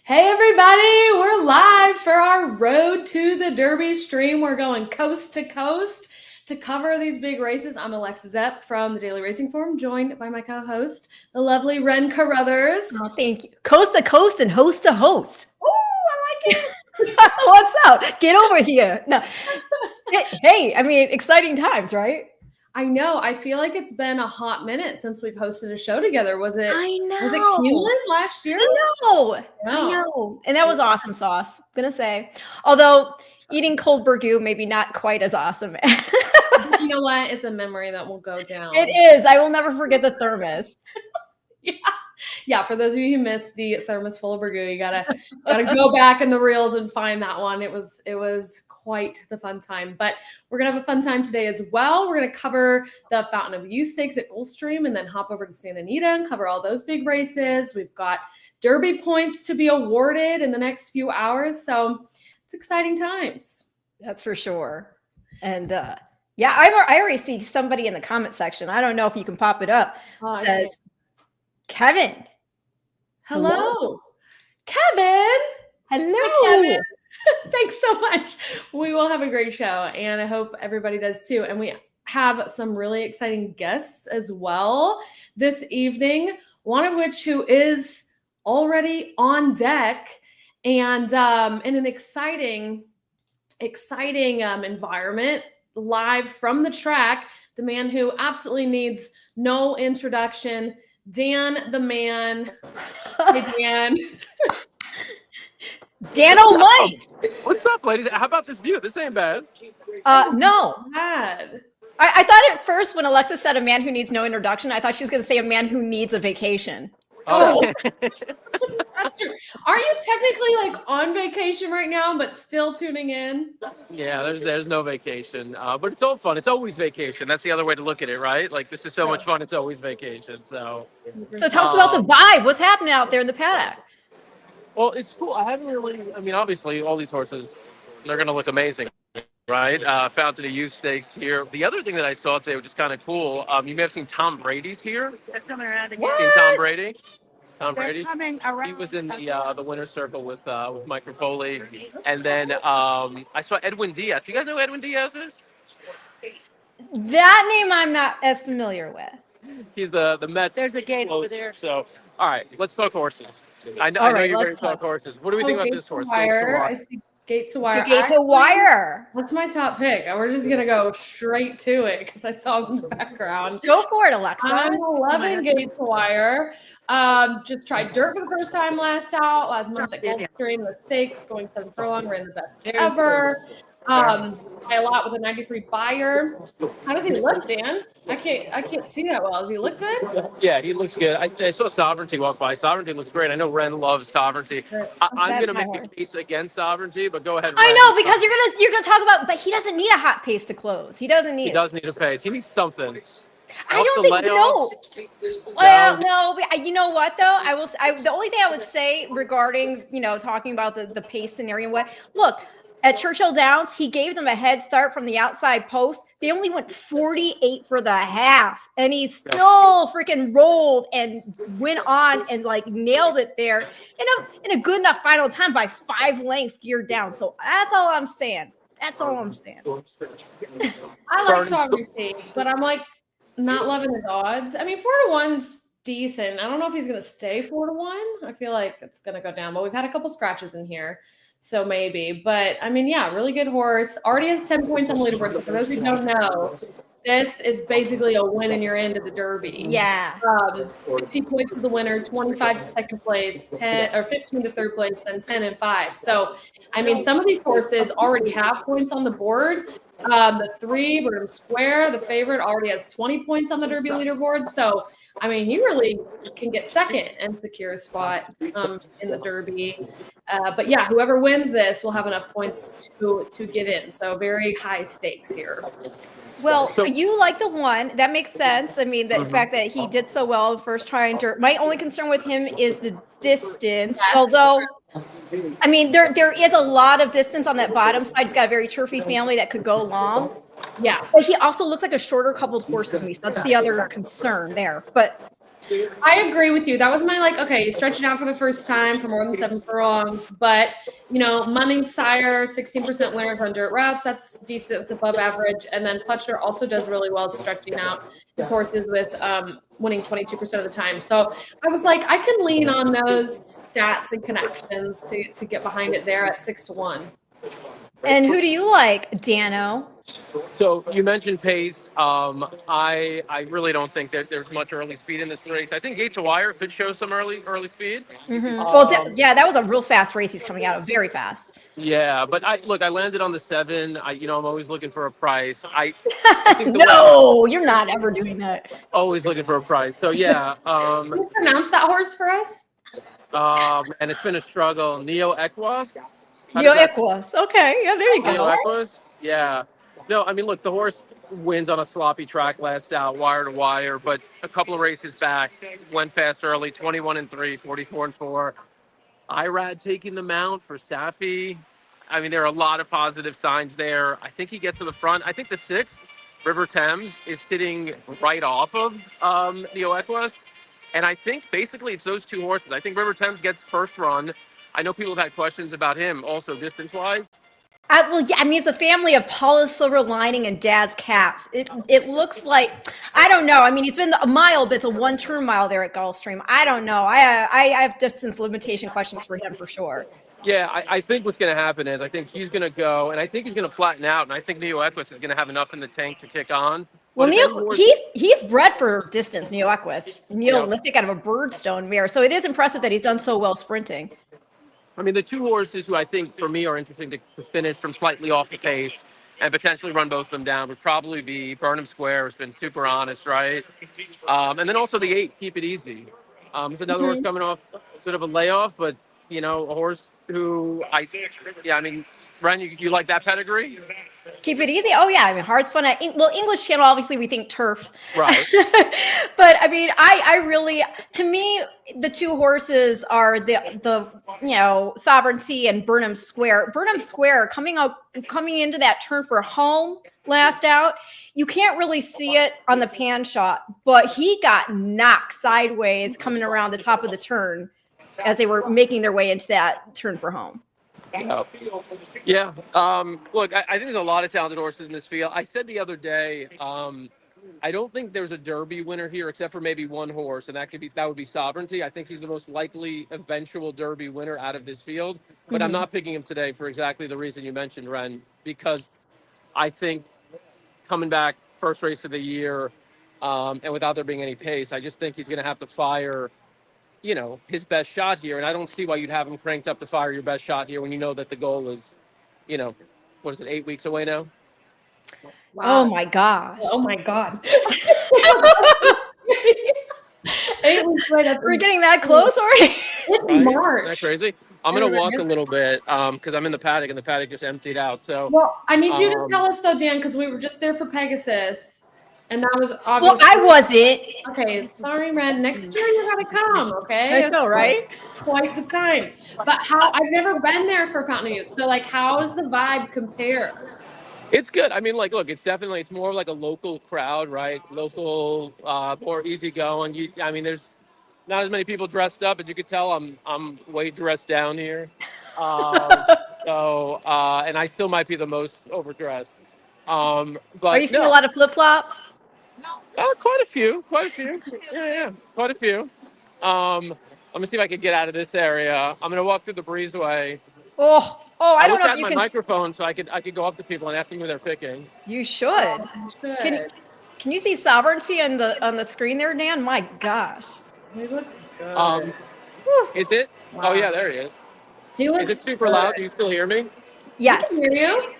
Hey everybody, we're live for our Road to the Derby stream. We're going coast to coast to cover these big races. I'm Alexa Zepp from the Daily Racing Forum, joined by my co-host, the lovely Ren Carothers. Oh, thank you. Coast to coast and host to host. Oh, I like it. What's up? Get over here. No. Hey, I mean, exciting times, right? I know. I feel like it's been a hot minute since we've hosted a show together. Was it? I know. Was it Keeneland last year? I know. And that was awesome sauce, I'm going to say. Although eating cold burgoo, maybe not quite as awesome. You know what? It's a memory that will go down. It is. I will never forget the thermos. Yeah. For those of you who missed the thermos full of burgoo, you gotta go back in the reels and find that one. It was quite the fun time, but we're gonna have a fun time today as well. We're gonna cover the Fountain of Youth Stakes at Gulfstream and then hop over to Santa Anita and cover all those big races. We've got Derby points to be awarded in the next few hours, so it's exciting times. That's for sure. And yeah, I already see somebody in the comment section. I don't know if you can pop it up. Says, Kevin. Hello. Kevin. Hello. Hi, Kevin. Thanks so much. We will have a great show, and I hope everybody does too. And we have some really exciting guests as well this evening, one of which who is already on deck and in an exciting environment, live from the track, the man who absolutely needs no introduction, Dan the Man. Hey, Dan. Dan O'Mite. What's up, ladies? How about this view? This ain't bad. No. Bad. I thought at first when Alexa said a man who needs no introduction, I thought she was going to say a man who needs a vacation. Oh. That's true. Aren't you technically like on vacation right now, but still tuning in? Yeah, there's no vacation, but it's all fun. It's always vacation. That's the other way to look at it, right? Like, this is so much fun. It's always vacation. So tell us about the vibe. What's happening out there in the paddock? Well, it's cool. I haven't really. I mean, obviously, all these horses, they're going to look amazing, right? Fountain of Youth Stakes here. The other thing that I saw today, which is kind of cool, you may have seen Tom Brady's here. They're coming around again. Seen Tom Brady? Tom Brady. Coming around. He was in the winner's circle with Mike Rapoli, and then I saw Edwin Diaz. You guys know who Edwin Diaz is? That name I'm not as familiar with. He's the Mets. There's a gate over there. So, all right, let's talk horses. I know you're ready to talk horses. What do we think about this horse? I see Gate to Wire. The Gate to Wire. That's my top pick. We're just gonna go straight to it because I saw him in the background. Go for it, Alexa. I'm loving Gate to Wire. Just tried dirt for the first time last month at Gulfstream with Stakes, going 7 furlong, ran the best ever. By a lot with a 93 buyer. How does he look, Dan? I can't see that well. Does he look good? Yeah, he looks good. I saw Sovereignty walk by. Sovereignty looks great. I know Ren loves Sovereignty. I'm gonna make a case against Sovereignty, but go ahead. I know, because you're gonna talk about, but he doesn't need a hot pace to close. He does need a pace. He needs something. I don't think no. Well, no, but you know what though? The only thing I would say regarding, talking about the pace scenario, look, at Churchill Downs, he gave them a head start from the outside post. They only went 48 for the half, and he still freaking rolled and went on and nailed it there in a good enough final time by 5 lengths geared down. So that's all I'm saying. I like Sovereignty, but I'm not loving his odds. I mean, 4-1's decent. I don't know if he's going to stay 4-1. I feel like it's going to go down, but we've had a couple scratches in here. So maybe, but I mean, yeah, really good horse. Already has 10 points on the leaderboard. So for those who don't know, this is basically a win and you're into the Derby. Yeah. 50 points to the winner, 25 to second place, 10 or 15 to third place, then 10 and 5. So, I mean, some of these horses already have points on the board. The 3, Burnham Square, the favorite, already has 20 points on the Derby leaderboard. So, I mean, he really can get second and secure a spot in the Derby. But yeah, whoever wins this will have enough points to get in. So very high stakes here. Well, you like the one. That makes sense. I mean, the fact that he did so well the first try in dirt. My only concern with him is the distance. Yes. Although, I mean, there is a lot of distance on that bottom side. He's got a very turfy family that could go long. Yeah. But he also looks like a shorter coupled horse to me. So that's the other concern there. But I agree with you. That was my okay, you stretch it out for the first time for more than 7 furlongs, but Money Sire, 16% winners on dirt routes, that's decent, it's above average. And then Pletcher also does really well stretching out his horses with winning 22% of the time. So I was like, I can lean on those stats and connections to get behind it there at 6-1. And who do you like, Dano? So you mentioned pace. I really don't think that there's much early speed in this race. I think Gates of Wire could show some early speed. Well, yeah, that was a real fast race he's coming out of, very fast. Yeah, but I landed on the 7. I'm always looking for a price. I think No, you're not ever doing that. always looking for a price. So yeah. Can you pronounce that horse for us? And it's been a struggle. Neo Equus. Neo Equus. Okay, yeah, there you go. Neo Equus. Yeah. No, I mean, look, the horse wins on a sloppy track last out, wire to wire, but a couple of races back, went fast early, 21-3, 44-4. Irad taking the mount for Safi. I mean, there are a lot of positive signs there. I think he gets to the front. I think the 6, River Thames, is sitting right off of Neo Equus. And I think basically it's those two horses. I think River Thames gets first run. I know people have had questions about him also distance-wise. Well, yeah, I mean, it's a family of Paula's Silver Lining and Dad's Caps. It looks like, I don't know. I mean, he's been a mile, but it's a 1-turn mile there at Gulfstream. I don't know. I have distance limitation questions for him for sure. Yeah, I think what's going to happen is I think he's going to go, and I think he's going to flatten out, and I think Neo Equus is going to have enough in the tank to kick on. Well, he's bred for distance, Neo Equus. Neolithic out of a Birdstone mare. So it is impressive that he's done so well sprinting. I mean, the two horses who I think for me are interesting to finish from slightly off the pace and potentially run both of them down would probably be Burnham Square, who's been super honest, right? And then also the 8, Keep It Easy. It's another horse coming off sort of a layoff, but, a horse who Ren, you like that pedigree? Keep It Easy. Oh yeah, I mean, hard's fun. English Channel, obviously we think turf, right? But I mean, I really, to me, the two horses are the Sovereignty and Burnham Square. Burnham Square coming into that turn for home last out. You can't really see it on the pan shot, but he got knocked sideways coming around the top of the turn as they were making their way into that turn for home. Yeah. Look, I think there's a lot of talented horses in this field. I said the other day, I don't think there's a Derby winner here except for maybe one horse, and that would be Sovereignty. I think he's the most likely eventual Derby winner out of this field, but I'm not picking him today for exactly the reason you mentioned, Ren, because I think coming back first race of the year, and without there being any pace, I just think he's going to have to fire his best shot here. And I don't see why you'd have him cranked up to fire your best shot here when you know that the goal is, what is it, 8 weeks away now? Wow. Oh my gosh. Oh my God. 8 weeks later. We're getting that close already? It's March. Isn't that crazy? I'm going to walk a little bit because I'm in the paddock and the paddock just emptied out. So, well, I need you to tell us though, Dan, because we were just there for Pegasus. And that was obviously. Well, I wasn't. Okay, sorry, Ren. Next year you gotta come. Okay, I know, right? Quite the time. But I've never been there for Fountain of Youth. So, how does the vibe compare? It's good. I mean, look, it's more like a local crowd, right? Local, more easygoing. There's not as many people dressed up, but you could tell I'm way dressed down here. And I still might be the most overdressed. But are you seeing a lot of flip flops? Quite a few. Yeah, quite a few. Let me see if I can get out of this area. I'm gonna walk through the breezeway. I don't know if you my can. Microphone so I could go up to people and ask them who they're picking. You should. Can you see Sovereignty on the screen there, Dan? My gosh. He looks good. Is it? Wow. Oh yeah, there he is. He looks. Is it super loud? Do you still hear me? Yes. I can hear you.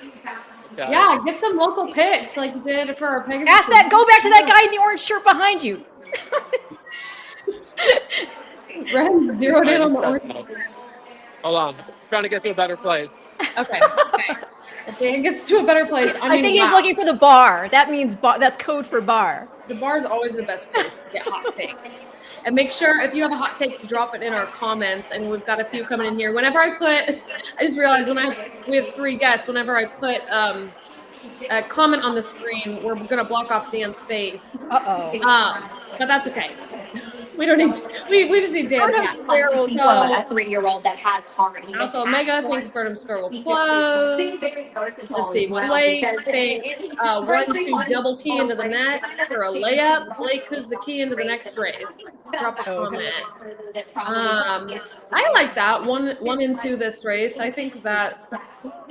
Yeah, get some local picks like you did for our Pegasus. Go back to that guy in the orange shirt behind you. Ren zeroed in on the orange. Hold on. I'm trying to get to a better place. Okay. If Dan gets to a better place, I think he's looking for the bar. That means that's code for bar. The bar is always the best place to get hot takes. And make sure if you have a hot take to drop it in our comments. And we've got a few coming in here. Whenever I just realized we have 3 guests. Whenever I put a comment on the screen, we're gonna block off Dan's face. Uh-oh. But that's okay. We don't need. We just need Dan. Burnham Square will So, a 3-year-old that has heart. Alpha Omega thinks Burnham Square will close. Let's see. Blake thinks 1-2 double key into the next for a layup. Blake, who's the key into the next race? Drop a comment. I like that 1 into this race. I think that's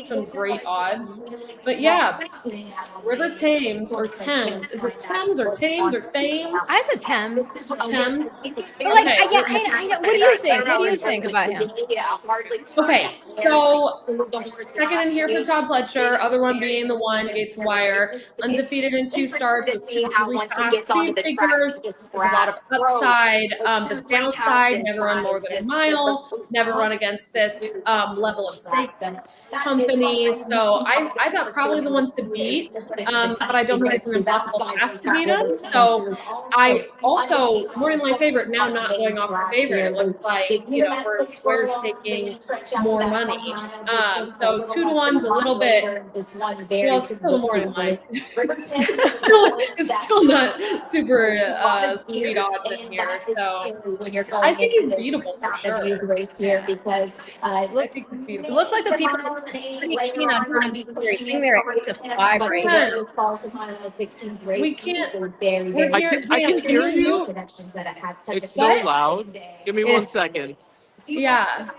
some great odds. But yeah, River Thames or Thames. Is it Thames or Thames or Thames? I said Thames. Thames. Like, I know. What do you think? What do you think about him? Okay, so second in here for Todd Pletcher, other one being the one Gates Wire, undefeated in 2 starts with 2 really fast speed figures. There's a lot of upside. The downside, never run more than a mile, never run against this level of stakes company. So I thought probably the one to beat, but I don't think it's an impossible task to beat him. So I also, morning line favorite, now not going off the favorite. It looks like, Square's taking more money. So 2 to 1's a little bit, well, it's still morning line. It's still not super sweet odds in here. So I think he's beatable for sure. I think he's beatable. It looks like the people are pretty keen on Burnham racing there at 8-5 right now. We can't. I can hear you. It's so loud. Give me 1 second. Yeah.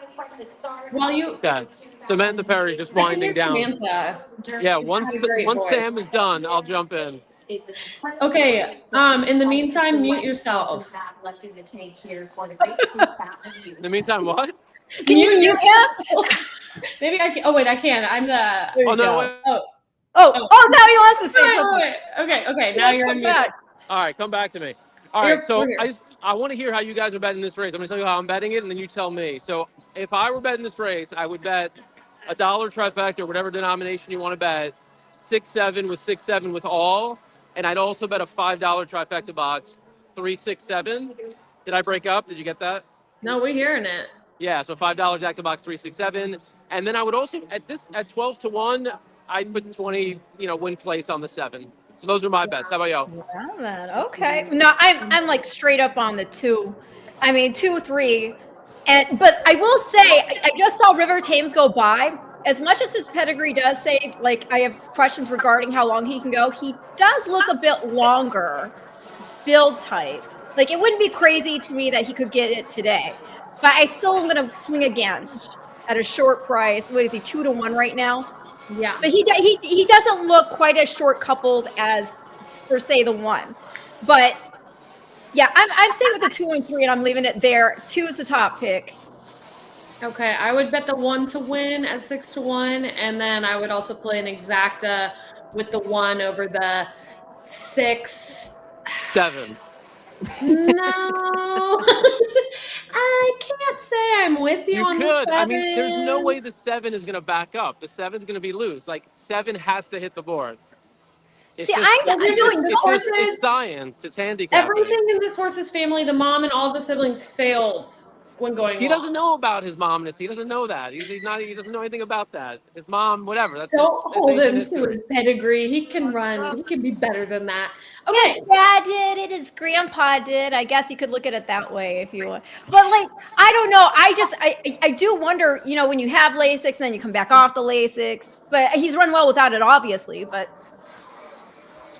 While you. Yeah. Samantha Perry just I can winding hear down. Samantha. Yeah. She's Once got a great voice. Sam is done, I'll jump in. Okay. In the meantime, mute yourself. In the meantime, what? Can you mute him? Maybe I can. Oh wait, I can. I'm the. Oh no! Wait. Oh, now he wants to say something. Okay. Now you're on mute. All right, come back to me. All right, so I want to hear how you guys are betting this race. I'm going to tell you how I'm betting it, and then you tell me. So if I were betting this race, I would bet $1 trifecta, or whatever denomination you want to bet, 6-7 with 6-7 with all, and I'd also bet a $5 trifecta box, 3-6-7. Did I break up? Did you get that? No, we're hearing it. Yeah, so $5 active box 3-6-7, and then I would also at 12 to 1, I'd put 20, win place on the 7. So those are my bets. How about y'all? Okay. No, I'm like straight up on the 2. I mean 2, 3, but I will say I just saw River Thames go by. As much as his pedigree does say, like, I have questions regarding how long he can go, he does look a bit longer build type. Like, it wouldn't be crazy to me that he could get it today. But I still am going to swing against at a short price. What is he, 2 to 1 right now? Yeah. But he doesn't look quite as short coupled as, for say, the 1. But yeah, I'm staying with the 2 and 3, and I'm leaving it there. 2 is the top pick. Okay, I would bet the 1 to win at 6 to 1, and then I would also play an exacta with the 1 over the 6. 7. No, I can't say I'm with you on You could. the 7. I mean, there's no way the 7 is going to back up. The 7's going to be loose. Like, 7 has to hit the board. See, I'm doing horses. It's science. It's handicapping. Everything in this horse's family, the mom and all the siblings failed when going. He doesn't know about his momness. He doesn't know that. He doesn't know anything about that. His mom, whatever. Don't hold him to his pedigree. He can run. He can be better than that. Okay. His dad did it. His grandpa did. I guess you could look at it that way if you want. But like, I don't know. I do wonder. When you have Lasix, and then you come back off the Lasix. But he's run well without it, obviously. But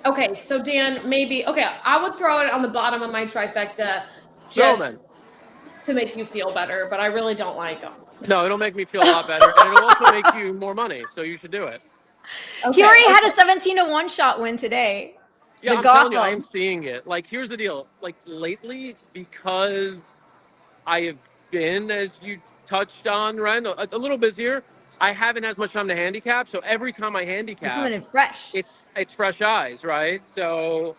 okay, so Dan, maybe I would throw it on the bottom of my trifecta to make you feel better, but I really don't like them. No, it'll make me feel a lot better, and it'll also make you more money, so you should do it. He already had a 17 to 1 shot win today. Yeah, I'm telling you, I am seeing it. Like, here's the deal. Like, lately, because I have been, as you touched on, Ren, a little busier, I haven't as much time to handicap, so every time I handicap, coming in fresh. It's fresh eyes, right? So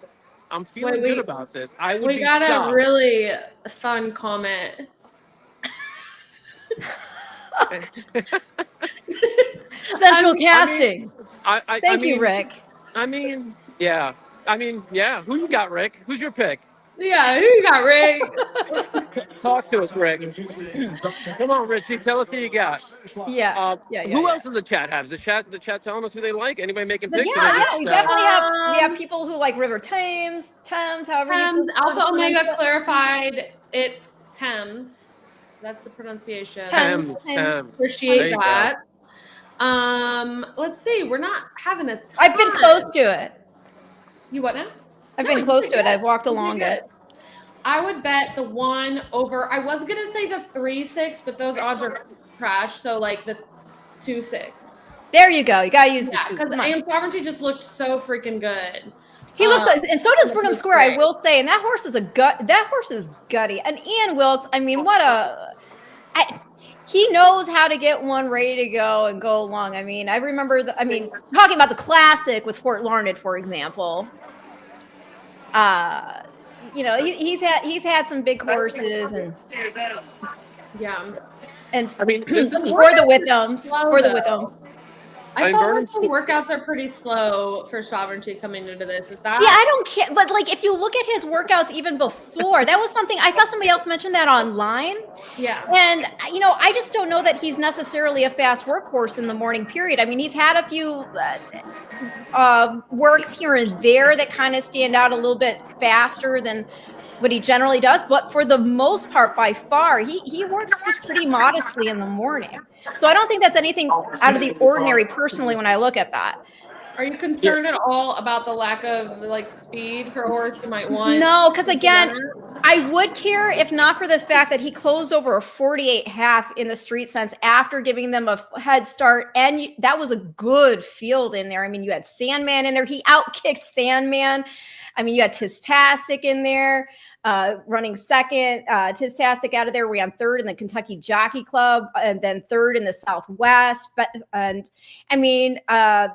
I'm feeling good about this. We got a really fun comment. Central casting. Thank you, Rick. Yeah. Who you got, Rick? Who's your pick? Yeah, who you got, Rick? Talk to us, Rick. Come on, Richie. Tell us who you got. Yeah. Who else does the chat have? Is the chat telling us who they like? Anybody making picks? Yeah, we definitely have. We have people who like River Thames, however. Alpha Omega clarified It's Thames. That's the pronunciation. Thames. Appreciate that. Let's see. We're not having a ton. I've been close to it. You what now? I've been close to it. I've walked along it. I would bet the 1 over. I was gonna say the 3-6, but those odds are trash. So like the 2-6. There you go. You gotta use the 2. Because AM Sovereignty just looked so freaking good. He looks, and so does Burnham Square. I will say, and that horse is That horse is gutty. And Ian Wilkes. I mean, he knows how to get one ready to go and go along. I mean, I remember. Talking about the Classic with Fort Larned, for example. He's had some big horses and I mean, this is for the Withams. I felt like the workouts are pretty slow for Sovereignty coming into this. Is that? See, I don't care. But like, if you look at his workouts even before, that was something I saw somebody else mention that online. Yeah. And I just don't know that he's necessarily a fast workhorse in the morning period. I mean, he's had a few works here and there that kind of stand out a little bit faster than what he generally does, but for the most part, by far, he works just pretty modestly in the morning. So I don't think that's anything out of the ordinary personally when I look at that. Are you concerned at all about the lack of like speed for a horse who might want? No, because again, I would care if not for the fact that he closed over a 48.5 in the Street Sense after giving them a head start, and that was a good field in there. I mean, you had Sandman in there. He outkicked Sandman. I mean, you had Tistastic in there. Running second, Tistastic out of there. We're on third in the Kentucky Jockey Club, and then third in the Southwest. And I mean, I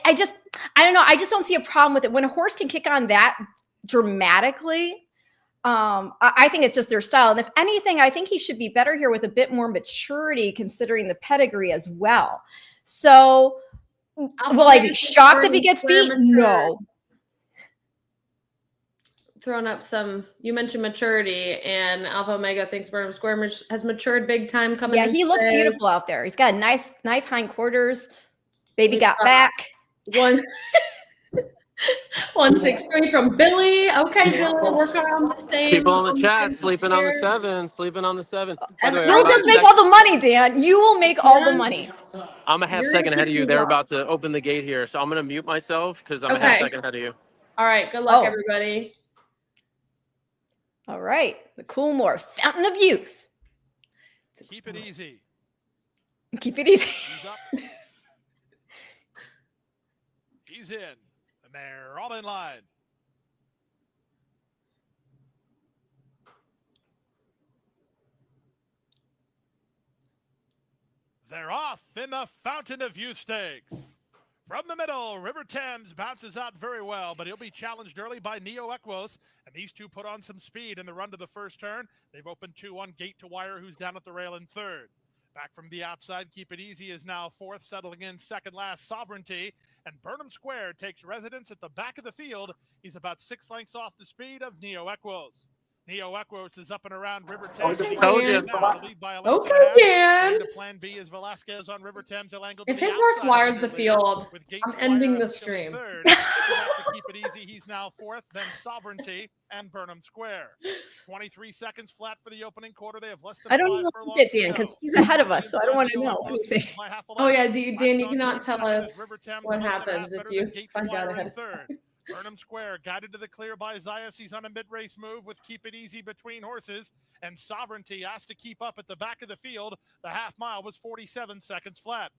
don't know. I just don't see a problem with it. When a horse can kick on that dramatically, I think it's just their style. And if anything, I think he should be better here with a bit more maturity, considering the pedigree as well. So, will I be shocked if he gets beat? No. Thrown up you mentioned maturity, and Alpha Omega thinks Burnham Square has matured big time coming in. Yeah, he looks beautiful out there. He's got nice hindquarters. Baby got back. 163 from Billy. Okay, Billy, we're working on the same. People on the chat sleeping on the 7. You'll just make all the money, Dan. You will make all the money. I'm a half second ahead of you. They're about to open the gate here, so I'm going to mute myself because I'm a half second ahead of you. All right, good luck, everybody. All right, the Coolmore Fountain of Youth. Keep it easy. Keep it easy. He's up. He's in. And they're all in line. They're off in the Fountain of Youth Stakes. From the middle, River Thames bounces out very well, but he'll be challenged early by Neo Equos, and these two put on some speed in the run to the first turn. They've opened 2-1 Gate to Wire, who's down at the rail in third. Back from the outside, Keep It Easy is now fourth, settling in second last, Sovereignty, and Burnham Square takes residence at the back of the field. He's about 6 lengths off the speed of Neo Equos. Neo Equos is up and around River Thames. Okay, Dan. Plan B is Velasquez on River Thames. If his horse wires the field, I'm ending the stream. Keep It Easy. He's now fourth, then Sovereignty and Burnham Square. 23 seconds flat for the opening quarter. They have less than I don't know what Dan, because he's ahead of us, so I don't want to know anything. Oh yeah, Dan, you cannot tell us what happens if you find out ahead of time. Burnham Square guided to the clear by Zayas. He's on a mid-race move with Keep It Easy between horses, and Sovereignty asked to keep up at the back of the field. The half mile was 47 seconds flat.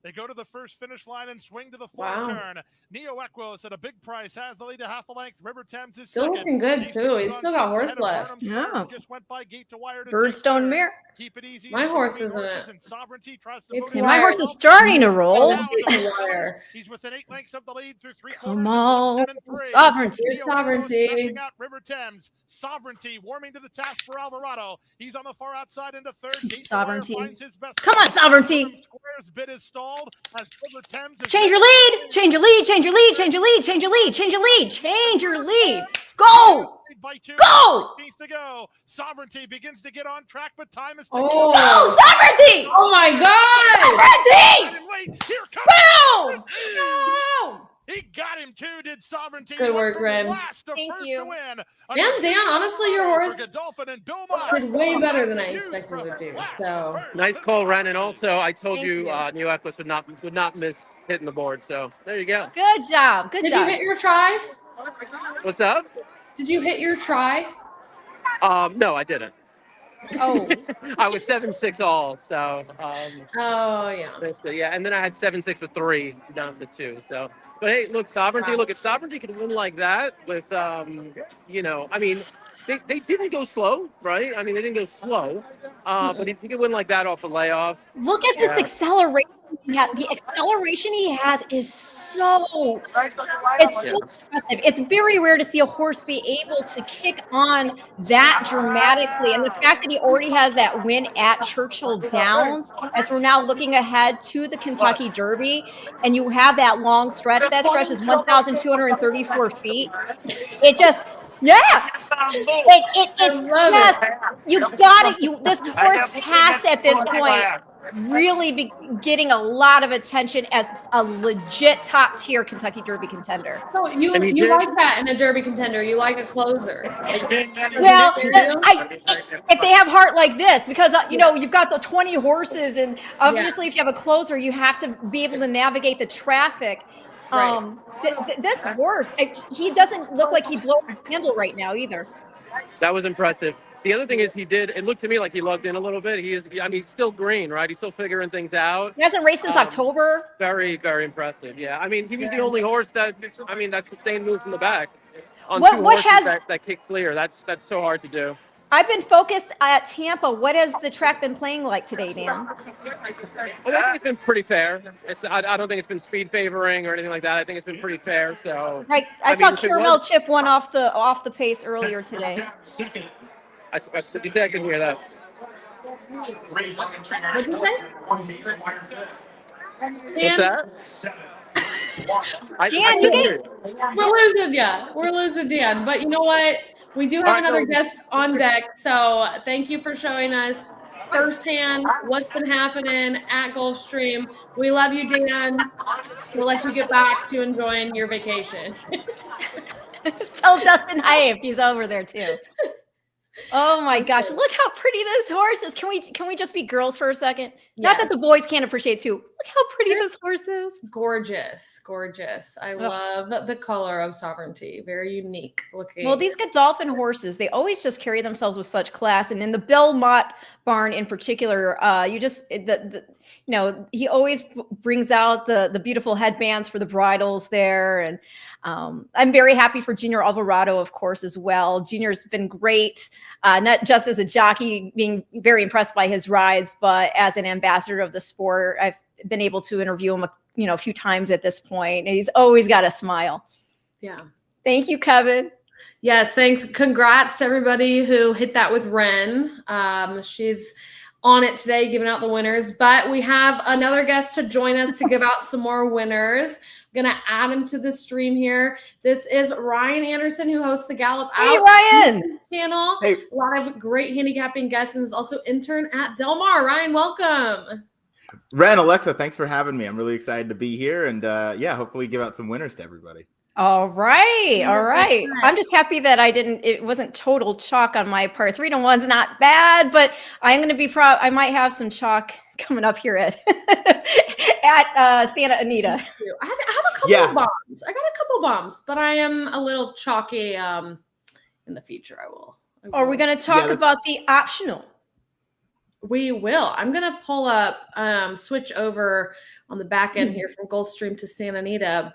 They go to the first finish line and swing to the fourth turn. Neo Equos at a big price has the lead a half a length. River Thames is still looking good too. He's still got horse left. Yeah. Just went by Gate to Wire to Birdstone Mare. Keep It Easy. My horse isn't it. My horse is starting to roll. He's within 8 lengths of the lead through 3 quarters. Come on, Sovereignty. Sovereignty. Out River Thames. Sovereignty warming to the task for Alvarado. He's on the far outside into third. Sovereignty. Come on, Sovereignty. Square's bid is stalled as River Thames change your lead. Change your lead. Change your lead. Change your lead. Change your lead. Change your lead. Change your lead. Go. Go! To go. Sovereignty begins to get on track, but time is Go, Sovereignty! Oh my God! Sovereignty! Wait, here comes Boom! No! He got him too, did Sovereignty. Good work, From Ren. last to Thank first you. to win. And Dan, honestly, your horse did way better than I You expected from to do. last So to first. Nice call, Ren. And also, I told Thank you. New Equus would not miss hitting the board. So there you go. Good job. Good did job. you hit your try? What's up? Did you hit your try? No, I didn't. Oh, I was 7-6 all. So Oh yeah. missed it. Yeah, and then I had 7-6 with 3 down to 2. So, but hey, look, Sovereignty. Look, if Sovereignty could win like that with, I mean, they didn't go slow, right? I mean, they didn't go slow. But if he could win like that off a layoff, look at this acceleration. The acceleration he has is so impressive. It's very rare to see a horse be able to kick on that dramatically. And the fact that he already has that win at Churchill Downs, as we're now looking ahead to the Kentucky Derby, and you have that long stretch. That stretch is 1,234 feet. It just, yeah. It's just, you got it. This horse has at this point really be getting a lot of attention as a legit top tier Kentucky Derby contender. So you like that in a Derby contender? You like a closer? Well, if they have heart like this, because you've got the 20 horses, and obviously if you have a closer, you have to be able to navigate the traffic. Right. This horse, he doesn't look like he blows the handle right now either. that was impressive. The other thing is it looked to me like he lugged in a little bit. He's still green, right? He's still figuring things out. He hasn't raced since October. Very, very impressive. Yeah. I mean, he was the only horse that sustained move from the back on What two horses has- that kick clear. That's so hard to do. I've been focused at Tampa. What has the track been playing like today, Dan? Well, I think it's been pretty fair. I don't think it's been speed favoring or anything like that. I think it's been pretty fair. So Like I saw mean, if it Caramel was- Chip one off the pace earlier today. Did you say I couldn't hear that? What'd you say? What's that? Dan, you hear We're losing ya. We're losing Dan. But you know what? We do have another guest on deck. So thank you for showing us firsthand what's been happening at Gulfstream. We love you, Dan. We'll let you get back to enjoying your vacation. Tell Justin hi if he's over there too. Oh my gosh, look how pretty this horse is. Can we just be girls for a second? Not that the boys can't appreciate too. Look how pretty this horse is. Gorgeous, gorgeous. I love the color of Sovereignty. Very unique looking. Well, these Godolphin horses, they always just carry themselves with such class. And in the Belmont barn in particular, he always brings out the beautiful headbands for the bridles there. And I'm very happy for Junior Alvarado, of course, as well. Junior's been great, not just as a jockey, being very impressed by his rides, but as an ambassador of the sport. I've been able to interview him a few times at this point, and he's always got a smile. Yeah. Thank you, Kevin. Yes, thanks. Congrats to everybody who hit that with Ren. She's on it today, giving out the winners. But we have another guest to join us to give out some more winners. I'm going to add him to the stream here. This is Ryan Anderson, who hosts the Gallop Out Hey, Ryan. channel. Hey. A lot of great handicapping guests, and is also intern at Del Mar. Ryan, welcome. Ren, Alexa, thanks for having me. I'm really excited to be here, and hopefully give out some winners to everybody. All right. I'm just happy that it wasn't total chalk on my part. 3-1's not bad, but I'm going to be proud. I might have some chalk coming up here at Santa Anita. I have a couple of bombs. I got a couple bombs, but I am a little chalky in the future. I will. Are we going to talk about the optional? We will. I'm going to pull up, switch over on the back end here from Gulfstream to Santa Anita,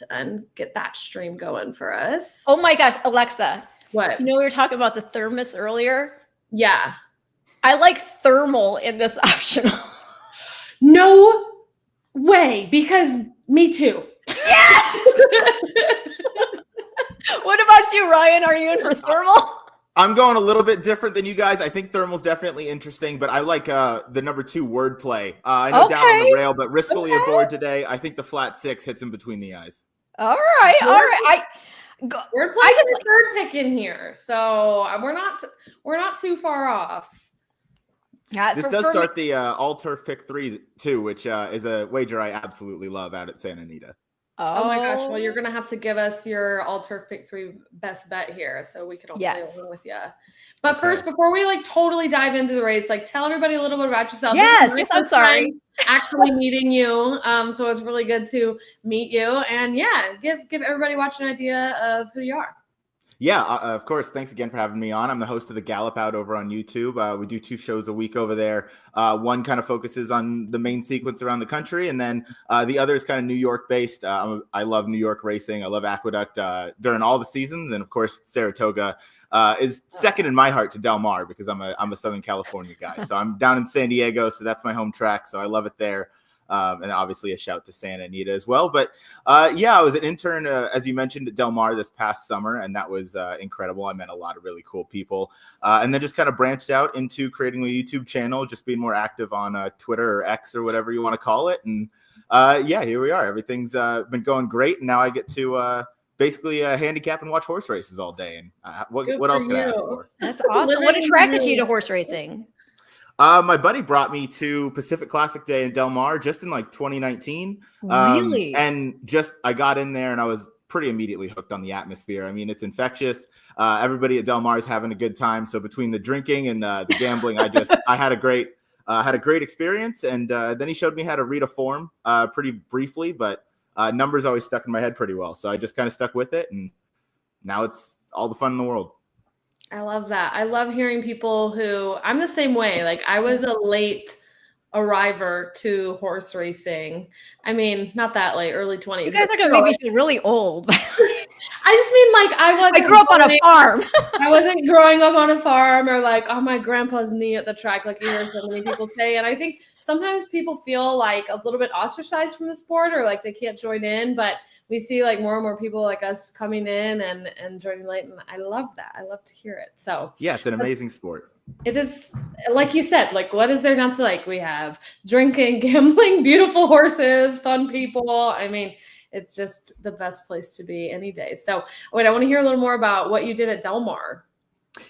and get that stream going for us. Oh my gosh, Alexa. What? We were talking about the thermos earlier. Yeah. I like thermal in this optional. No way, because me too. Yes! What about you, Ryan? Are you in for thermal? I'm going a little bit different than you guys. I think thermal's definitely interesting, but I like the number 2 wordplay. I know down on the rail, but riskfully aboard today. I think the flat 6 hits him between the eyes. All right. We're playing the third pick in here, so we're not too far off. Yeah, this does start the all turf pick 3 too, which is a wager I absolutely love out at Santa Anita. Oh my gosh. Well, you're going to have to give us your all turf pick 3 best bet here so we can all play along with you. But first, before we like totally dive into the race, like tell everybody a little bit about yourself. Yes, I'm sorry. Actually meeting you. So it's really good to meet you. And yeah, give everybody watching an idea of who you are. Yeah, of course. Thanks again for having me on. I'm the host of the Gallop Out over on YouTube. We do 2 shows a week over there. One kind of focuses on the main sequence around the country, and then the other is kind of New York based. I love New York racing. I love Aqueduct during all the seasons, and of course Saratoga is second in my heart to Del Mar because I'm a Southern California guy. So I'm down in San Diego, so that's my home track. So I love it there. And obviously a shout to Santa Anita as well. But yeah, I was an intern, as you mentioned, at Del Mar this past summer, and that was incredible. I met a lot of really cool people. And then just kind of branched out into creating a YouTube channel, just being more active on Twitter or X or whatever you want to call it. And yeah, here we are. Everything's been going great. And now I get to basically handicap and watch horse races all day. And what else can I ask for? That's awesome. What attracted you to horse racing? My buddy brought me to Pacific Classic Day in Del Mar just in like 2019. Really? And just I got in there and I was pretty immediately hooked on the atmosphere. I mean, it's infectious. Everybody at Del Mar is having a good time. So between the drinking and the gambling, I had a great experience. And then he showed me how to read a form pretty briefly, but numbers always stuck in my head pretty well. So I just kind of stuck with it, and now it's all the fun in the world. I love that. I love hearing people who I'm the same way. Like I was a late arriver to horse racing. I mean, not that late, early 20s. You guys are going to make me feel really old. I just mean like I grew up on a farm. I wasn't growing up on a farm or like on my grandpa's knee at the track, like you hear so many people say. And I think sometimes people feel like a little bit ostracized from the sport or like they can't join in, but we see like more and more people like us coming in and joining late. And I love that. I love to hear it. So yeah, it's an amazing sport. It is, like you said, like what is there not to like? We have drinking, gambling, beautiful horses, fun people. I mean, it's just the best place to be any day. So wait, I want to hear a little more about what you did at Del Mar.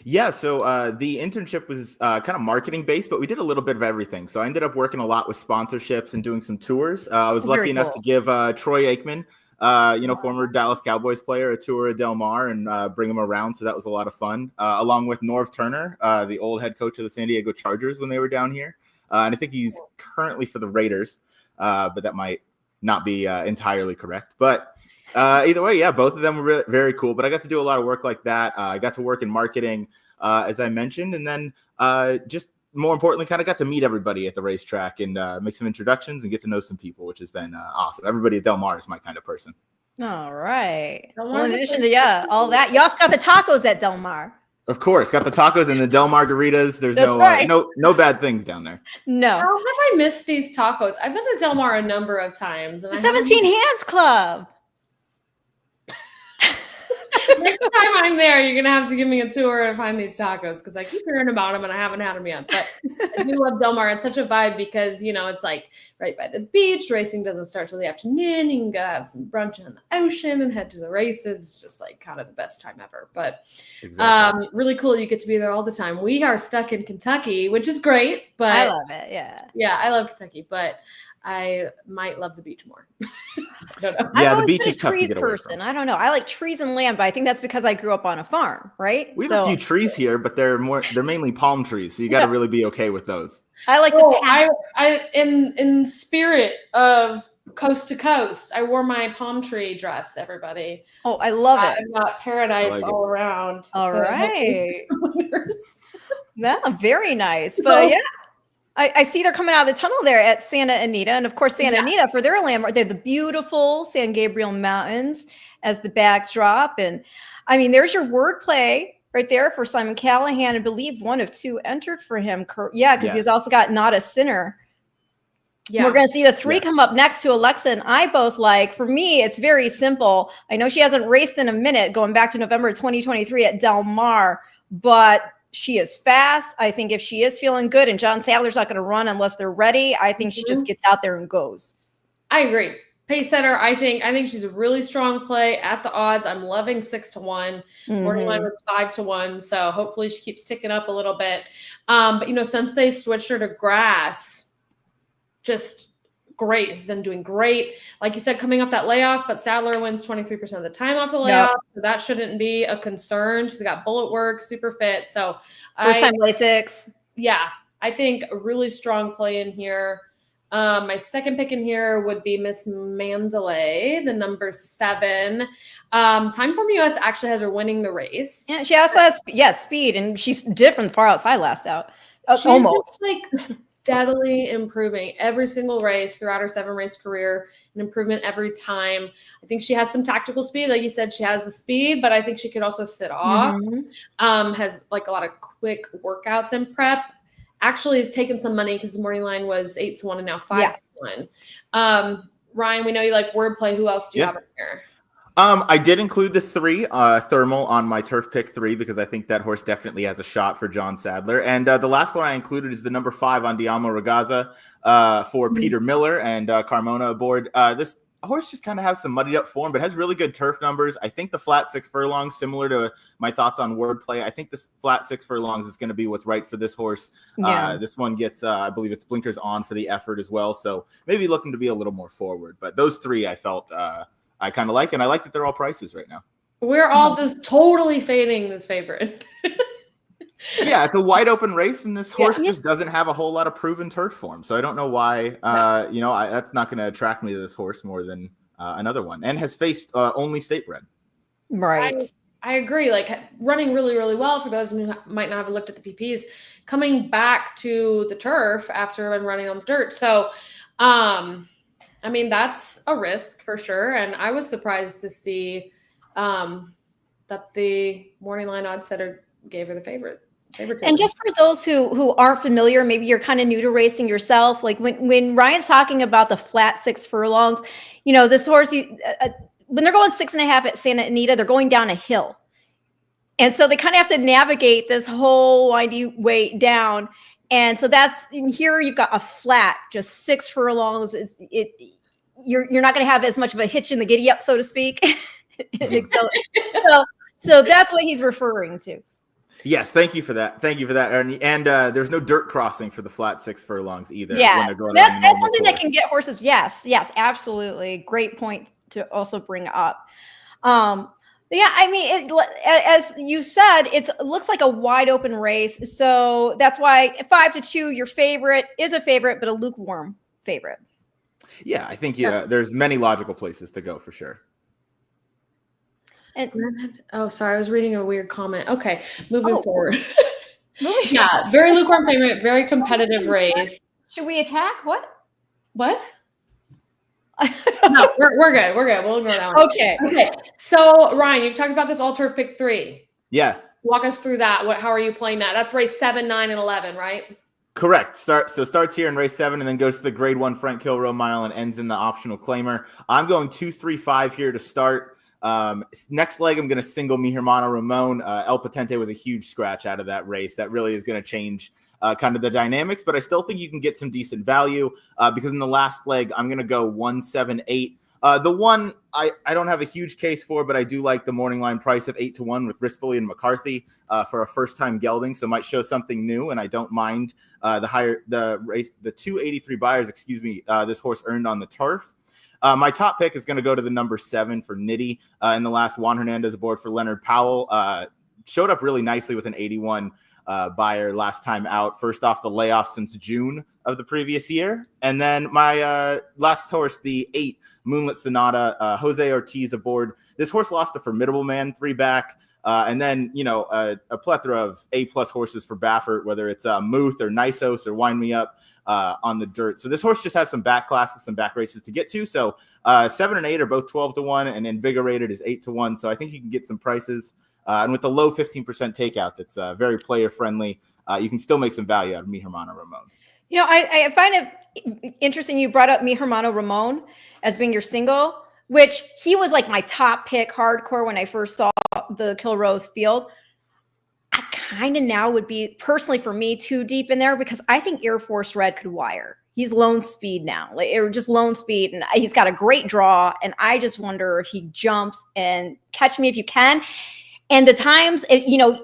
Yeah, so the internship was kind of marketing based, but we did a little bit of everything. So I ended up working a lot with sponsorships and doing some tours. I was lucky enough to give Troy Aikman, former Dallas Cowboys player, a tour of Del Mar and bring him around. So that was a lot of fun, along with Norv Turner, the old head coach of the San Diego Chargers when they were down here. And I think he's currently for the Raiders, but that might not be entirely correct. But either way, yeah, both of them were very cool. But I got to do a lot of work like that. I got to work in marketing, as I mentioned. And then just more importantly, kind of got to meet everybody at the racetrack and make some introductions and get to know some people, which has been awesome. Everybody at Del Mar is my kind of person. All right. Well, in addition to all that, you also got the tacos at Del Mar. Of course, got the tacos and the Del Margaritas. There's no bad things down there. No. How have I missed these tacos? I've been to Del Mar a number of times. And the 17 Hands Club. Next time I'm there, you're gonna have to give me a tour and find these tacos because I keep hearing about them and I haven't had them yet. But I do love Del Mar. It's such a vibe because it's like right by the beach. Racing doesn't start till the afternoon. You can go have some brunch on the ocean and head to the races. It's just like kind of the best time ever. But really cool. You get to be there all the time. We are stuck in Kentucky, which is great. But I love it. Yeah, I love Kentucky, but I might love the beach more. I don't know. Yeah, the beach is tough to get away from. I don't know. I like trees and land, but I think that's because I grew up on a farm, right? We have a few trees here, but they're mainly palm trees, so you got to really be okay with those. I like in spirit of coast to coast, I wore my palm tree dress, everybody. Oh, I love it. I've got paradise all around. All right. Yeah, very nice. But yeah. I see they're coming out of the tunnel there at Santa Anita. And of course, Santa Anita, for their landmark, they have the beautiful San Gabriel Mountains as the backdrop. And I mean, there's your wordplay right there for Simon Callahan. I believe 1 of 2 entered for him. Yeah, because he's also got Not a Sinner. Yeah. We're going to see the 3 come up next to Alexa and I both like. For me, it's very simple. I know she hasn't raced in a minute going back to November 2023 at Del Mar, but she is fast. I think if she is feeling good and John Sadler's not going to run unless they're ready, I think she just gets out there and goes. I agree. Pace setter, I think she's a really strong play at the odds. I'm loving 6-1. Morning line was 5-1. So hopefully she keeps ticking up a little bit. But since they switched her to grass, just great. He's been doing great. Like you said, coming off that layoff, but Sadler wins 23% of the time off the layoff. Yep. So that shouldn't be a concern. She's got bullet work, super fit. So first time Lasix. Yeah, I think a really strong play in here. My second pick in here would be Miss Mandalay, the number 7. Time Form US actually has her winning the race. Yeah, she also has speed, and she's different far outside last out. She's Almost like steadily improving every single race throughout her 7-race career, an improvement every time. I think she has some tactical speed. Like you said, she has the speed, but I think she could also sit off. Has like a lot of quick workouts and prep. Actually has taken some money because the morning line was 8-1 and now 5-1. Ryan, we know you like wordplay. Who else do you have in here? I did include the 3 Thermal on my turf pick 3 because I think that horse definitely has a shot for John Sadler. And the last one I included is the number 5 on Diamo Ragazza for Peter Miller and Carmona aboard. This horse just kind of has some muddied up form, but has really good turf numbers. I think the flat 6 furlongs, similar to my thoughts on wordplay, I think this flat 6 furlongs is going to be what's right for this horse. This one gets, I believe it's blinkers on for the effort as well. So maybe looking to be a little more forward. But those 3 I felt I kind of like, and I like that they're all prices right now. We're all just totally fading this favorite. Yeah, it's a wide open race, and this horse just doesn't have a whole lot of proven turf form. So I don't know why, that's not going to attract me to this horse more than another one, and has faced only state bred. Right. I agree. Like running really, really well for those who might not have looked at the PPs, coming back to the turf after running on the dirt. So, I mean, that's a risk for sure. And I was surprised to see that the morning line odds setter gave her the favorite. And just for those who aren't familiar, maybe you're kind of new to racing yourself. Like when Ryan's talking about the flat 6 furlongs, this horse, when they're going 6.5 at Santa Anita, they're going down a hill. And so they kind of have to navigate this whole windy way down. And so that's in here. You've got a flat, just 6 furlongs. You're not going to have as much of a hitch in the giddy up, so to speak. so that's what he's referring to. Yes, thank you for that. And there's no dirt crossing for the flat 6 furlongs either. Yeah, that's something that can get horses. Yes, absolutely. Great point to also bring up. Yeah, I mean, as you said, it looks like a wide open race. So that's why 5-2, your favorite is a favorite, but a lukewarm favorite. Yeah, I think there's many logical places to go for sure. And sorry, I was reading a weird comment. Okay, moving forward. Yeah, very lukewarm favorite, very competitive race. Should we attack? What? No, we're good. We'll ignore that one. Okay. So Ryan, you've talked about this all turf pick 3. Yes. Walk us through that. How are you playing that? That's race 7, 9, and 11, right? Correct. Starts here in race 7 and then goes to the grade 1 Frank Kilroe mile and ends in the optional claimer. I'm going 2-3-5 here to start. Next leg, I'm going to single Mi Hermano Ramon. El Patente was a huge scratch out of that race. That really is going to change kind of the dynamics, but I still think you can get some decent value because in the last leg, I'm going to go 1-7-8. The one I don't have a huge case for, but I do like the morning line price of 8-1 with Rispoli and McCarthy for a first-time gelding, so might show something new, and I don't mind the 283 buyers, this horse earned on the turf. My top pick is going to go to the number 7 for Nitty in the last. Juan Hernandez aboard for Leonard Powell. Showed up really nicely with an 81 buyer last time out, first off the layoff since June of the previous year. And then my last horse, the 8 Moonlit Sonata, Jose Ortiz aboard. This horse lost a formidable man 3 back. And then, a plethora of A-plus horses for Baffert, whether it's Muth or Nisos or Wind Me Up on the dirt. So this horse just has some back classes, some back races to get to. So 7 and 8 are both 12-1, and Invigorated is 8-1. So I think you can get some prices. And with the low 15% takeout, that's very player friendly. You can still make some value out of Mi Hermano Ramon. I find it interesting you brought up Mi Hermano Ramon as being your single, which he was like my top pick hardcore when I first saw the Kilroe's field. I kind of now would be personally for me too deep in there because I think Air Force Red could wire. He's lone speed now, or just lone speed, and he's got a great draw. And I just wonder if he jumps and catch me if you can. And the times,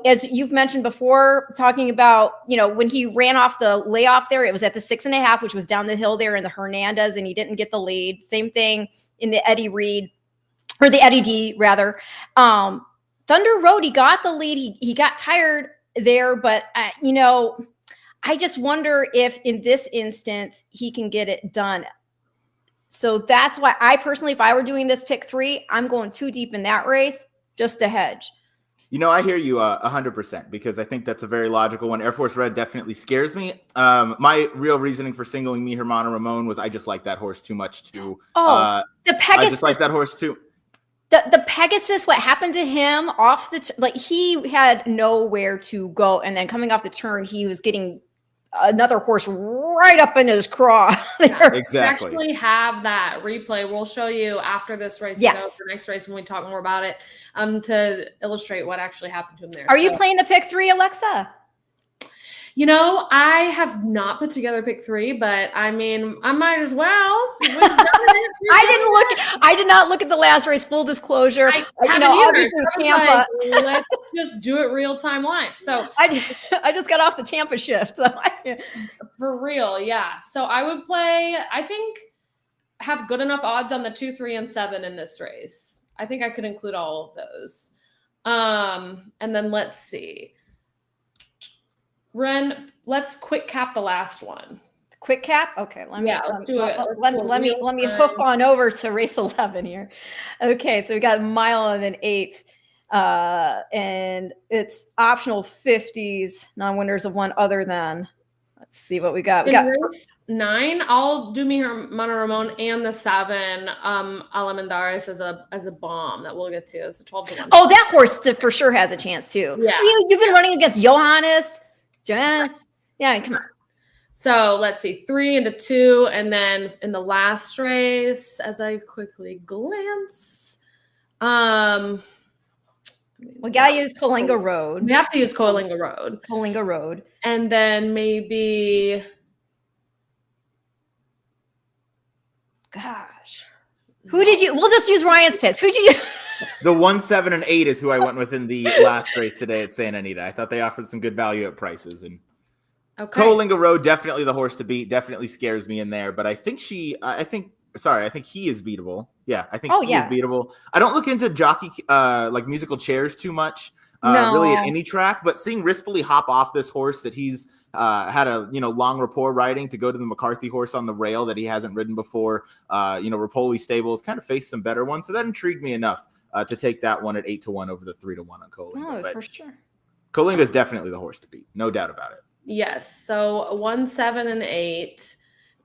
as you've mentioned before, talking about, when he ran off the layoff there, it was at the 6.5, which was down the hill there in the Hernandez, and he didn't get the lead. Same thing in the Eddie Reed, or the Eddie D rather. Thunder Road, he got the lead. He got tired there, but I just wonder if in this instance he can get it done. So that's why I personally, if I were doing this pick 3, I'm going too deep in that race just to hedge. I hear you 100% because I think that's a very logical one. Air Force Red definitely scares me. My real reasoning for singling me Hermano Ramon was I just like that horse too much to. The Pegasus. I just like that horse too. The Pegasus, what happened to him off he had nowhere to go, and then coming off the turn, he was getting another horse right up in his craw. Exactly. We actually have that replay. We'll show you after this race. Yes. The next race when we talk more about it, to illustrate what actually happened to him there. Are you playing the pick 3, Alexa? I have not put together pick 3, but I mean, I might as well. I did not look at the last race. Full disclosure, obviously Tampa. Let's just do it real time live. So I just got off the Tampa shift. So for real, yeah. So I would play. I think have good enough odds on the 2, 3, and 7 in this race. I think I could include all of those. And then let's see. Ren, let's quick cap the last one. Quick cap? Okay, let's do it. Let me hoof on over to race 11 here. Okay, so we got a mile and an eighth. And it's optional 50s, non-winners of one other than. Let's see what we got. We got race 9. I'll do mi Hermano Ramon and the 7 Alamandares as a bomb that we'll get to. It's a 12-1. Oh, that horse for sure has a chance too. Yeah. You've been running against Johannes. Janice. Yeah, come on. So let's see, 3 into 2, and then in the last race, as I quickly glance, we gotta use Coalinga Road. We have to use Coalinga Road. Coalinga Road, and then maybe, gosh, who did you? We'll just use Ryan's picks. Who'd you? The 1, 7, and 8 is who I went with in the last race today at Santa Anita. I thought they offered some good value at prices. And Coalinga Road, definitely the horse to beat. Definitely scares me in there. But I think he is beatable. Yeah, I think he is beatable. I don't look into jockey like musical chairs too much, really at any track. But seeing Rispoli hop off this horse that he's had a long rapport riding to go to the McCarthy horse on the rail that he hasn't ridden before. Rapoli stables kind of faced some better ones, so that intrigued me enough to take that one at 8-1 over the 3-1 on Coalinga. Oh, for sure. Coalinga is definitely the horse to beat, no doubt about it. Yes. So 1, 7, and 8.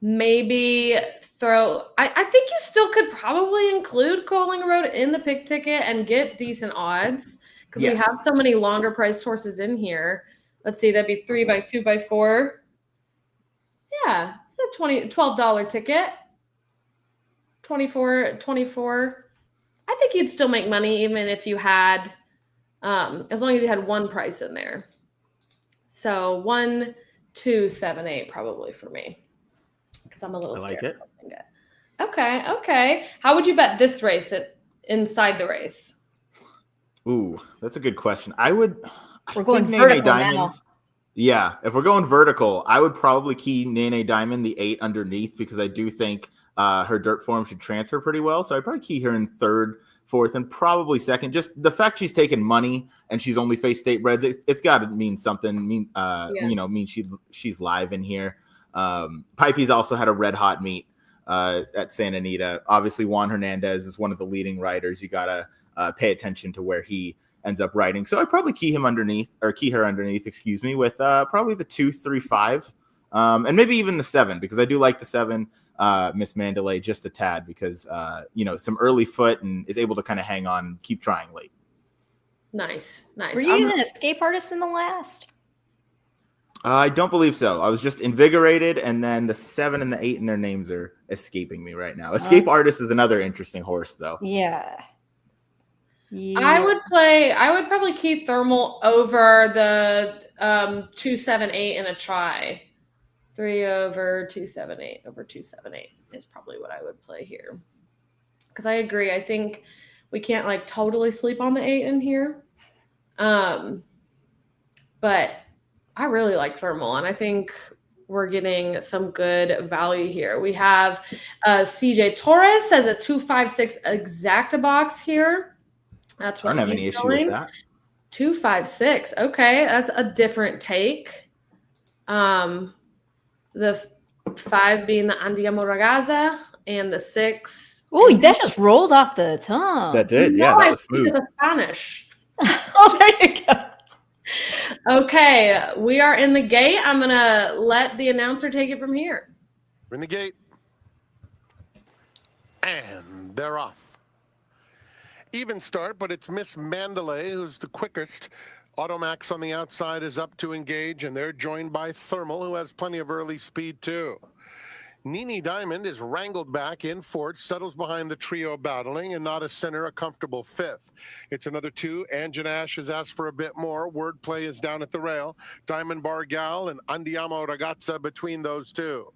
Maybe throw. I think you still could probably include Coalinga Road in the pick ticket and get decent odds because we have so many longer priced horses in here. Let's see, that'd be 3 by 2 by 4. Yeah, it's a $12 ticket. 24. I think you'd still make money even if you had, as long as you had one price in there. So 1, 2, 7, 8 probably for me because I'm a little scared. I like it. Okay. How would you bet this race inside the race? Ooh, that's a good question. We're going vertical Diamond. now. Yeah, if we're going vertical, I would probably key Nene Diamond the 8 underneath because I do think her dirt form should transfer pretty well. So I'd probably key her in 3rd, 4th, and probably 2nd. Just the fact she's taken money and she's only faced state breds, it's got to mean something. Mean she's live in here. Pipey's also had a red hot meet at Santa Anita. Obviously, Juan Hernandez is one of the leading riders. You gotta pay attention to where he ends up riding. So I'd probably key her underneath, with probably the 2, 3, 5, and maybe even the 7 because I do like the 7. Miss Mandalay just a tad because some early foot and is able to kind of hang on, keep trying late. Nice. Were you using Escape Artist in the last? I don't believe so. I was just Invigorated, and then the 7 and the 8 and their names are escaping me right now. Escape Artist is another interesting horse, though. Yeah. I would probably key Thermal over the 2, 7, 8 in a try. 3 over 2, 7, 8 over 2, 7, 8 is probably what I would play here. Because I agree. I think we can't totally sleep on the 8 in here. But I really like Thermal, and I think we're getting some good value here. We have CJ Torres as a 256 exacta box here. That's I what don't have any he's issue with selling. that. 256. Okay, that's a different take. The 5 being the Andiamo Ragazza, and the 6. Oh, that just rolled off the tongue. That did, yeah, No, that I was speak smooth. the Spanish. Oh, there you go. Okay, we are in the gate. I'm going to let the announcer take it from here. We're in the gate. And they're off. Even start, but it's Miss Mandalay who's the quickest. Automax on the outside is up to engage, and they're joined by Thermal, who has plenty of early speed, too. Nini Diamond is wrangled back in fourth, settles behind the trio battling, and Not a Sinner a comfortable fifth. It's another 2. Anjanash has asked for a bit more. Wordplay is down at the rail. Diamond Bar Gal and Andiamo Ragazza between those two.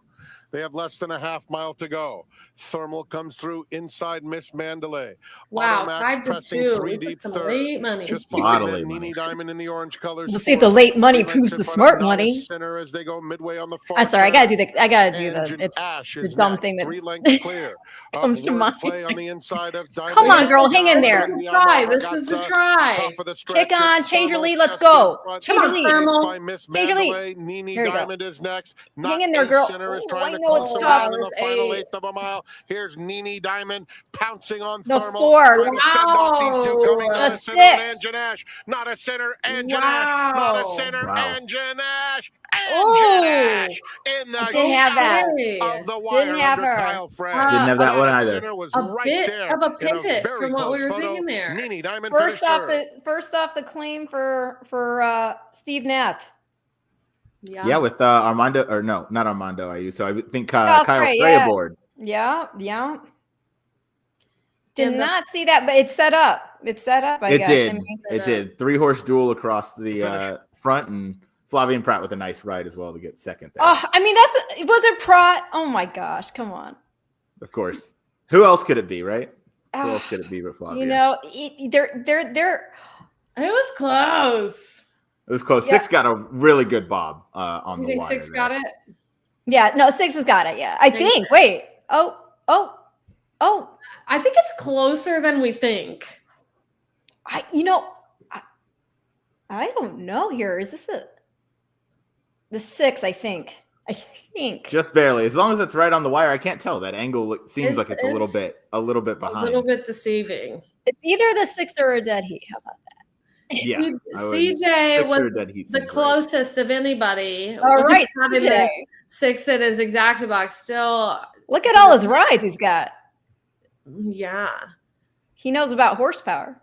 They have less than a half mile to go. Thermal comes through inside Miss Mandalay. Wow, Automax 5 to pressing 2. 3 We deep took some third. late money. Just Lot behind of that, late Nini money. Diamond in the orange colors. We'll see if the late money proves the smart money. Center as they go midway on the far I'm sorry, I turn. gotta do Engine it's Ash the is dumb next, thing that 3 lengths clear. comes to mind. Play on the inside of Diamond. Come on, girl, hang in there. This is the try. This is the try. Top of the stretch, Kick on, it's change your Thermal lead, let's just in go. front. Change your Come on, lead. Thermal. By Miss Change your lead. Mandalay. Nini Here you go. Diamond is next. Hang in there, Ace girl. Center is Oh, trying I to know it's close tough. in the final Eight. eighth of a mile. Here's Nini Diamond pouncing on The Thermal. 4. Trying to fend off these two coming. Wow. Not The a center and 6. Anjanash. Not a center, Anjanash. Not a Wow. center, Wow. Anjanash. Oh, Anjanash in the didn't have that. Okay. of the wire Didn't have under her. Kyle Frey. Didn't have that one Not a either. center was A right bit there of a in pivot very from what we close were photo. thinking there. Nini Diamond First finished off third. the claim for Steve Knapp. Yeah, with Armando, or no, not Armando. So I think Kyle Kyle Frey, Frey yeah. aboard. Yeah. Did And not see that, but it's set up. It's set up. I guess. I mean, It did. 3-horse duel across the front, and Flavian Pratt with a nice ride as well to get second there. oh, I mean, was it Pratt? Oh my gosh, come on. Of course. Who else could it be, right? Who Ah, else could it be but Flavian? You know, they're It was close. It was close. Yeah. 6 got a really good bob on You the think wire 6 there. got it? yeah. No, 6 has got it. Yeah, I think. Wait. Oh. I think it's closer than we think. I don't know here. Is this the 6? I think. Just barely. As long as it's right on the wire, I can't tell. That angle seems like it's a little bit A behind. little bit deceiving. It's either the 6 or a dead heat. How about that? Yeah. CJ was dead heat the seems right. closest of anybody. All right, Having CJ. the 6 in his exacta box still. Look at all his rides he's got. Yeah. He knows about horsepower.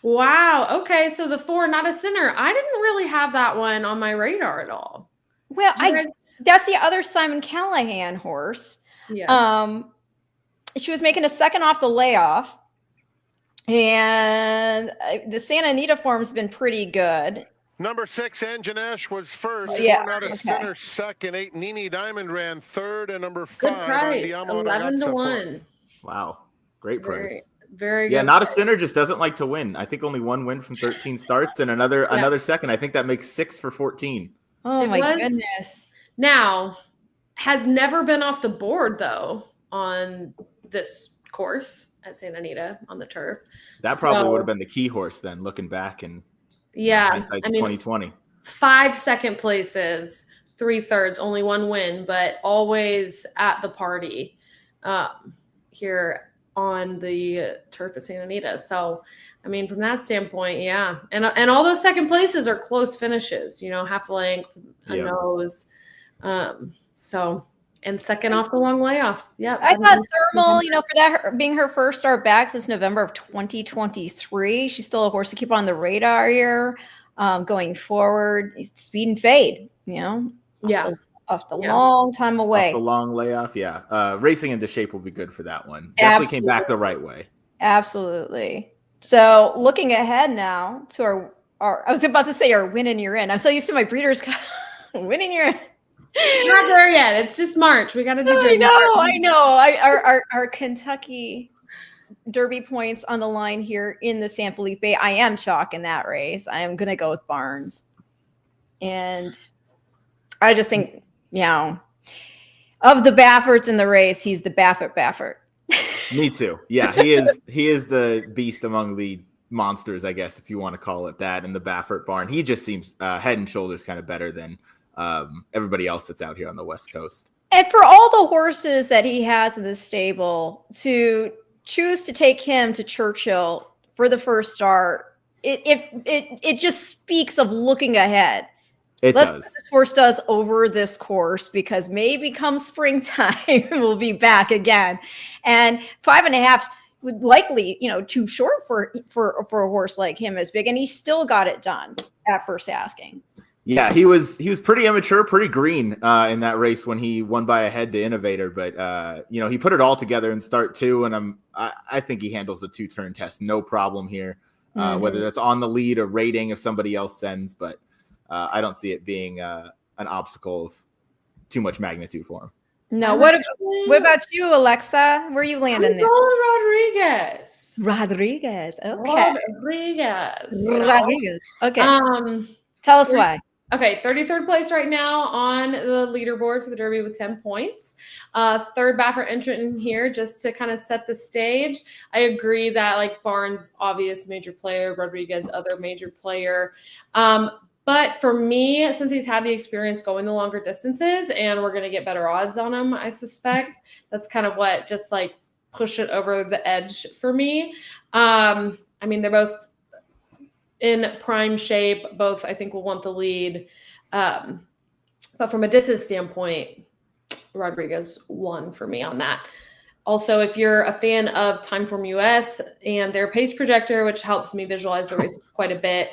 Wow. Okay. So the 4, not a center. I didn't really have that one on my radar at all. Well, Did you guys- that's the other Simon Callahan horse. Yes. She was making a second off the layoff, and the Santa Anita form's been pretty good. Number 6, Anjanash was first. Yeah, 4 out of okay. center, second. 8, Nini Diamond ran third, and number Good 5, price. Andiamo 11 to Ragazza 1. fourth. Wow. Great price. Very, very good. Yeah, not a price. sinner just doesn't like to win. I think only 1 win from 13 starts and another second. I think that makes 6 for 14. Oh It my was- goodness. Now, has never been off the board though on this course at Santa Anita on the turf. That probably So- would have been the key horse then, looking back, and Yeah. hindsight's 2020. 5 second places, 3 thirds, only 1 win, but always at the party here on the turf at Santa Anita. So, I mean, from that standpoint, yeah. And all those second places are close finishes, half a length, a Yeah. nose. So, and second off the long layoff. Yeah. I thought Thermal, for that being her first start back since November of 2023, she's still a horse to keep on the radar here. Going forward, speed and fade, Yeah. off the Yeah. long time away. Off the long layoff, yeah. Racing into shape will be good for that one. Definitely came back the right way. Absolutely. So looking ahead now to our I was about to say our win and you're in. I'm so used to my breeders win and you're in. Not there yet. It's just March. We got to do. I know. Our Kentucky Derby points on the line here in the San Felipe. I am chalk in that race. I am going to go with Barnes. And I just think, of the Bafferts in the race, he's the Baffert. Me too. Yeah, he is the beast among the monsters, I guess, if you want to call it that, in the Baffert barn. He just seems head and shoulders kind of better than everybody else that's out here on the West Coast. And for all the horses that he has in the stable, to choose to take him to Churchill for the first start, it just speaks of looking ahead. Let's see what this horse does over this course, because maybe come springtime we'll be back again. And 5.5 would likely, too short for a horse like him as big, and he still got it done at first asking. Yeah, he was pretty immature, pretty green in that race when he won by a head to Innovator, but he put it all together in start 2, and I think he handles the 2-turn test no problem here, whether that's on the lead or rating if somebody else sends, but I don't see it being an obstacle of too much magnitude for him. No, what about you, Alexa? Where are you landing there? Rodriguez. Okay. Rodriguez. Okay. Tell us why. Okay, 33rd place right now on the leaderboard for the Derby with 10 points. Third Baffert entrant in here, just to kind of set the stage. I agree that Barnes, obvious major player, Rodriguez, other major player. But for me, since he's had the experience going the longer distances, and we're going to get better odds on him, I suspect, that's kind of what just push it over the edge for me. They're both in prime shape. Both, I think, will want the lead. But from a distance standpoint, Rodriguez won for me on that. Also, if you're a fan of Timeform US and their pace projector, which helps me visualize the race quite a bit,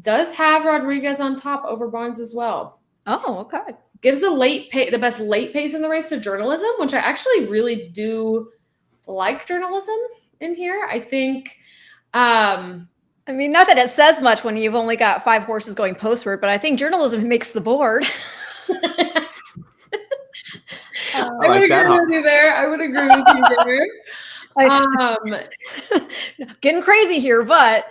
does have Rodriguez on top over Barnes as well. Oh, okay. Gives the best late pace in the race to Journalism, which I actually really do like Journalism in here. I think, not that it says much when you've only got 5 horses going postward, but I think Journalism makes the board. I would agree with you there. Getting crazy here, but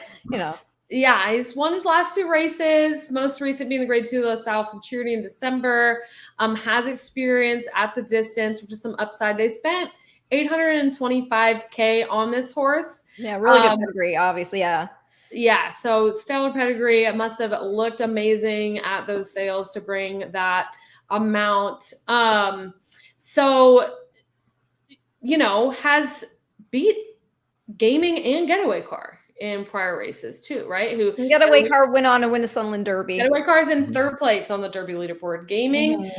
Yeah, he's won his last 2 races, most recent being the Grade 2 La Salle Futurity in December. Has experience at the distance, which is some upside. They spent $825K on this horse. Yeah, really good pedigree, obviously, yeah. Yeah, so stellar pedigree. It must have looked amazing at those sales to bring that amount. Has beat Gaming and Getaway Car in prior races too, right? Getaway Car went on to win a Sunland Derby. Getaway Car is in 3rd place on the Derby leaderboard. Gaming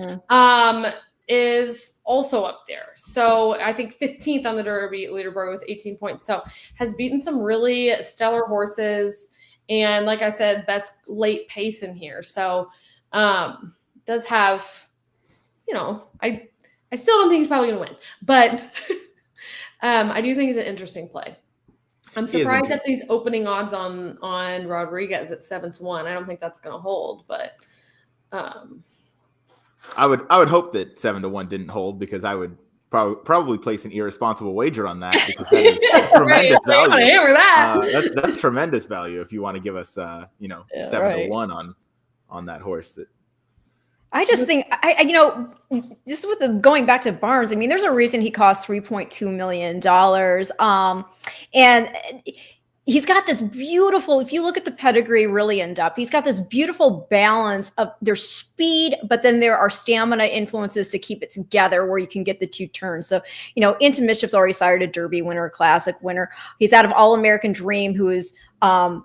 is also up there. So I think 15th on the Derby leaderboard with 18 points. So has beaten some really stellar horses. And like I said, best late pace in here. So does have, I still don't think he's probably going to win. But I do think he's an interesting play. I'm surprised at these opening odds on Rodriguez at 7-1. I don't think that's going to hold, but I would hope that 7-1 didn't hold, because I would probably place an irresponsible wager on that, because that is tremendous value. Hammer that. That's tremendous value if you want to give us 7-1 on that horse. I just think just with the going back to Barnes, there's a reason he cost $3.2 million. And he's got this beautiful, if you look at the pedigree really in depth, he's got this beautiful balance of their speed, but then there are stamina influences to keep it together where you can get the 2 turns. So, Into Mischief's already sired a Derby winner, a Classic winner. He's out of All American Dream, who is a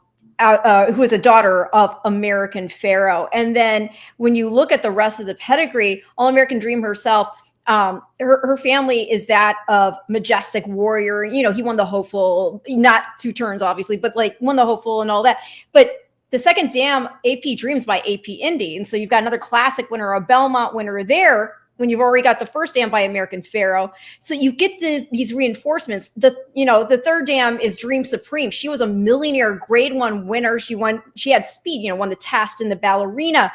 daughter of American Pharaoh. And then when you look at the rest of the pedigree, All American Dream herself, her family is that of Majestic Warrior. He won the Hopeful, not 2 turns, obviously, but won the Hopeful and all that. But the second dam, AP Dreams by AP Indy. And so you've got another Classic winner, a Belmont winner there, when you've already got the first dam by American Pharaoh. So you get these reinforcements. The third dam is Dream Supreme. She was a Millionaire Grade 1 winner. She had speed, won the test in the Ballerina.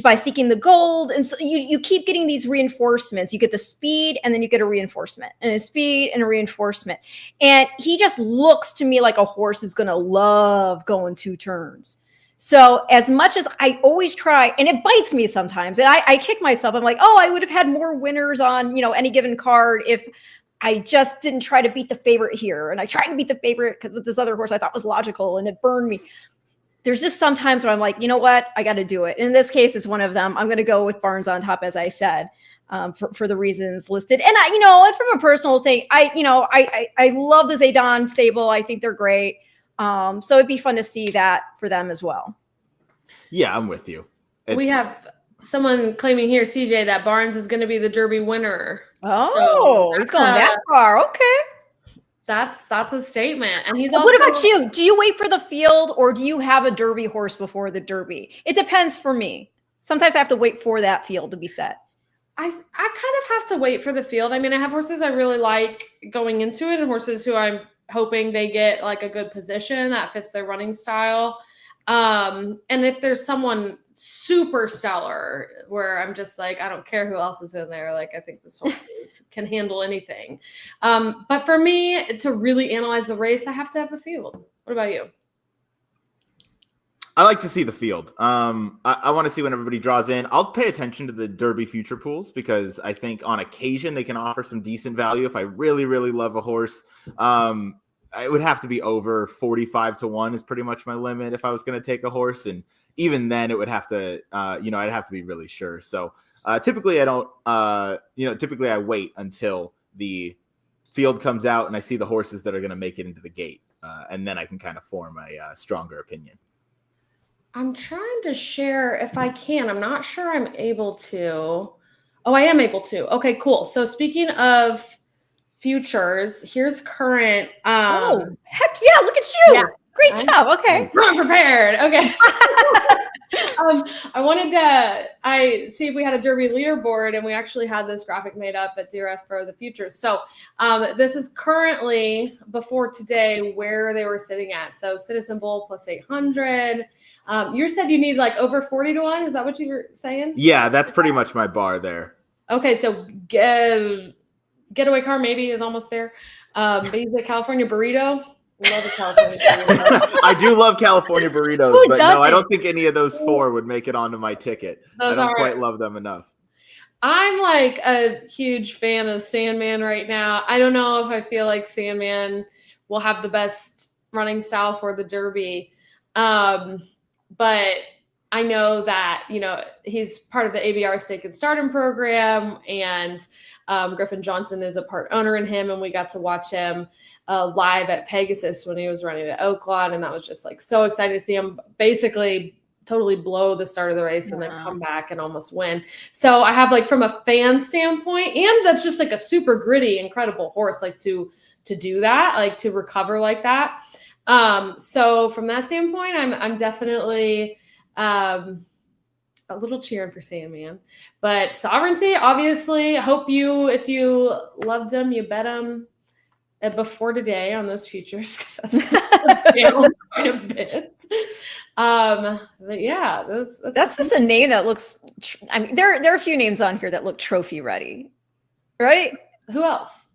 by seeking the gold. And so you keep getting these reinforcements. You get the speed, and then you get a reinforcement, and a speed and a reinforcement. And he just looks to me like a horse who's going to love going 2 turns. So as much as I always try, and it bites me sometimes, and I kick myself, I'm like, oh, I would have had more winners on, any given card if I just didn't try to beat the favorite here. And I tried to beat the favorite because this other horse I thought was logical, and it burned me. There's just some times where I'm like, you know what? I got to do it. In this case, it's one of them. I'm going to go with Barnes on top, as I said, for the reasons listed. And and from a personal thing, I love the Zaydan stable. I think they're great. So it'd be fun to see that for them as well. Yeah, I'm with you. We have someone claiming here, CJ, that Barnes is going to be the Derby winner. Oh, he's going that far. Okay. That's a statement. And he's also, what about you? Do you wait for the field, or do you have a Derby horse before the Derby? It depends for me. Sometimes I have to wait for that field to be set. I kind of have to wait for the field. I mean, I have horses I really like going into it, and horses who I'm hoping they get like a good position that fits their running style. And if there's someone super stellar where I'm just like, I don't care who else is in there. Like, I think this horse can handle anything. But for me to really analyze the race, I have to have the field. What about you? I like to see the field. I want to see when everybody draws in. I'll pay attention to the Derby future pools because I think on occasion they can offer some decent value. If I really, really love a horse, it would have to be over 45-1 is pretty much my limit if I was going to take a horse. And even then it would have to, I'd have to be really sure. So typically I don't, typically I wait until the field comes out and I see the horses that are going to make it into the gate. And then I can kind of form a stronger opinion. I'm trying to share if I can. I'm not sure I'm able to. Oh, I am able to. Okay, cool. So speaking of futures, here's current. Oh, heck yeah. Look at you. Yeah. Great job. Okay. I'm prepared. Okay. I see if we had a Derby leaderboard, and we actually had this graphic made up at DRF for the futures. So this is currently before today where they were sitting at. So Citizen Bowl plus 800. You said you need like over 40-1. Is that what you were saying? Yeah, that's pretty much my bar there. Okay. So Getaway Car maybe is almost there. But he's a California Burrito. Love a California burrito. I do love California burritos, but no, I don't think any of those 4 would make it onto my ticket. I don't quite love them enough. I'm like a huge fan of Sandman right now. I don't know if I feel like Sandman will have the best running style for the Derby. But I know that, he's part of the ABR Stake and Stardom program, and Griffin Johnson is a part owner in him, and we got to watch him live at Pegasus when he was running at Oaklawn, and that was just like so exciting to see him basically totally blow the start of the race and then come back and almost win. So I have like from a fan standpoint, and that's just like a super gritty, incredible horse, like to do that, like to recover like that. So from that standpoint, I'm definitely a little cheering for Sandman, but Sovereignty, obviously, I hope if you loved him, you bet him before today on those futures, because that's down quite a bit. But yeah, that's just a name that looks. I mean, there are a few names on here that look trophy ready, right? Who else?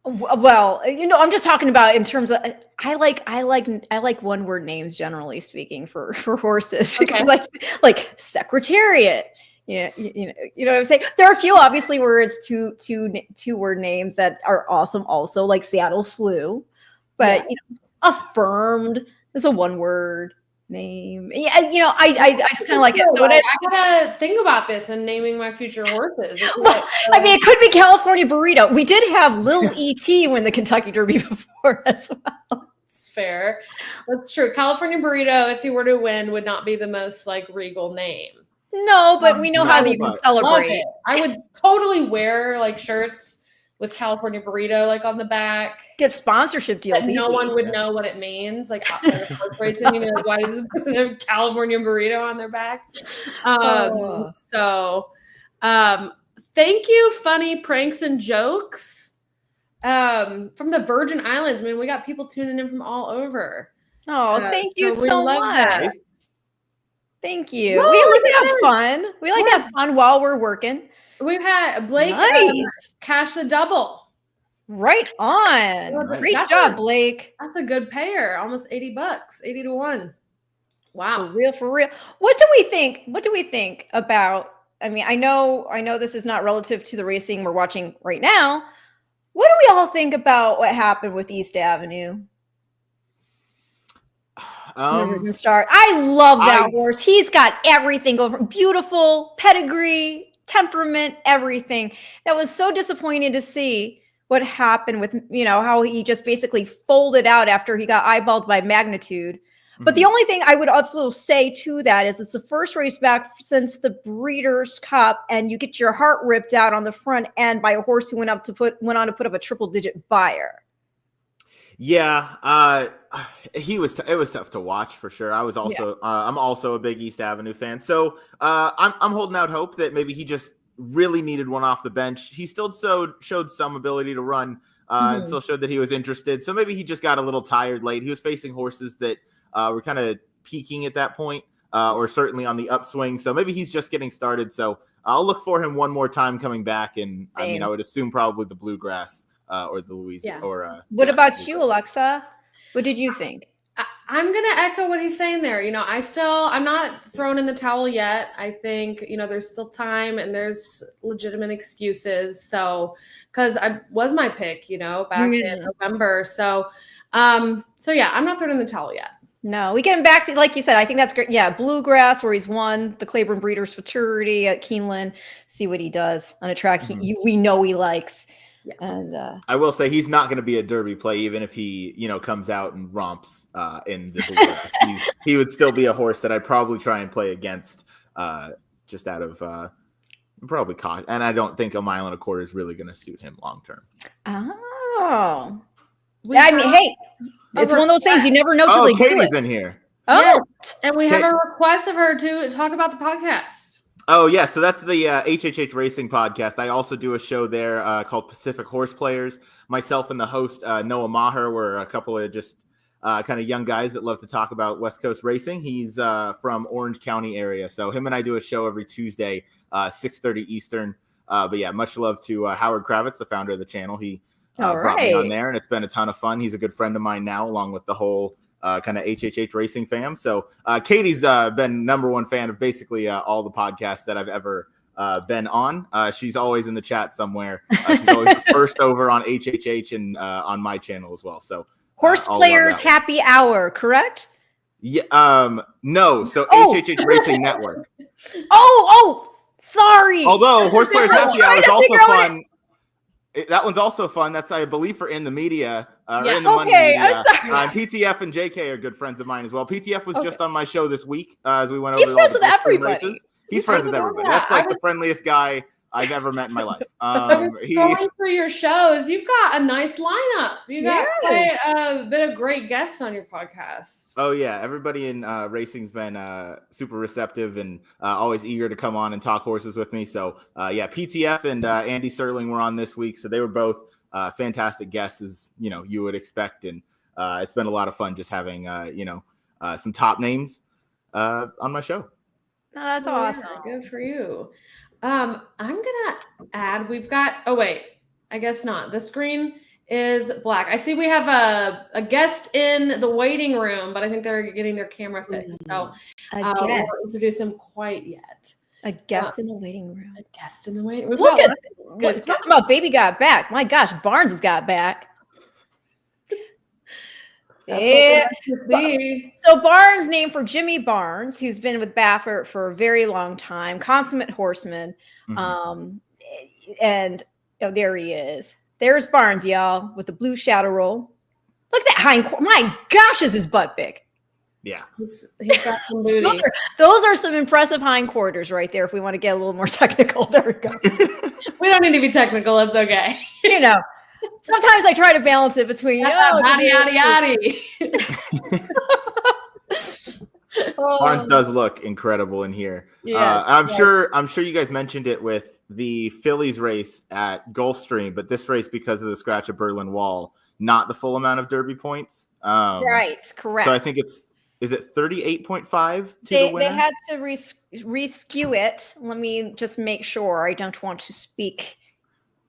Well, I'm just talking about in terms of I like one word names generally speaking for horses, because like Secretariat. Yeah, you know what I'm saying? There are a few obviously where it's two word names that are awesome also, like Seattle Slew, but Affirmed is a one word name. Yeah, I just kind of like it. So I gotta think about this and naming my future horses. Well, I mean, it could be California Burrito. We did have Lil E.T. win the Kentucky Derby before as well. It's fair. That's true. California Burrito, if he were to win, would not be the most like regal name. No, but we know how you can celebrate. I would totally wear like shirts with California Burrito like on the back. Get sponsorship deals. No one would know what it means. Like racing, like, why does this person have California Burrito on their back? So thank you, Funny Pranks and Jokes. From the Virgin Islands, man, we got people tuning in from all over. Oh, thank you so much. That. Thank you. Woo, We like to look at have fun. We like to have fun while we're working. We've had Blake Nice. cash the double. Right on. Nice. Great job, Blake. That's a good payer. Almost $80, 80 to 1. Wow. For real. What do we think? What do we think about? I mean, I know this is not relative to the racing we're watching right now. What do we all think about what happened with East Avenue? Rivers and Star. I love that horse. He's got everything over. Beautiful pedigree, temperament, everything. That was so disappointing to see what happened with, how he just basically folded out after he got eyeballed by Magnitude. But the only thing I would also say to that is it's the first race back since the Breeders' Cup, and you get your heart ripped out on the front end by a horse who went on to put up a triple-digit buyer. Yeah, it was tough to watch for sure. I was also I'm also a big East Avenue fan, so I'm holding out hope that maybe he just really needed one off the bench. He still showed some ability to run, and still showed that he was interested. So maybe he just got a little tired late. He was facing horses that were kind of peaking at that point, or certainly on the upswing. So maybe he's just getting started. So I'll look for him one more time coming back, and I mean I would assume probably the Bluegrass. Or the Louisiana, what about you, Alexa? What did you think? I'm gonna echo what he's saying there. I'm not thrown in the towel yet. I think there's still time and there's legitimate excuses. So, because I was my pick, back in November. So, yeah, I'm not thrown in the towel yet. No, we get him back to, like you said, I think that's great. Yeah, Bluegrass, where he's won the Claiborne Breeders' Futurity at Keeneland. See what he does on a track we know he likes. Yeah. And I will say he's not going to be a Derby play, even if he, comes out and romps in the Bluegrass. He would still be a horse that I'd probably try and play against, just out of probably caught. And I don't think a mile and a quarter is really going to suit him long term. Oh, I mean, hey, it's one of those things you never know till they do it. Katie's in here. Oh, yes. And we have a request of her to talk about the podcast. Oh, yeah. So that's the HHH Racing podcast. I also do a show there called Pacific Horse Players. Myself and the host, Noah Maher, we're a couple of just kind of young guys that love to talk about West Coast racing. He's from Orange County area. So him and I do a show every Tuesday, 6:30 Eastern. But yeah, much love to Howard Kravitz, the founder of the channel. He brought me on there, and it's been a ton of fun. He's a good friend of mine now, along with the whole kind of HHH Racing fam. So Katie's been number one fan of basically all the podcasts that I've ever been on. She's always in the chat somewhere. She's always the first over on HHH and on my channel as well. So Horse Players Happy Hour, correct? Yeah. No. So HHH Racing Network. Sorry. Although Horse Players Happy Hour is also fun. That one's also fun. That's, I believe, for In the Media. In the Money Media. PTF and JK are good friends of mine as well. PTF was just on my show this week as we went over all the everybody. Races. He's friends with everybody. That's like the friendliest guy I've ever met in my life. Going through your shows, you've got a nice lineup. You got quite a bit of great guests on your podcast. Oh yeah, everybody in racing's been super receptive and always eager to come on and talk horses with me. So yeah, PTF and Andy Serling were on this week, so they were both fantastic guests, as you would expect, and it's been a lot of fun just having some top names on my show. Oh, that's awesome. Good for you. I'm gonna add, we've got, I guess not. The screen is black. I see we have a guest in the waiting room, but I think they're getting their camera fixed. So we won't introduce him quite yet. A guest in the waiting room. A guest in the waiting room. Look, talking about baby got back. My gosh, Barnes has got back. Yeah. So Barnes, named for Jimmy Barnes, who's been with Baffert for a very long time, consummate horseman. And there he is. There's Barnes, y'all, with the blue shadow roll. Look at that hind quarter. My gosh, is his butt big? Yeah. He's got some booty. Those are some impressive hindquarters right there if we want to get a little more technical. There we go. We don't need to be technical. It's okay. Sometimes I try to balance it between, yada. Barnes does look incredible in here. Yeah, I'm sure you guys mentioned it with the Phillies race at Gulfstream, but this race, because of the scratch of Berlin Wall, not the full amount of Derby points. Right, correct. So I think it's is it 38.5 to the They winner? had to reskew it. Let me just make sure. I don't want to speak.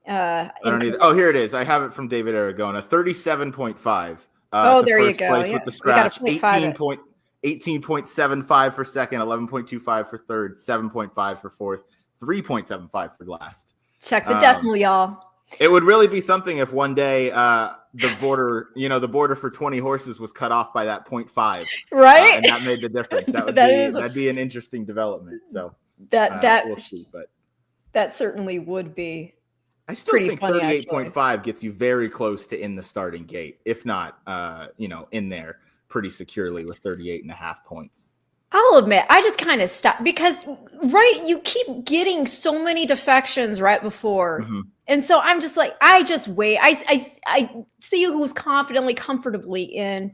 I don't either. Oh, here it is. I have it from David Aragona. 37.5. Oh, to there you first go. place Yeah. with the We got a scratch. 18.75 for second, 11.25 for third, 7.5 for fourth, 3.75 for last. Check the decimal, y'all. It would really be something if one day the border for 20 horses was cut off by that 0.5. Right? And that made the difference. That'd be an interesting development. So we'll see. But that certainly would be. I still pretty think funny, 38.5 gets you very close to in the starting gate, if not, in there pretty securely with 38.5 points. I'll admit, I just kind of stopped because, you keep getting so many defections right before. Mm-hmm. And so I'm just like, I just wait. I see who's comfortably in.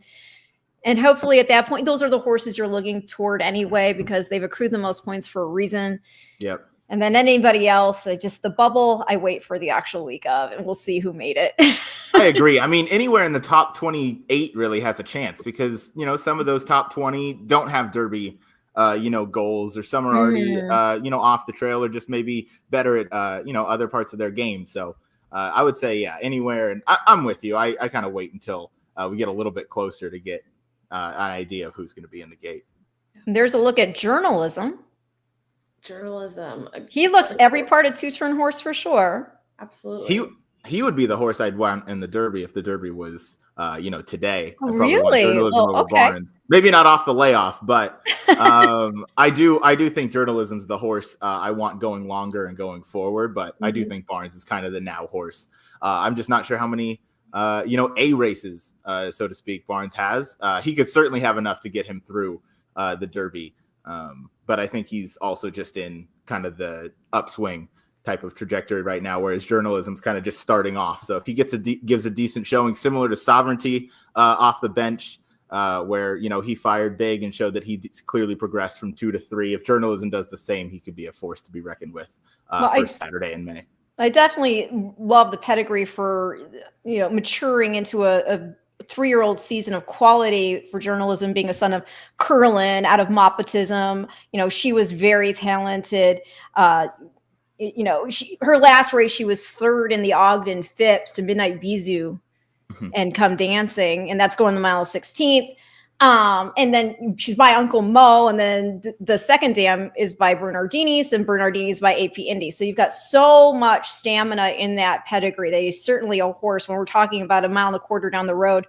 And hopefully at that point, those are the horses you're looking toward anyway, because they've accrued the most points for a reason. Yep. And then anybody else, just the bubble, I wait for the actual week of, and we'll see who made it. I agree. I mean, anywhere in the top 28 really has a chance because, some of those top 20 don't have Derby, goals, or some are already, off the trail or just maybe better at, other parts of their game. So I would say, yeah, anywhere. And I'm with you. I kind of wait until we get a little bit closer to get an idea of who's going to be in the gate. There's a look at journalism. He looks every part of two-turn horse for sure. Absolutely. He would be the horse I'd want in the Derby if the Derby was, today. Oh, I'd probably want really? Journalism over Barnes. Maybe not off the layoff, but I do think Journalism's the horse I want going longer and going forward. But I do think Barnes is kind of the now horse. I'm just not sure how many A races, so to speak, Barnes has. He could certainly have enough to get him through the Derby. But I think he's also just in kind of the upswing type of trajectory right now, whereas Journalism's kind of just starting off. So if he gives a decent showing, similar to Sovereignty off the bench, where he fired big and showed that he clearly progressed from 2 to 3. If Journalism does the same, he could be a force to be reckoned with for Saturday in May. I definitely love the pedigree for maturing into a 3-year-old season of quality for Journalism, being a son of Curlin out of Moppetism. She was very talented. Her last race, she was 3rd in the Ogden Phipps to Midnight Bisou and Come Dancing. And that's going the mile 16th. And then she's by Uncle Mo. And then the second dam is by Bernardini's, and Bernardini's by AP Indy. So you've got so much stamina in that pedigree that he's certainly a horse. When we're talking about 1.25 miles down the road,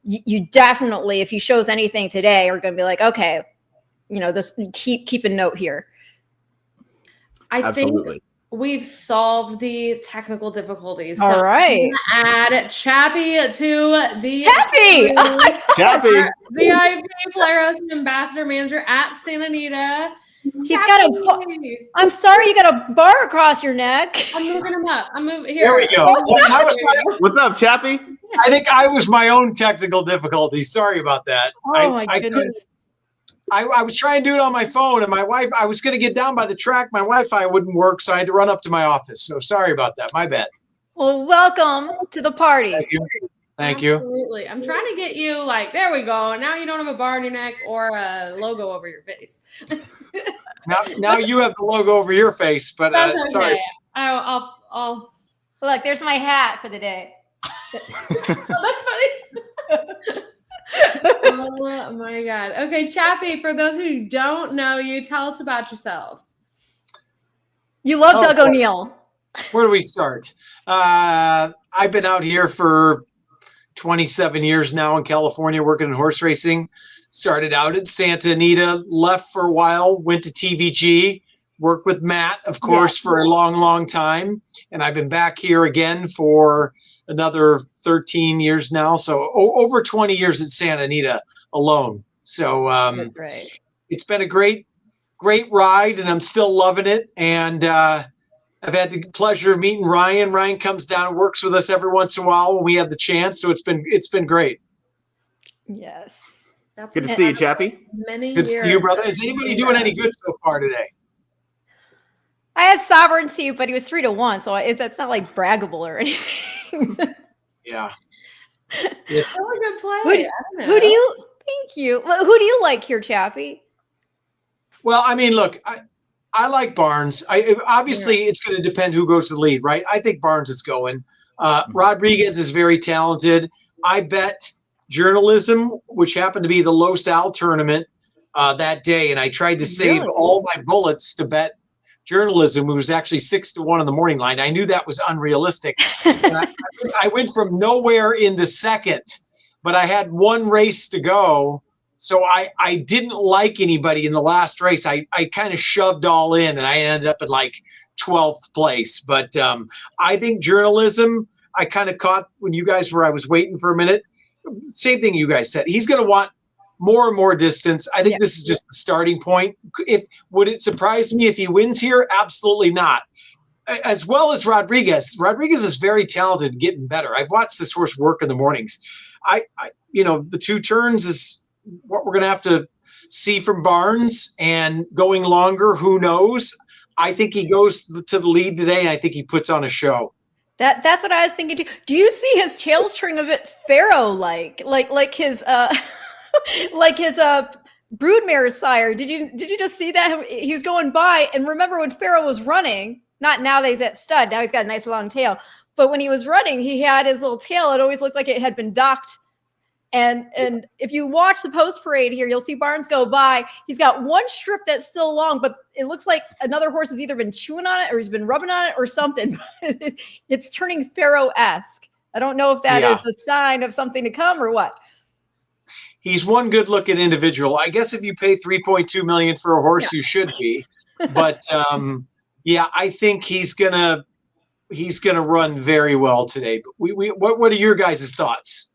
you definitely, if he shows anything today, are going to be like, okay, this keep a note here. I think we've solved the technical difficulties. All right. Add Chappie to the Chappie VIP player host and ambassador manager at Santa Anita. He's got I'm sorry, you got a bar across your neck. I'm moving him up. I'm moving here. There we go. What's up, Chappie? I think I was my own technical difficulty. Sorry about that. Oh my goodness. I was trying to do it on my phone, and my wife, I was going to get down by the track. My Wi-Fi wouldn't work, so I had to run up to my office. So sorry about that. My bad. Well, welcome to the party. Thank you. Absolutely. I'm trying to get you there we go. Now you don't have a bar on your neck or a logo over your face. now you have the logo over your face, but That's okay. sorry. I'll Look, there's my hat for the day. that's funny. Oh my God. Okay, Chappie, for those who don't know you, tell us about yourself. You love Doug O'Neill. Where do we start? I've been out here for 27 years now in California working in horse racing. Started out at Santa Anita, left for a while, went to TVG, worked with Matt, of course, for a long, long time. And I've been back here again for another 13 years now. So over 20 years at Santa Anita alone. So That's right. It's been a great ride, and I'm still loving it. And I've had the pleasure of meeting Ryan. Ryan comes down and works with us every once in a while when we have the chance. So it's been great. Yes. That's good to see you, Chappie. Many Good years. to see you, brother. Is anybody doing any good so far today? I had Sovereignty, but he was 3-1, so that's not like braggable or anything. Yeah. It's still a good play. Who do you? Thank you. Well, who do you like here, Chappie? Well, I mean, look, I like Barnes. Obviously, it's going to depend who goes to the lead, right? I think Barnes is going. Rodriguez is very talented. I bet Journalism, which happened to be the Los Al tournament that day, and I tried to save all my bullets to bet Journalism, who was actually 6-1 in the morning line. I knew that was unrealistic. I went from nowhere into second, but I had one race to go. So I didn't like anybody in the last race. I kind of shoved all in, and I ended up in like 12th place. But I think Journalism, I kind of caught when you guys were, I was waiting for a minute. Same thing you guys said. He's going to want more and more distance. I think this is just the starting point. Would it surprise me if he wins here? Absolutely not. As well as Rodriguez. Rodriguez is very talented, getting better. I've watched this horse work in the mornings. The 2 turns is what we're going to have to see from Barnes, and going longer, who knows? I think he goes to the lead today, and I think he puts on a show. That's what I was thinking too. Do you see his tail's turning a bit Pharaoh-like, like his like his broodmare sire? Did you just see that? He's going by, and remember when Pharaoh was running? Not now that he's at stud. Now he's got a nice long tail. But when he was running, he had his little tail. It always looked like it had been docked. And if you watch the post parade here, you'll see Barnes go by. He's got one strip that's still long, but it looks like another horse has either been chewing on it or he's been rubbing on it or something. It's turning Pharaoh-esque. I don't know if that is a sign of something to come or what. He's one good-looking individual. I guess if you pay $3.2 million for a horse, you should be. But I think he's gonna run very well today. But what are your guys' thoughts?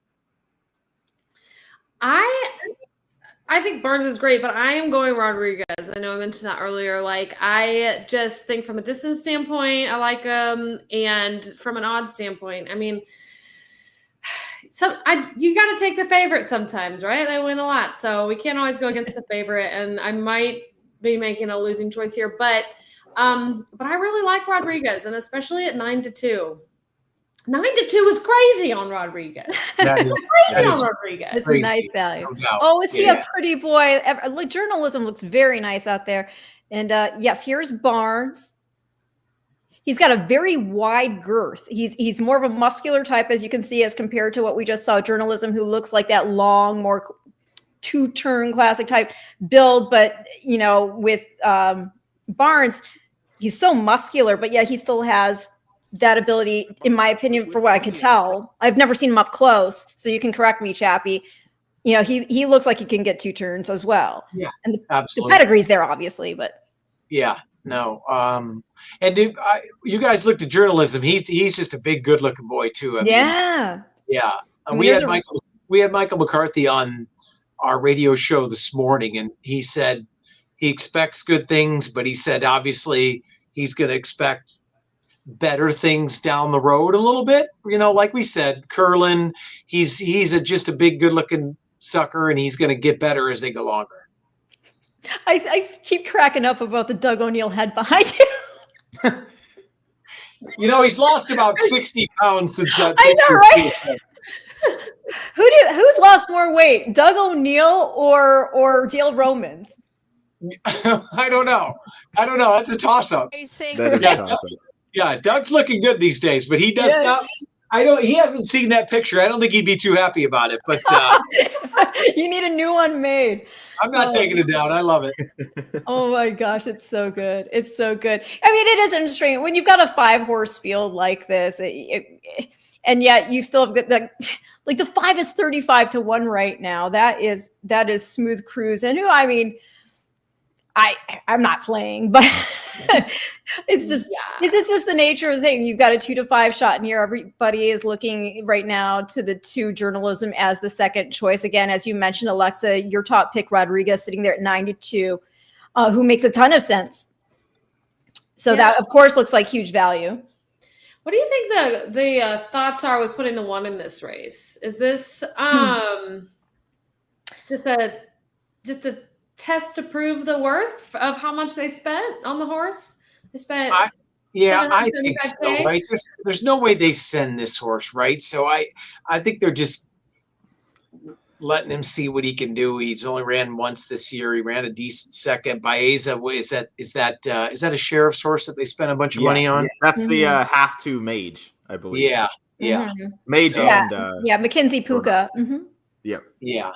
I think Barnes is great, but I am going Rodriguez. I know I mentioned that earlier. Like, I just think from a distance standpoint, I like him, and from an odds standpoint, I mean, you got to take the favorite sometimes, right? They win a lot, so we can't always go against the favorite. And I might be making a losing choice here, but I really like Rodriguez, and especially at 9-2. 9-2 is crazy on Rodriguez. That is crazy on Rodriguez. It's a nice value. Oh, is he a pretty boy? Journalism looks very nice out there. And yes, here's Barnes. He's got a very wide girth. He's more of a muscular type, as you can see, as compared to what we just saw. Journalism, who looks like that long, more 2-turn classic type build. But, with Barnes, he's so muscular, but yet he still has that ability, in my opinion, for what I can tell. I've never seen him up close, so you can correct me, Chappie. He looks like he can get 2 turns as well. Yeah, and absolutely. The pedigree's there, obviously, but no. And you guys looked at Journalism. He's just a big, good-looking boy too. I mean, And we had Michael McCarthy on our radio show this morning, and he said he expects good things, but he said obviously he's going to expect better things down the road a little bit. Like we said, Curlin, he's just a big, good-looking sucker, and he's going to get better as they go longer. I keep cracking up about the Doug O'Neill head behind you. He's lost about 60 pounds since that. I know, right? Who's lost more weight, Doug O'Neill or Dale Romans? I don't know. That's a toss-up. Are you saying Yeah, Doug's looking good these days, but he does not. He hasn't seen that picture. I don't think he'd be too happy about it. But you need a new one made. I'm not taking it down. I love it. Oh my gosh, it's so good. It's so good. I mean, it is interesting when you've got a 5-horse field like this, and yet you still have the 5 is 35-1 right now. That is Smooth Cruise, and I'm not playing, but it's just the nature of the thing. You've got a 2-5 shot in here. Everybody is looking right now to the 2 Journalism as the second choice. Again, as you mentioned, Alexa, your top pick, Rodriguez, sitting there at 9-2, who makes a ton of sense. So that, of course, looks like huge value. What do you think the thoughts are with putting the 1 in this race? Is this just a test to prove the worth of how much they spent on the horse? They spent I think so, right? There's no way they send this horse, right? So I think they're just letting him see what he can do. He's only ran once this year. He ran a decent second. Baeza, is that a sheriff's horse that they spent a bunch of money on? Yeah, that's the half to Mage, I believe. Yeah. Mage So- and Mackenzie Puka. Yeah.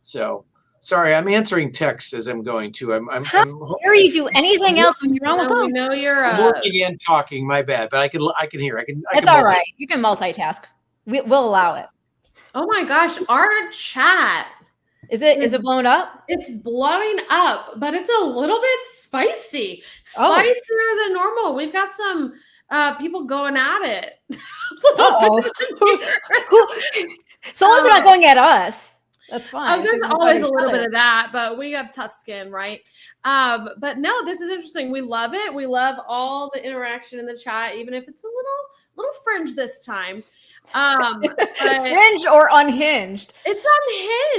So sorry, I'm answering texts as I'm going to. I'm How dare you do anything else when you're on with We us? know you're I'm working and talking. My bad, but I can hear. I can. It's all right. You can multitask. We'll allow it. Oh my gosh, our chat. Is it blown up? It's blowing up, but it's a little bit spicy. Oh. Spicier than normal. We've got some people going at it. So long as they're not going at us. That's fine. There's We can always fight a each little other. bit of that, but we have tough skin, right? But no, this is interesting. We love it. We love all the interaction in the chat, even if it's a little fringe this time. But Fringe or unhinged? it's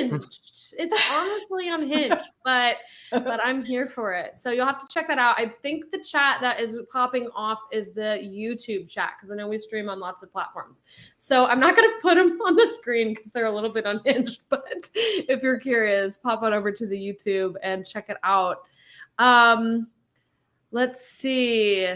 unhinged. It's honestly unhinged, but I'm here for it. So you'll have to check that out. I think the chat that is popping off is the YouTube chat, because I know we stream on lots of platforms. So I'm not going to put them on the screen because they're a little bit unhinged. But if you're curious, pop on over to the YouTube and check it out. Let's see.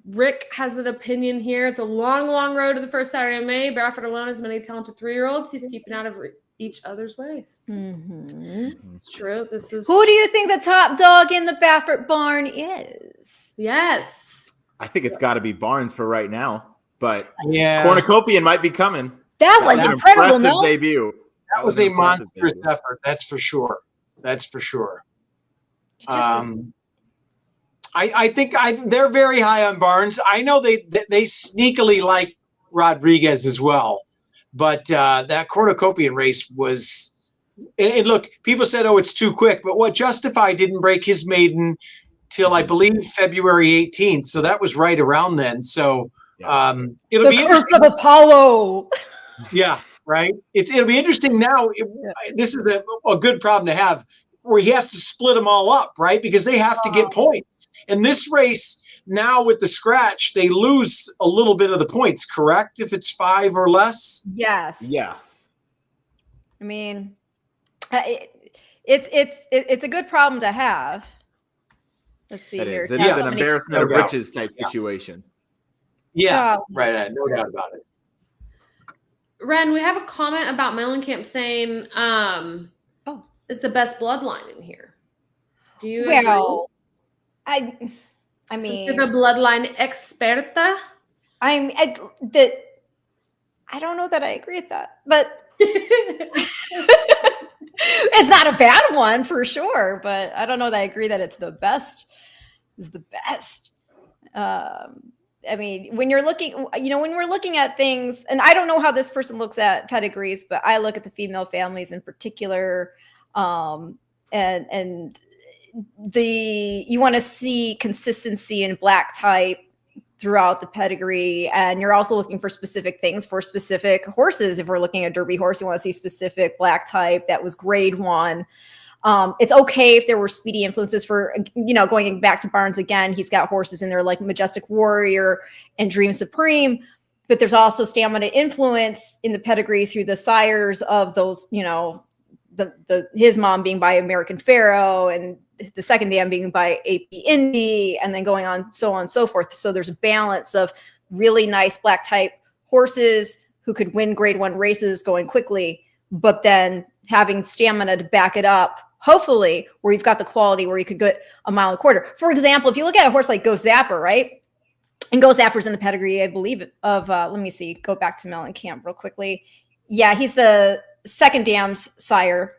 Rick has an opinion here. It's a long, long road to the first Saturday of May. Barefoot alone has many talented 3-year-olds. He's keeping out of each other's ways. It's true. This is Who do you think the top dog in the Baffert barn is? Yes. I think it's got to be Barnes for right now, but Yeah. Cornucopian might be coming. That was That's an incredible, impressive no? debut. That was an a impressive monstrous debut. effort. That's for sure. That's for sure. Just- I think they're very high on Barnes. I know they sneakily like Rodriguez as well, but that cornucopian race was. And look, people said, "Oh, it's too quick," but what Justify didn't break his maiden till I believe February 18th, so that was right around then. So it'll be the curse interesting. of Apollo. Yeah, right. It'll be interesting now. This is a good problem to have, where he has to split them all up, right? Because they have to get points. In this race, now with the scratch, they lose a little bit of the points, correct? If it's 5 or less? Yes. Yes. I mean, it's a good problem to have. Let's see It here. is. It Now, is an somebody- embarrassment of No doubt. riches type situation. Yeah, Oh. right. No doubt about it. Ren, we have a comment about Mellencamp saying, it's the best bloodline in here. Do you Well, I agree? mean, You're the bloodline experta. I don't know that I agree with that, but it's not a bad one for sure. But I don't know that I agree that it's the best. Is the best. I mean, when you're looking, when we're looking at things, and I don't know how this person looks at pedigrees, but I look at the female families in particular, and you want to see consistency in black type throughout the pedigree, and you're also looking for specific things for specific horses. If we're looking at a Derby horse, you want to see specific black type that was grade 1. It's okay if there were speedy influences for, going back to Barnes again, he's got horses in there like Majestic Warrior and Dream Supreme, but there's also stamina influence in the pedigree through the sires of those, his mom being by American Pharaoh and the second dam being by AP Indy, and then going on, so on and so forth. So there's a balance of really nice black type horses who could win grade 1 races going quickly, but then having stamina to back it up, hopefully, where you've got the quality where you could get a mile and a quarter. For example, if you look at a horse like Ghost Zapper, right? And Ghost Zapper's in the pedigree, I believe, of, let me see, go back to Mellencamp real quickly. Yeah, he's the second dam's sire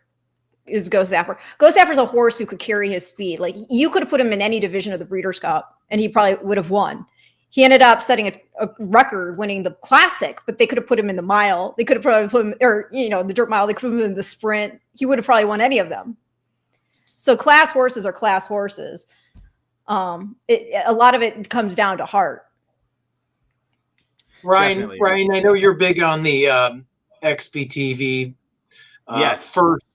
is Ghost Zapper. Ghost Zapper's a horse who could carry his speed. Like, you could have put him in any division of the Breeders' Cup, and he probably would have won. He ended up setting a record winning the Classic, but they could have put him in the mile. They could have probably put him, or, the dirt mile. They could have put him in the sprint. He would have probably won any of them. So class horses are class horses. A lot of it comes down to heart. Ryan, Definitely. Ryan, I know you're big on the XBTV. Yes. First,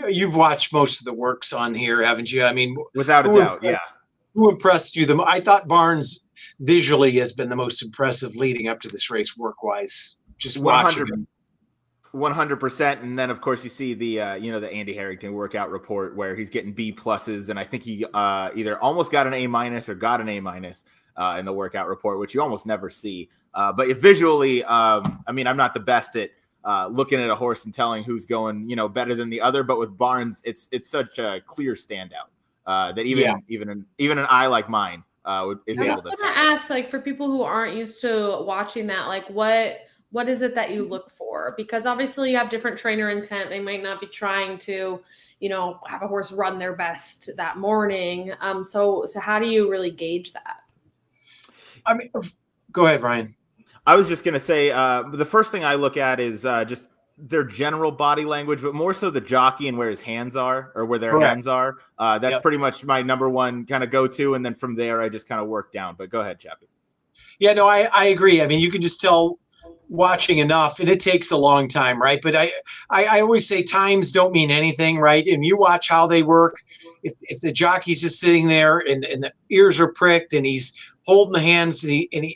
you've watched most of the works on here, haven't you? I mean, Without a who doubt, yeah. Who impressed you the most? I thought Barnes visually has been the most impressive leading up to this race, work-wise. Just watching 100. him. 100%. And then of course you see the the Andy Harrington workout report where he's getting B pluses, and I think he either almost got an A minus or got an A minus in the workout report, which you almost never see. But visually, I'm not the best at looking at a horse and telling who's going better than the other, but with Barnes it's such a clear standout that even an eye like mine is I able was to gonna tell. ask, like, for people who aren't used to watching that, like, what is it that you look for? Because obviously you have different trainer intent. They might not be trying to, have a horse run their best that morning. So how do you really gauge that? I mean, go ahead, Ryan. I was just gonna say the first thing I look at is just their general body language, but more so the jockey and where his hands are or where their hands are. That's pretty much my number one kind of go-to, and then from there I just kind of work down. But go ahead, Chappie. Yeah, no, I agree. I mean, you can just tell watching enough, and it takes a long time, right? But I always say times don't mean anything, right? And you watch how they work. If the jockey's just sitting there and the ears are pricked and he's holding the hands and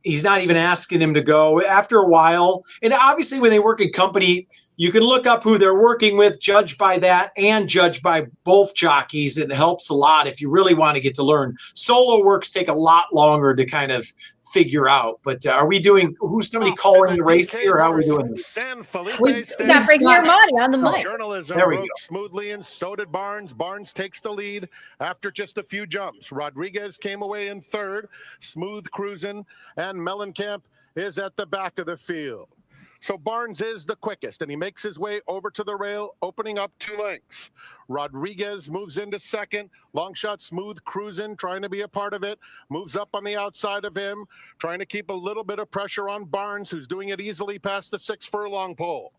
he's not even asking him to go, after a while, and obviously when they work in company, you can look up who they're working with, judge by that, and judge by both jockeys. It helps a lot if you really want to get to learn. Solo works take a lot longer to kind of figure out. But who's somebody calling the race here, or how are we doing this? San Felipe Stakes. Got Frankie Armani on the mic. Journalism There we broke go. smoothly, and so did Barnes. Barnes takes the lead after just a few jumps. Rodriguez came away in third, smooth cruising, and Mellencamp is at the back of the field. So Barnes is the quickest, and he makes his way over to the rail, opening up 2 lengths. Rodriguez moves into second. Long shot, smooth cruising, trying to be a part of it. Moves up on the outside of him, trying to keep a little bit of pressure on Barnes, who's doing it easily past the 6 furlong pole.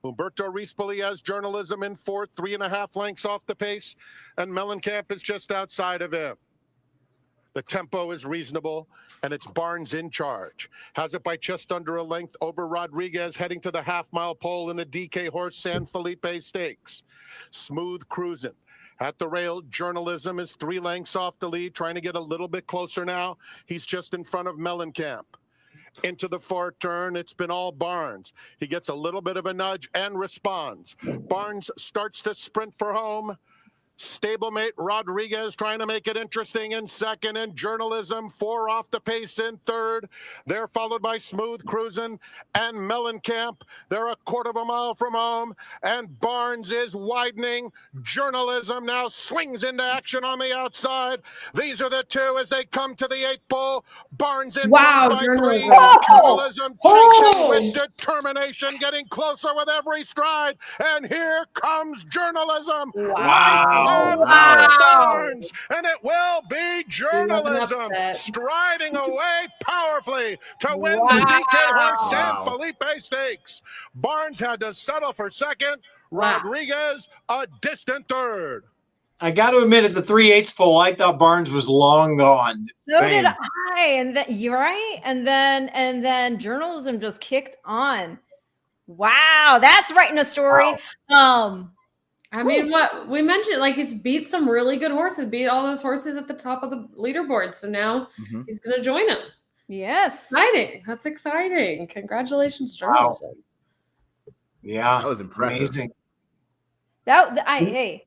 Humberto Rispoli has Journalism in fourth, 3.5 lengths off the pace, and Mellencamp is just outside of him. The tempo is reasonable, and it's Barnes in charge. Has it by just under a length over Rodriguez, heading to the half-mile pole in the DK horse San Felipe Stakes. Smooth cruising. At the rail, Journalism is 3 lengths off the lead, trying to get a little bit closer now. He's just in front of Mellencamp. Into the far turn, it's been all Barnes. He gets a little bit of a nudge and responds. Barnes starts to sprint for home. Stablemate Rodriguez trying to make it interesting in second, and Journalism 4 off the pace in third. They're followed by Smooth Cruisin' and Mellencamp. They're a 1/4 mile from home, and Barnes is widening. Journalism now swings into action on the outside. These are the two as they come to the 8th pole. Barnes in front by 3. Journalism chasing with determination, getting closer with every stride. And here comes Journalism. Wow. Barnes, and it will be Journalism striding away powerfully to win the DK horse San Felipe Stakes. Barnes had to settle for second. Rodriguez a distant third. I got to admit, at the 3/8 pole, I thought Barnes was long gone. So did I, and then you're right, and then Journalism just kicked on. Wow, that's writing a story. I mean, what we mentioned, like, he's beat some really good horses, beat all those horses at the top of the leaderboard. So now he's going to join them. Yes. Exciting. That's exciting. Congratulations, Journalism. Yeah. That was impressive. Amazing. Hey,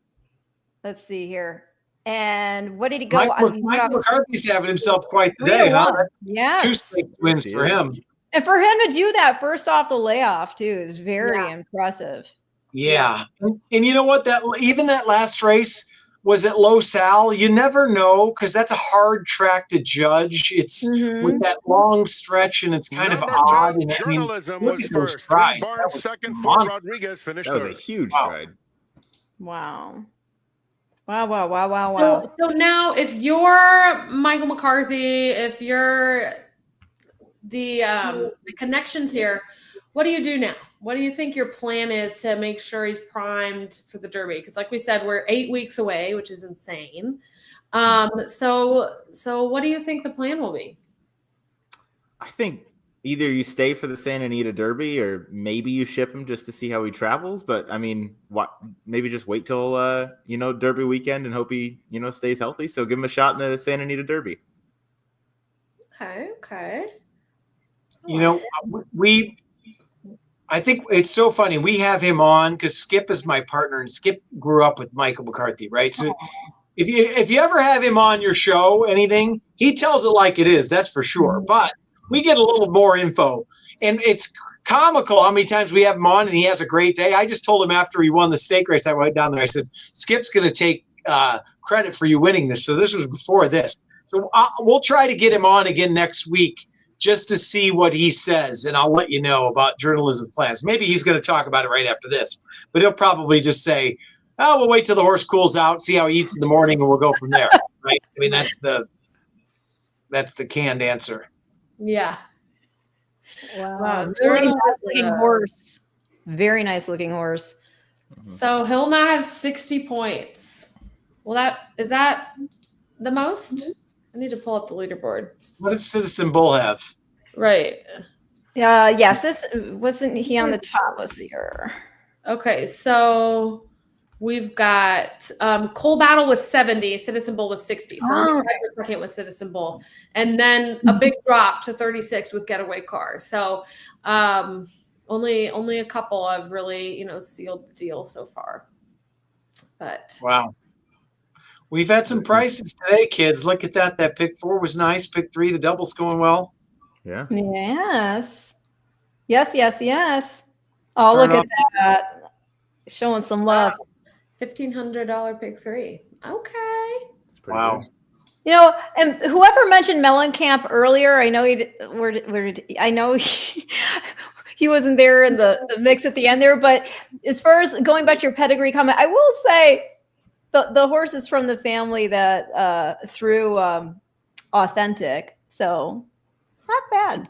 let's see here. And what did he go? Mike McCarthy's having himself quite the day, huh? Yes. 2 stakes wins for him. And for him to do that first off the layoff, too, is very impressive. Yeah. And you know what? Even that last race was at Los Al. You never know, because that's a hard track to judge. It's with that long stretch, and it's kind of odd. And Journalism look was at those first. strides. Barnes second, for Rodriguez finished third. third. That was a huge stride. Wow. Wow. So now, if you're Michael McCarthy, if you're the connections here, what do you do now? What do you think your plan is to make sure he's primed for the Derby? Because like we said, we're 8 weeks away, which is insane. So what do you think the plan will be? I think either you stay for the Santa Anita Derby, or maybe you ship him just to see how he travels. But I mean, maybe just wait till Derby weekend and hope he stays healthy. So give him a shot in the Santa Anita Derby. Okay. I think it's so funny. We have him on because Skip is my partner, and Skip grew up with Michael McCarthy, right? So if you ever have him on your show, anything, he tells it like it is. That's for sure. But we get a little more info, and it's comical how many times we have him on, and he has a great day. I just told him after he won the stake race, I went down there. I said, Skip's going to take credit for you winning this. So this was before this. So we'll try to get him on again next week, just to see what he says, and I'll let you know about journalism plans. Maybe he's going to talk about it right after this, but he'll probably just say, "Oh, we'll wait till the horse cools out, see how he eats in the morning, and we'll go from there." Right? I mean, that's the canned answer. Yeah. Wow. Really nice looking horse. Very nice looking horse. So he'll now have 60 points. Well, is that the most? I need to pull up the leaderboard. What does Citizen Bull have? Right. Yes, this wasn't he on the top, was he? Okay, so we've got Cole Battle with 70, Citizen Bull with 60. So we're second with Citizen Bull. And then a big drop to 36 with Getaway Car. So only a couple have really, sealed the deal so far. But wow. We've had some prices today, kids. Look at that. That pick 4 was nice. Pick 3, the double's going well. Yeah. Yes. Oh, look at that. Showing some love. $1,500 pick 3. Okay. Wow. Good. And whoever mentioned Mellencamp earlier, I know he wasn't there in the mix at the end there, but as far as going back to your pedigree comment, I will say the horse is from the family that threw Authentic, so not bad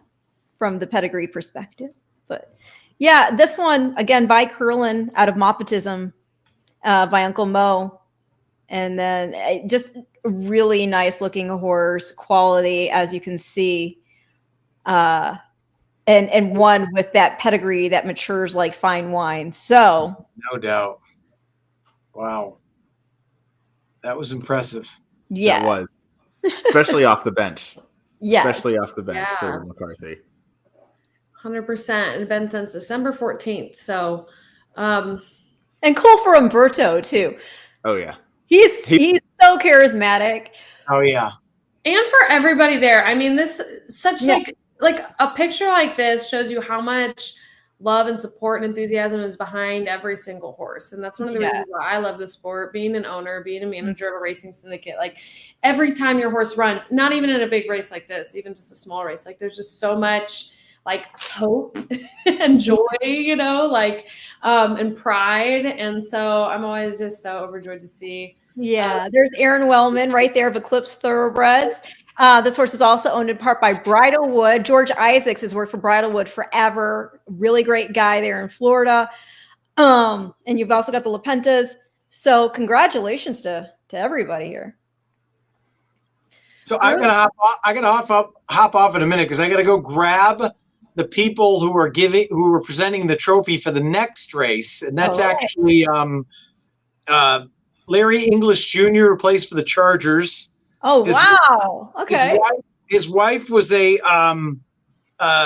from the pedigree perspective. But yeah, this one again by Curlin out of Moppetism by Uncle Mo, and then just really nice looking horse, quality as you can see, and one with that pedigree that matures like fine wine. So no doubt. Wow. That was impressive. Yeah. That was. Especially off the bench. Yeah. Especially off the bench for McCarthy. 100%. And been since December 14th. So, and cool for Umberto too. Oh yeah. He's so charismatic. Oh yeah. And for everybody there. I mean, this such like a picture like this shows you how much love and support and enthusiasm is behind every single horse. And that's one of the reasons why I love the sport, being an owner, being a manager of a racing syndicate. Like every time your horse runs, not even in a big race like this, even just a small race, like there's just so much like hope and joy, and pride. And so I'm always just so overjoyed to see. Yeah, there's Aaron Wellman right there of Eclipse Thoroughbreds. This horse is also owned in part by Bridalwood. George Isaacs has worked for Bridalwood forever. Really great guy there in Florida. And you've also got the Lepentas. So congratulations to everybody here. So I'm gonna hop off in a minute because I gotta go grab the people who are presenting the trophy for the next race, and that's actually Larry English Jr. who plays for the Chargers. Oh, wow. Okay. His wife was a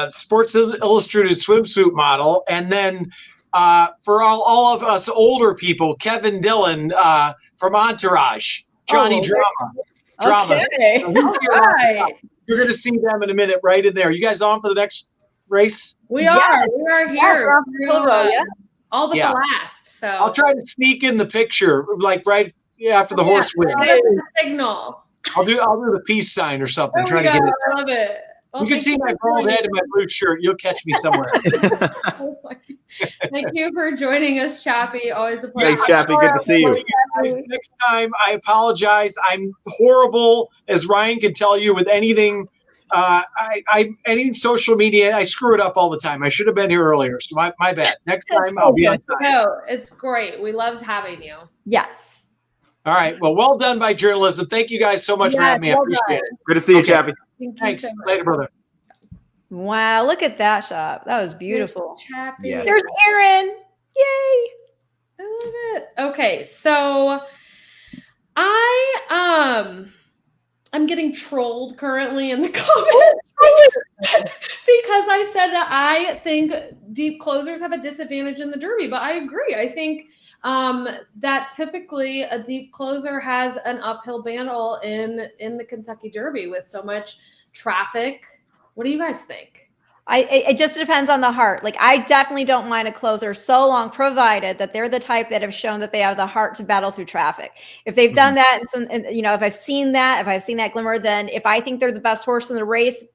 Sports Illustrated swimsuit model. And then for all of us older people, Kevin Dillon from Entourage, Johnny Drama. Okay. Right. You're going to see them in a minute right in there. You guys on for the next race? We are. We are here. All but Yeah. the last. So I'll try to sneak in the picture, like right after the horse wins. Signal. I'll do the peace sign or something. Try to get it. I love it. Well, You can see my bald head in my blue shirt. You'll catch me somewhere. Thank you for joining us, Chappie. Always a pleasure. Thanks, Chappie. Good to see you. Next time, I apologize. I'm horrible, as Ryan can tell you, with anything. Any social media, I screw it up all the time. I should have been here earlier, so my bad. Next time, I'll be on time. No, it's great. We loved having you. Yes. All right. Well done by journalism. Thank you guys so much for having me. I appreciate it. Good to see you, Chappie. Thanks. Later, brother. Wow, look at that shot. That was beautiful. Chappie. Yes. There's Aaron. Yay. I love it. Okay, so I'm getting trolled currently in the comments because I said that I think deep closers have a disadvantage in the Derby, but I agree. I think that typically a deep closer has an uphill battle in the Kentucky Derby with so much traffic. What do you guys think? It just depends on the heart. Like, I definitely don't mind a closer so long, provided that they're the type that have shown that they have the heart to battle through traffic. If they've done that, if I've seen that glimmer, then if I think they're the best horse in the race,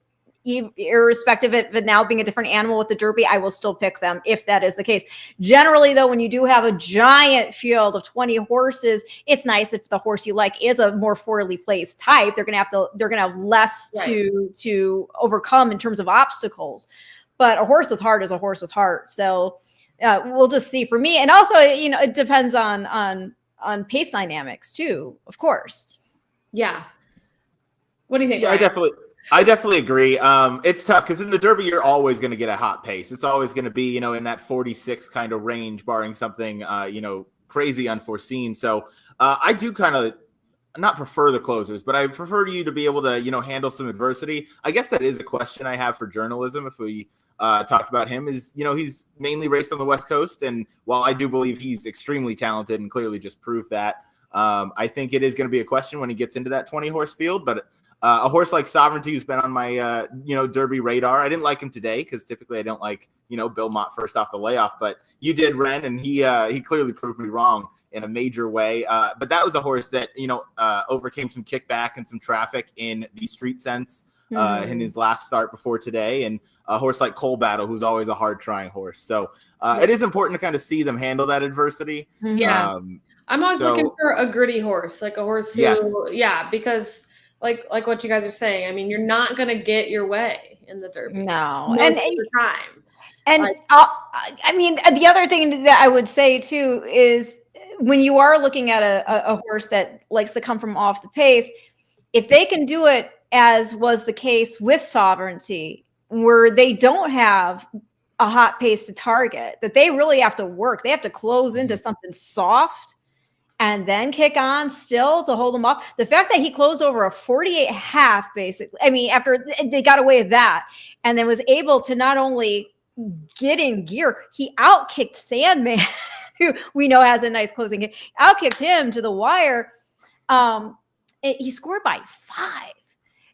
irrespective of it now being a different animal with the Derby, I will still pick them if that is the case. Generally, though, when you do have a giant field of 20 horses, it's nice if the horse you like is a more poorly placed type. They're gonna have less to overcome in terms of obstacles. But a horse with heart is a horse with heart. So we'll just see for me. And also, it depends on pace dynamics too, of course. Yeah. What do you think? Yeah, I definitely agree. It's tough because in the Derby, you're always going to get a hot pace. It's always going to be, in that 46 kind of range, barring something, crazy unforeseen. So I do kind of not prefer the closers, but I prefer you to be able to, handle some adversity. I guess that is a question I have for journalism. If we talked about him, is, he's mainly raced on the West Coast. And while I do believe he's extremely talented and clearly just proved that, I think it is going to be a question when he gets into that 20 horse field. But a horse like Sovereignty, who's been on my, Derby radar. I didn't like him today because typically I don't like, Bill Mott first off the layoff. But you did, Ren, and he clearly proved me wrong in a major way. But that was a horse that, overcame some kickback and some traffic in the street sense in his last start before today. And a horse like Coal Battle, who's always a hard-trying horse. So it is important to kind of see them handle that adversity. Yeah. I'm always looking for a gritty horse, like a horse who, because – like what you guys are saying. I mean, you're not going to get your way in the Derby. No. Most of the time. And the other thing that I would say too is when you are looking at a horse that likes to come from off the pace, if they can do it as was the case with Sovereignty, where they don't have a hot pace to target, that they really have to work. They have to close into something soft and then kick on still to hold them off. The fact that he closed over a 48.5, basically, I mean, after they got away with that, and then was able to not only get in gear, he outkicked Sandman, who we know has a nice closing kick, outkicked him to the wire. He scored by 5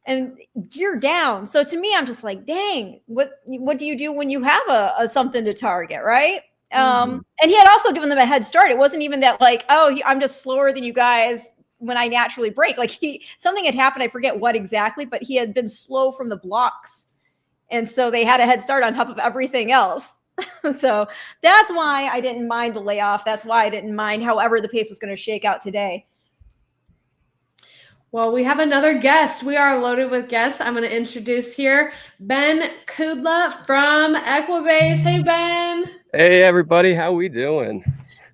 and gear down. So to me, I'm just like, dang, what do you do when you have a something to target, right? And he had also given them a head start. It wasn't even that like, I'm just slower than you guys when I naturally break. Like something had happened. I forget what exactly, but he had been slow from the blocks. And so they had a head start on top of everything else. So that's why I didn't mind the layoff. That's why I didn't mind however the pace was going to shake out today. Well, we have another guest. We are loaded with guests. I'm going to introduce here Ben Kudla from Equibase. Hey, Ben. Hey, everybody. How we doing?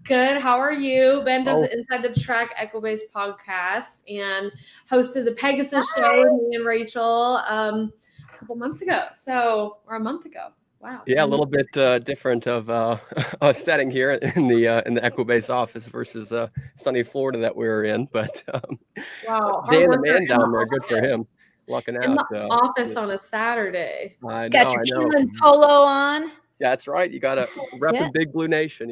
Good. How are you? Ben does the Inside the Track Equibase podcast and hosted the Pegasus show with me and Rachel a couple months ago. Or a month ago. Wow. Yeah, a little bit different of a setting here in the Equibase office versus sunny Florida that we were in. But wow, Dan the man down there, good for him, lucking out. In the office on a Saturday. I know, got your Cuban polo on. Yeah, that's right. You got to rep Big Blue Nation,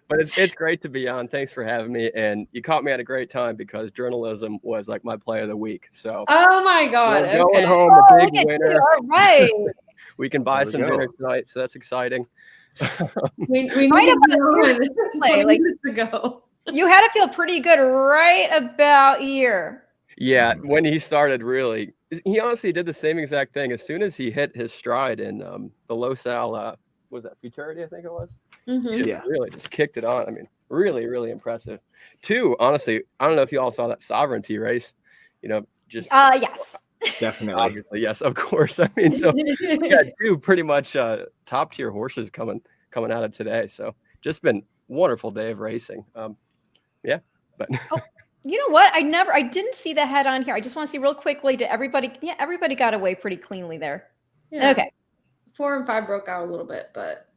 But it's great to be on. Thanks for having me. And you caught me at a great time because journalism was like my play of the week. So oh my God. We're going home a big winner. All right. We can buy some dinner tonight, so that's exciting. we right about 20 minutes ago. You had to feel pretty good right about here. Yeah, when he started, really, he honestly did the same exact thing. As soon as he hit his stride in the low sal, was that Futurity, I think it was? Mm-hmm. Yeah, really just kicked it on. I mean, really, really impressive. Two, honestly, I don't know if you all saw that Sovereignty race. Just yes, definitely, obviously, yes, of course. I mean, so we got two pretty much top tier horses coming out of today. So just been wonderful day of racing. Yeah, but. You know what? I didn't see the head on here. I just want to see real quickly. Did everybody? Yeah, everybody got away pretty cleanly there. Yeah. Okay. 4 and 5 broke out a little bit, but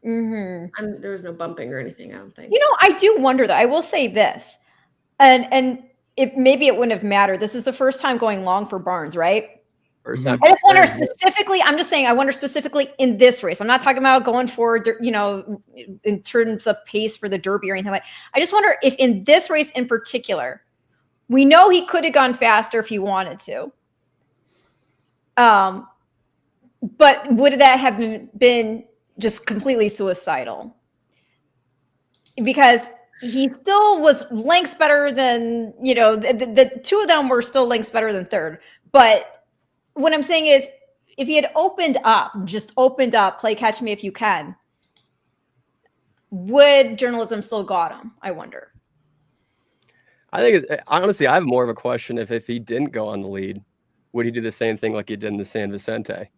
there was no bumping or anything, I don't think. I do wonder though. I will say this, and maybe it wouldn't have mattered. This is the first time going long for Barnes, right? First time. I just wonder specifically, I'm just saying, I wonder specifically in this race. I'm not talking about going forward, in terms of pace for the Derby or anything like that. I just wonder if in this race in particular, we know he could have gone faster if he wanted to. But would that have been just completely suicidal? Because he still was lengths better than, the two of them were still lengths better than third. But what I'm saying is, if he had just opened up, play catch me if you can, would journalism still got him? I wonder. I think honestly, I have more of a question if he didn't go on the lead, would he do the same thing like he did in the San Vicente?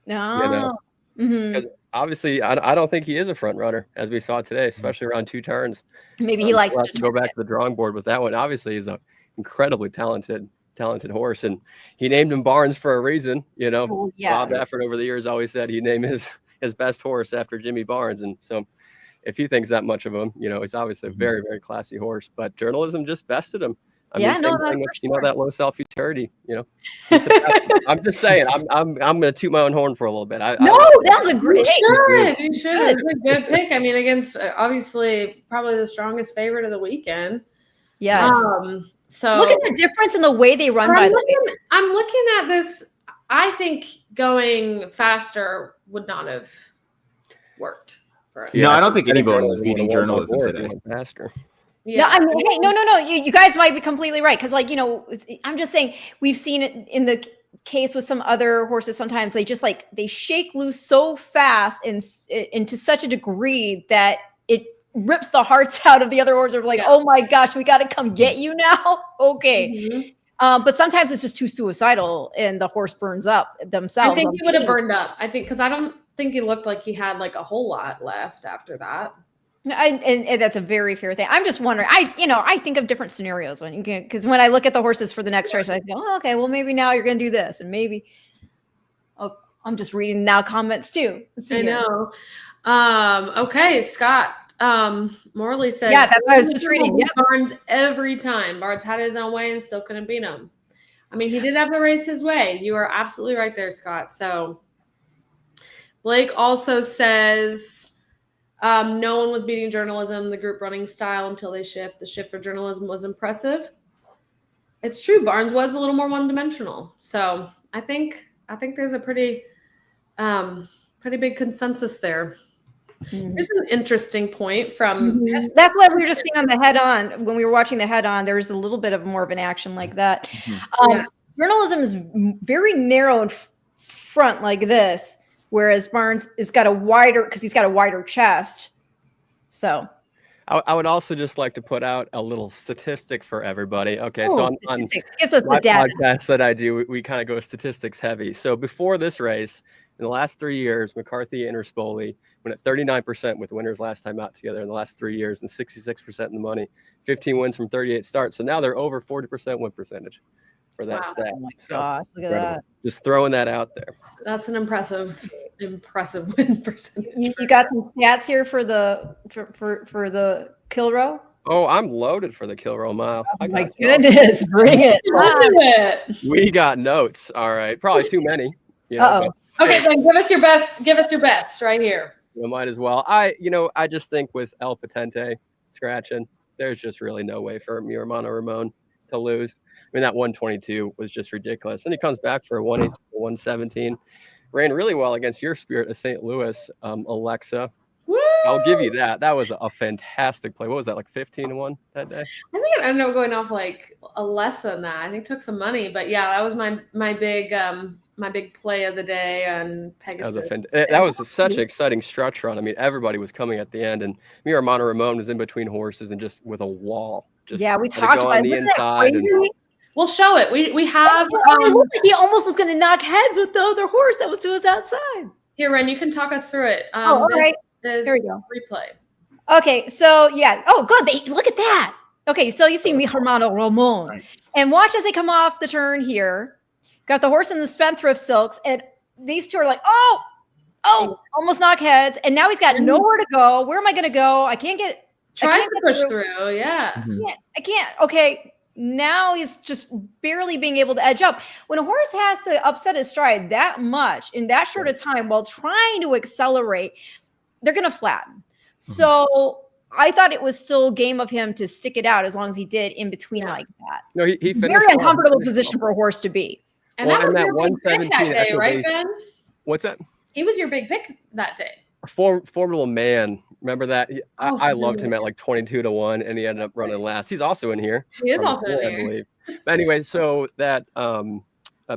No. Because obviously, I don't think he is a front runner, as we saw today, especially around 2 turns. Maybe he likes we'll to go back to the drawing board with that one. Obviously, he's an incredibly talented horse, and he named him Barnes for a reason. Oh, yes. Bob Baffert over the years always said he'd name his best horse after Jimmy Barnes, and so if he thinks that much of him, he's obviously a very, very classy horse. But journalism just bested him. Same thing with, that low self-utility. I'm just saying. I'm going to toot my own horn for a little bit. That was a great. You should. It's a good pick. I mean, against obviously probably the strongest favorite of the weekend. Yes. So look at the difference in the way they run. I'm looking at this. I think going faster would not have worked. No, I don't think anybody was beating journalism today. Faster. Yeah. No, I mean, hey, no. You guys might be completely right. Because, I'm just saying we've seen it in the case with some other horses. Sometimes they just they shake loose so fast and to such a degree that it rips the hearts out of the other horses. Oh my gosh, we got to come get you now. Okay. Mm-hmm. But sometimes it's just too suicidal and the horse burns up themselves. I think he would have burned up. Because I don't think he looked like he had a whole lot left after that. And that's a very fair thing. I'm just wondering. I think of different scenarios because when I look at the horses for the next race, I go, oh, okay, well maybe now you're going to do this, and maybe. Oh, I'm just reading now comments too. I know. Okay, Scott. Morley says, yeah, that's what I was just reading. Yeah. Barnes every time. Barnes had his own way and still couldn't beat him. I mean, he did have the race his way. You are absolutely right there, Scott. So Blake also says no one was beating journalism, the group running style until they shift. The shift for journalism was impressive. It's true. Barnes was a little more one-dimensional. So I think there's a pretty big consensus there. Mm-hmm. Here's an interesting point from that's what we were just seeing on the head-on. When we were watching the head-on, there was a little bit of more of an action like that. Mm-hmm. Journalism is very narrow in front like this, whereas Barnes has got he's got a wider chest. So I would also just like to put out a little statistic for everybody. Okay, so on gives us the data. Podcast that I do, we kind of go statistics heavy. So before this race, in the last 3 years, McCarthy and Erspoli went at 39% with winners last time out together in the last 3 years and 66% in the money, 15 wins from 38 starts. So now they're over 40% win percentage for that stat. Oh my gosh, look at that. Just throwing that out there. That's an impressive win percentage. You got some stats here for the kill row? Oh, I'm loaded for the kill row mile. Oh my goodness, bring it. We got notes. All right. Probably too many. Okay, then give us your best. Give us your best right here. You might as well. I just think with El Patente scratching, there's just really no way for Mi Hermano Ramon to lose. I mean, that 122 was just ridiculous. Then he comes back for a 118, 117. Ran really well against your Spirit of St. Louis, Alexa. Woo! I'll give you that. That was a fantastic play. What was that, 15-1 that day? I think it ended up going off a less than that. I think took some money, but yeah, that was my big play of the day on Pegasus. That was such an exciting stretch run. I mean, everybody was coming at the end, and Mi Hermano Ramon was in between horses and just with a wall. We talked about the inside. We'll show it. We have. He almost was going to knock heads with the other horse that was to his outside. Here, Ren, you can talk us through it. All right. Here we go. Replay. Okay, so yeah. Oh, good. Look at that. Okay, so you see Mi Hermano Ramon, nice. And watch as they come off the turn here. Got the horse in the Spendthrift Silks, and these two are like, oh, almost knock heads, and now he's got nowhere to go. Where am I going to go? I can't get. Tries to push through. Yeah. I can't. Okay. now he's just barely being able to edge up. When a horse has to upset his stride that much in that short of time while trying to accelerate, they're going to flatten. So I thought it was still game of him to stick it out as long as he did in between like that. No, he finished very well. uncomfortable position for a horse to be. And that was your big pick that day, right, Ben? What's that? He was your big pick that day. Formidable man. Remember that? I loved him at like 22-1, and he ended up running last. He's also in here. He is also in I here. believe. But anyway, so that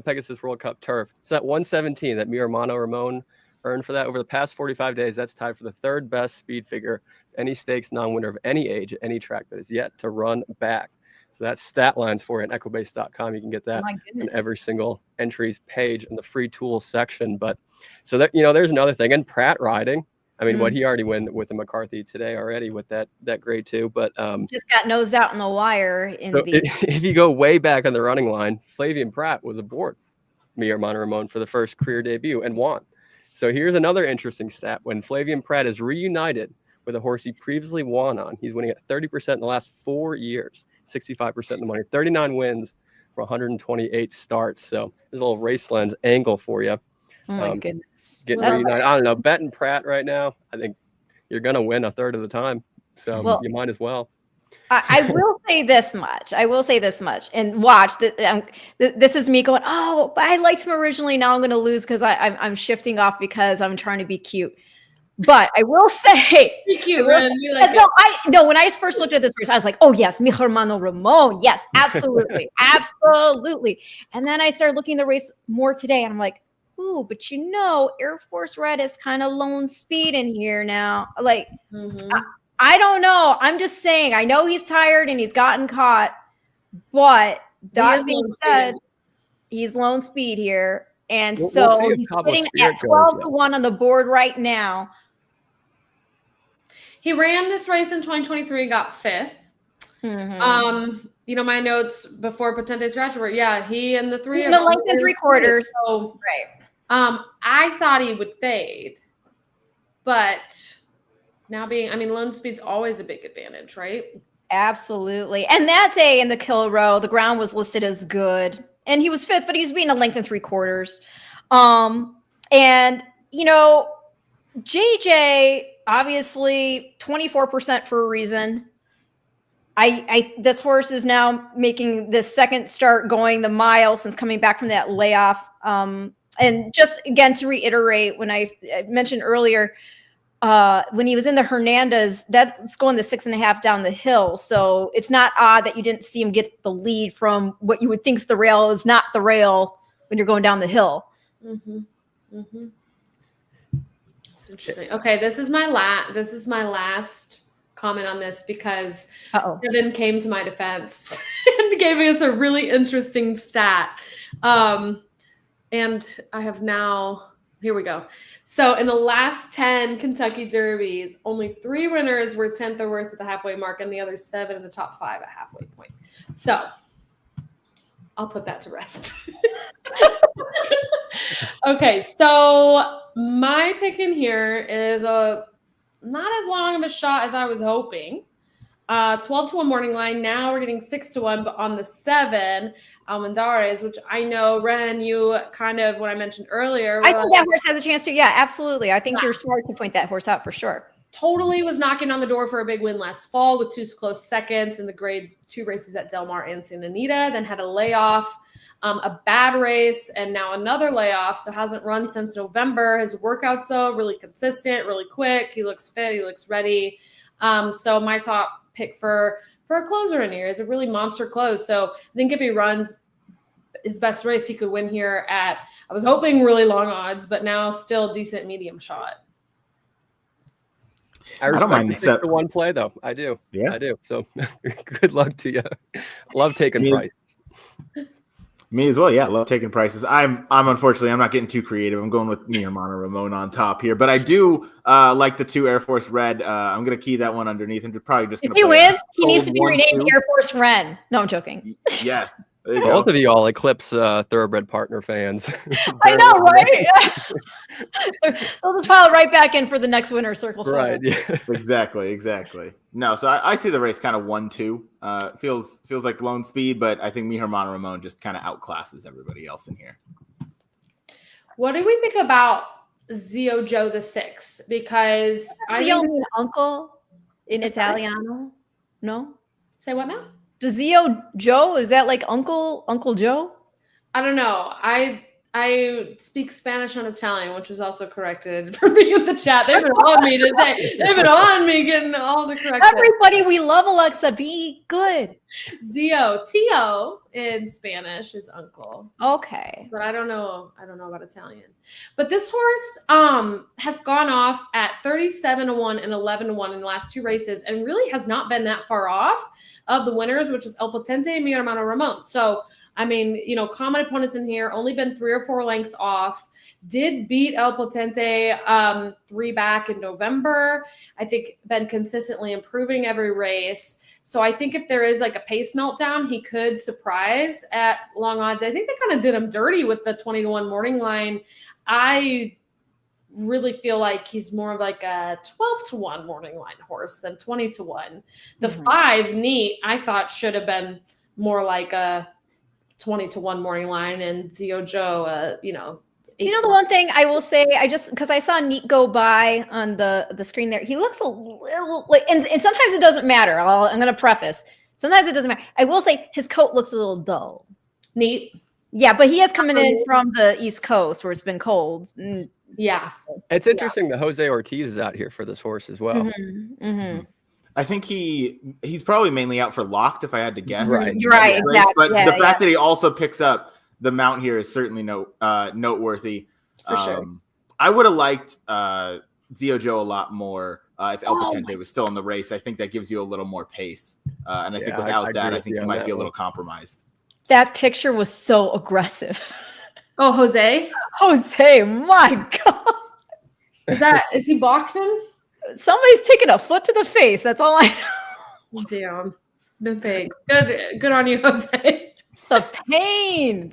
Pegasus World Cup turf, so that 117 that mi hermano Ramon earned for that over the past 45 days, that's tied for the third best speed figure, any stakes non-winner of any age at any track that is yet to run back. So that's stat lines for you at equibase.com. You can get that in every single entries page in the free tools section. But so that, there's another thing. And Pratt riding, I mean, what he already won with the McCarthy today already with that grade 2, but just got nosed out in the wire if you go way back on the running line, Flavien Prat was aboard mi hermano Ramon for the first career debut and won. So here's another interesting stat. When Flavien Prat is reunited with a horse he previously won on, he's winning at 30% in the last 4 years, 65% of the money, 39 wins for 128 starts. So there's a little race lens angle for you. Oh my goodness. Getting reunited. I don't know. Betting Pratt right now, I think you're going to win a third of the time. So you might as well. I will say this much. And watch that. This is me going, oh, but I liked him originally. Now I'm going to lose because I'm shifting off because I'm trying to be cute. But I will say, be cute, Ren. When I first looked at this race, I was like, oh yes, mi hermano Ramon. Yes, absolutely. Absolutely. And then I started looking at the race more today and I'm like, ooh, but Air Force Red is kind of lone speed in here now. Like, I don't know. I'm just saying, I know he's tired and he's gotten caught, but that being said, he's lone speed here. And he's sitting at 12-1 on the board right now. He ran this race in 2023 and got 5th. My notes before Potente Scratch were, he and the 3 in the length and 3/4. So, I thought he would fade, but now lone speed's always a big advantage, right? Absolutely. And that day in the Kill Row, the ground was listed as good, and he was 5th, but he was being a length and 3/4. And JJ obviously 24% for a reason. This horse is now making this second start going the mile since coming back from that layoff. And just again to reiterate, when I mentioned earlier, when he was in the Hernandez, that's going the 6.5 down the hill. So it's not odd that you didn't see him get the lead from what you would think is the rail is not the rail when you're going down the hill. That's interesting. Okay, this is my last comment on this because Kevin came to my defense and gave us a really interesting stat. And I have now, here we go. So in the last 10 Kentucky Derbies, only 3 winners were 10th or worse at the halfway mark, and the other 7 in the top 5 at halfway point. So I'll put that to rest. Okay, so my pick in here is not as long of a shot as I was hoping. 12-1 morning line. Now we're getting 6-1, but on the 7, Almendares, which I know, Ren, you kind of, when I mentioned earlier. I think that horse has a chance to. Yeah, absolutely. I think you're smart to point that horse out for sure. Totally was knocking on the door for a big win last fall with 2 close seconds in the grade 2 races at Del Mar and Santa Anita, then had a layoff, a bad race, and now another layoff. So hasn't run since November. His workouts, though, really consistent, really quick. He looks fit. He looks ready. So my top pick for a closer in here is a really monster close. So I think if he runs his best race, he could win here at, I was hoping really long odds, but now still decent medium shot. I don't mind the 6-1 play though. I do. Yeah, I do. So good luck to you. Love taking price. Me as well. Yeah, love taking prices. I'm unfortunately I'm not getting too creative. I'm going with mi hermano Ramon on top here, but I do like the 2 Air Force Red. I'm gonna key that one underneath. I'm probably just gonna. If he wins, he needs to be renamed Air Force Ren. No, I'm joking. Yes, There you Both go. of you all eclipse thoroughbred partner fans. I know, right? They'll just pile right back in for the next winner circle photo. Right. Yeah. Exactly. No, so I see the race kind of 1-2. Feels like lone speed, but I think Mi Hermano Ramon just kind of outclasses everybody else in here. What do we think about Zio Joe the 6? Because Zio mean uncle in Italiano? No? Say what now? Does Zio Joe, is that like Uncle Joe? I don't know. I speak Spanish and Italian, which was also corrected for me in the chat. They've been on me today. They've been on me getting all the corrections. Everybody, we love Alexa. Be good. Zio, Tio in Spanish is uncle. Okay. But I don't know about Italian. But this horse has gone off at 37-1 and 11-1 in the last 2 races and really has not been that far off of the winners, which was El Potente and Mi Hermano Ramon. So I mean, common opponents in here, only been 3 or 4 lengths off. Did beat El Potente 3 back in November. I think been consistently improving every race. So I think if there is like a pace meltdown, he could surprise at long odds. I think they kind of did him dirty with the 20-1 morning line. I really feel like he's more of like a 12-1 morning line horse than 20-1. The 5 neat, I thought should have been more like a 20-1 morning line, and Zio Joe, Do you know the one thing I will say? Because I saw Neat go by on the screen there. He looks a little like, and sometimes it doesn't matter. I'm going to preface. Sometimes it doesn't matter. I will say his coat looks a little dull. Neat. Yeah, but he is coming in from the East Coast where it's been cold. Yeah. It's interesting that Jose Ortiz is out here for this horse as well. I think he's probably mainly out for locked, if I had to guess. Right. You're right. But the fact that he also picks up the mount here is certainly noteworthy. For sure. I would have liked Zio Joe a lot more if El Potente was still in the race. I think that gives you a little more pace. And I think without that, I think he might be a little compromised. That picture was so aggressive. Oh, Jose? Jose, my God. Is he boxing? Somebody's taking a foot to the face. That's all I know. Damn. No thanks. Good on you, Jose. The pain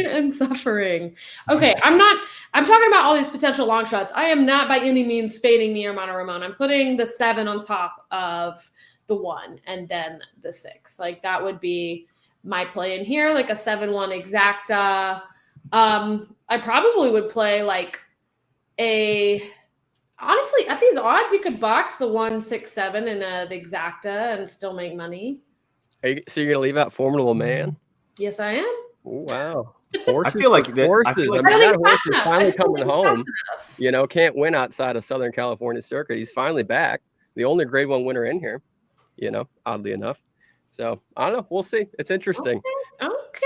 and suffering. Okay, I'm talking about all these potential long shots. I am not by any means fading Mi Hermano Ramon. I'm putting the 7 on top of the 1 and then the 6. Like that would be my play in here, like a 7-1 exacta. I probably would play like honestly, at these odds, you could box the 1, 6, 7 in the exacta and still make money. So you're gonna leave out Formidable Man? Yes, I am. Oh, wow. Horses, I feel like that horse is finally coming home. Can't win outside of Southern California circuit. He's finally back. The only Grade 1 winner in here. Oddly enough. So I don't know. We'll see. It's interesting. Okay.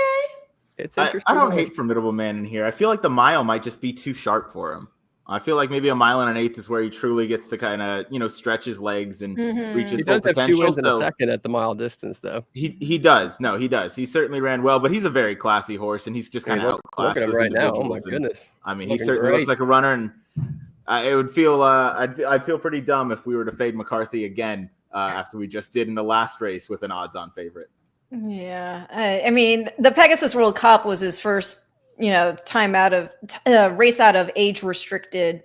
It's interesting. I don't hate Formidable Man in here. I feel like the mile might just be too sharp for him. I feel like maybe a 1 1/8 is where he truly gets to kind of, stretch his legs and reach his full potential. He does have 2 wins in a second at the mile distance, though. He does. No, he does. He certainly ran well, but he's a very classy horse, and he's just kind of outclassed. Look at him right now. Oh, my goodness. I mean, he certainly looks like a runner, and it would feel I'd feel pretty dumb if we were to fade McCarthy again after we just did in the last race with an odds-on favorite. Yeah. I mean, the Pegasus World Cup was his first time out of race out of age restricted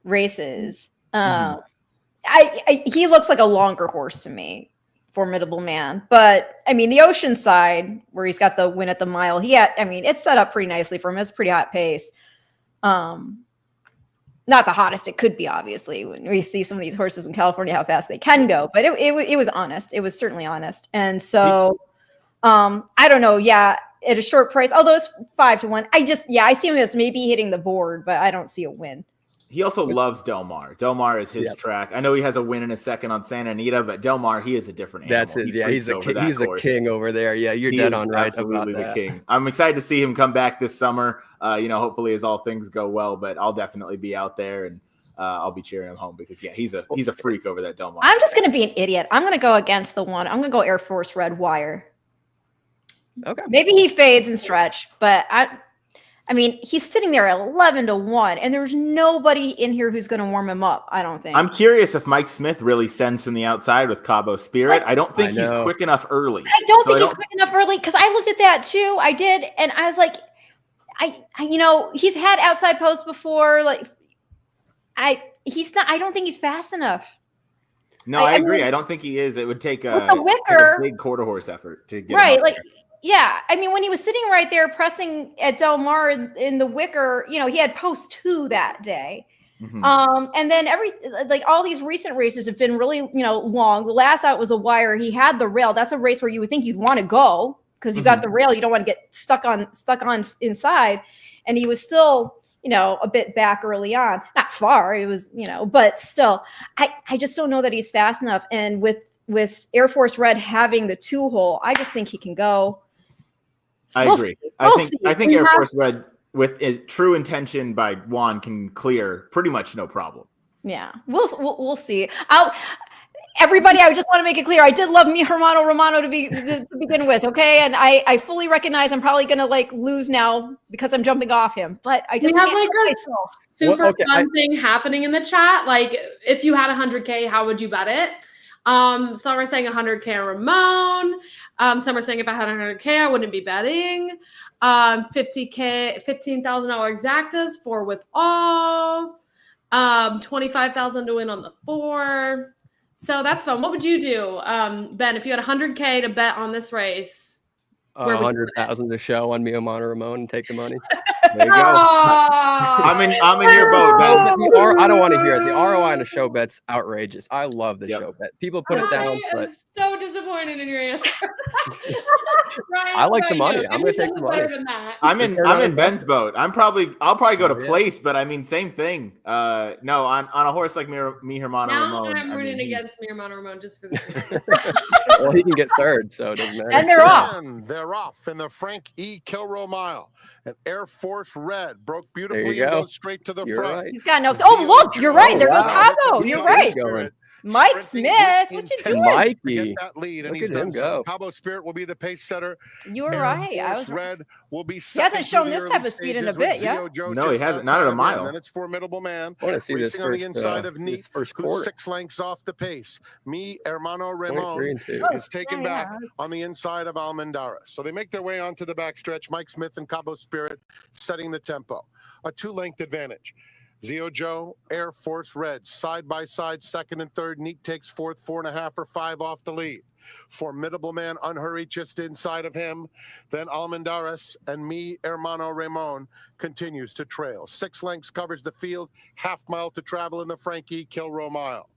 races. He looks like a longer horse to me, Formidable Man. But I mean, the Ocean Side, where he's got the win at the mile, it's set up pretty nicely for him. It's a pretty hot pace. Not the hottest it could be, obviously, when we see some of these horses in California, how fast they can go. But it was honest. It was certainly honest. And so I don't know. Yeah. At a short price, although it's 5-1, I see him as maybe hitting the board, but I don't see a win. He also loves Del Mar. Del Mar is his track. I know he has a win in a second on Santa Anita, but Del Mar, he is a different animal. That's his. He's the king over there. Yeah, you're dead on right. Absolutely the king. I'm excited to see him come back this summer. Hopefully as all things go well, but I'll definitely be out there and I'll be cheering him home because he's a freak over that Del Mar. I'm just gonna be an idiot. I'm gonna go against the 1. I'm gonna go Air Force Red Wire. Okay. Maybe he fades and stretch, but I mean, he's sitting there at 11-1, and there's nobody in here who's going to warm him up, I don't think. I'm curious if Mike Smith really sends from the outside with Cabo Spirit. I don't think he's quick enough early. I don't think he's quick enough early, because I looked at that too. I did, and I was like, he's had outside posts before. Like, he's not. I don't think he's fast enough. No, I agree. I don't think he is. It would take a big quarter horse effort to get him up there. Yeah, I mean, when he was sitting right there pressing at Del Mar in the wicker, he had post 2 that day. Mm-hmm. And then all these recent races have been really, long. The last out was a wire. He had the rail. That's a race where you would think you'd want to go because you got the rail. You don't want to get stuck on inside. And he was still, a bit back early on. Not far. It was, but still, I just don't know that he's fast enough. And with Air Force Red having the 2-hole, I just think he can go. I agree. I think Air Force Red, with true intention by Juan, can clear pretty much no problem. Yeah, we'll see. Everybody, I just want to make it clear, I did love Mi Hermano Romano to begin with, okay? And I fully recognize I'm probably going to lose now because I'm jumping off him. But I just have a super fun thing happening in the chat. Like, if you had 100K, how would you bet it? Some are saying 100K on Ramon. Some are saying if I had 100K, I wouldn't be betting. 50K, $15,000 exactas, 4 with all. 25,000 to win on the 4. So that's fun. What would you do, Ben, if you had 100K to bet on this race? 100,000 to show on Mio Mono Ramon and take the money. There you go. I'm in your boat, Ben. I don't want to hear it. The ROI on a show bet's outrageous. I love the show bet. People put it down. I'm so disappointed in your answer. Ryan, I like the money. I'm going to take the money. I'm in Ben's boat. I'll probably go to place, but I mean, same thing. No, on a horse like Mi Hermano Ramon. Now I'm rooting against Mi Hermano Ramon just for this. Well, he can get third, so it doesn't matter. And they're off. They're off in the Frank E. Kilroe Mile. An Air Force Red broke beautifully and goes straight to the front. Right. He's got no. Oh, look, you're right. There goes Cabo. You're right. Mike Smith, what you doing? Mikey, get that lead, and look he's at him go. Cabo Spirit will be the pace setter. You're right. I was Red will be. He hasn't shown this type of speed in a bit, yeah. No, he hasn't. Not at a mile. And it's Formidable Man. I want to see this racing on the inside of Neat, who's quarter. 6 lengths off the pace. Mi Hermano Ramon is taken back on the inside of Almendares. So they make their way onto the backstretch. Mike Smith and Cabo Spirit setting the tempo. A 2-length advantage. Zio Joe, Air Force Red, side by side, second and third. Neat takes fourth, 4.5 or 5 off the lead. Formidable Man unhurried just inside of him. Then Almendares and Mi Hermano Ramon continues to trail. 6 lengths covers the field, half-mile to travel in the Frank E. Kilroe Mile.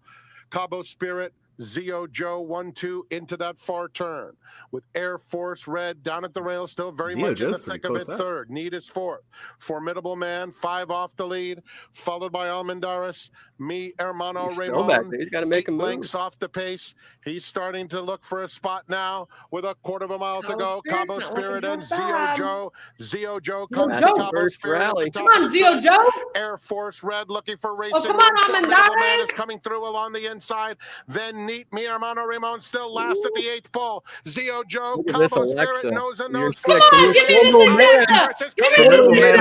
Cabo Spirit, Zio Joe 1-2 into that far turn with Air Force Red down at the rail, still very much in the thick of it. Third, Neat is fourth. Formidable Man 5 off the lead, followed by Almendares. Mi Hermano Ramon. He's got to make 8 a move. lengths off the pace. He's starting to look for a spot now with a quarter of a mile to go. Cabo Spirit and Zio Joe. Zio Joe comes to Cabo Spirit. Come on, Zio Joe. Air Force Red looking for racing. Oh, come on, Almendares. Is coming through along the inside. Then Neat, Mi Hermano Ramon still last at the 8th pole. Zio Joe, Cabo Spirit, nose and nose. Come on, give me this exacta. Give me this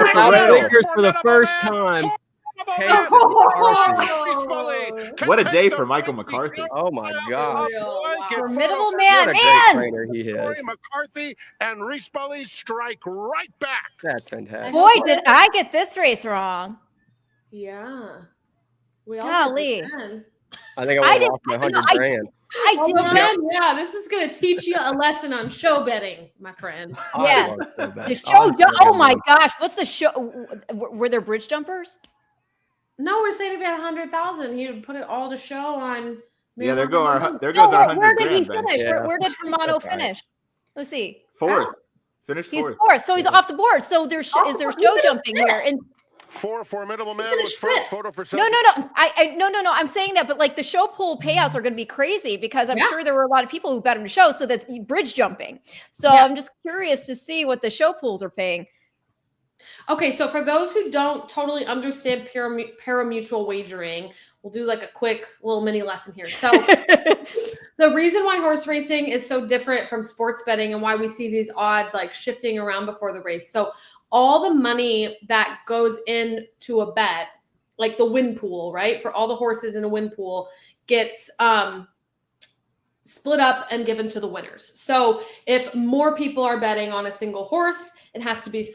figures for the first time. What a day for Michael McCarthy. Oh my God. Formidable Man. What a great trainer he is. McCarthy and Reese Bully strike right back. That's fantastic. Boy, did I get this race wrong. Yeah. We all Golly. I think I would have lost my 100 grand. I did not. Yeah, this is going to teach you a lesson on show betting, my friend. Yes. The show. Oh my gosh. What's the show? Were there bridge jumpers? No, we're saying if he had 100,000, he would put it all to show on. Yeah, there goes our 100 Where did he grand, finish? Yeah. Where did Romano finish? Let's see. Fourth. Finished He's fourth. fourth, so he's off the board. So there's is there show jumping here? And 4 Formidable Man was first photo for no. No. I'm saying that, but like the show pool payouts are going to be crazy because I'm sure there were a lot of people who bet him to show. So that's bridge jumping. So I'm just curious to see what the show pools are paying. Okay, so for those who don't totally understand pari-mutuel wagering, we'll do like a quick little mini lesson here. So the reason why horse racing is so different from sports betting and why we see these odds like shifting around before the race. So all the money that goes into a bet, like the win pool, right? For all the horses in a win pool gets split up and given to the winners. So if more people are betting on a single horse, it has to be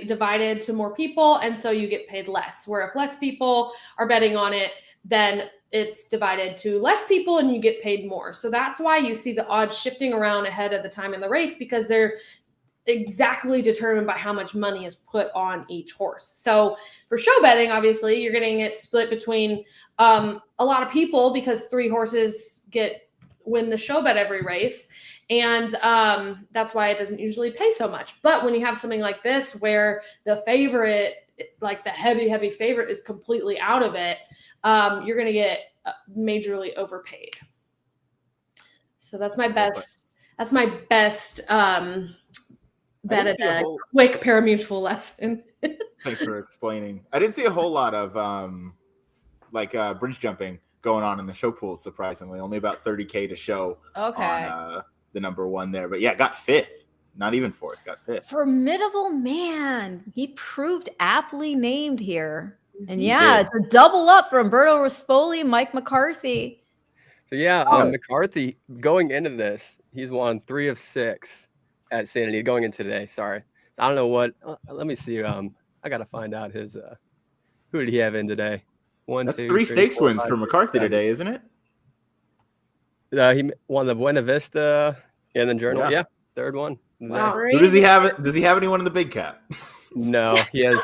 divided to more people, and so you get paid less. Where if less people are betting on it, then it's divided to less people and you get paid more. So that's why you see the odds shifting around ahead of the time in the race, because they're exactly determined by how much money is put on each horse. So for show betting, obviously, you're getting it split between a lot of people, because 3 horses win the show bet every race. And that's why it doesn't usually pay so much. But when you have something like this, where the favorite, like the heavy favorite, is completely out of it, you're going to get majorly overpaid. So that's my best. That's my best bet at a quick parimutuel lesson. Thanks for explaining. I didn't see a whole lot of bridge jumping going on in the show pool, surprisingly. Only about 30K to show on the number 1 there. But yeah, got 5th. Not even 4th, got 5th. Formidable man. He proved aptly named here. And yeah, it's a double up for Umberto Rispoli, Mike McCarthy. So yeah, McCarthy, going into this, he's won 3 of 6 at Santa Anita going in today. Sorry. I don't know what, let me see. I got to find out his, who did he have in today? That's 3 stakes wins for McCarthy today, isn't it? He won the Buena Vista and then Journal. Yeah, 3rd one. Wow. Who does he have? Does he have anyone in the big cap? No, he has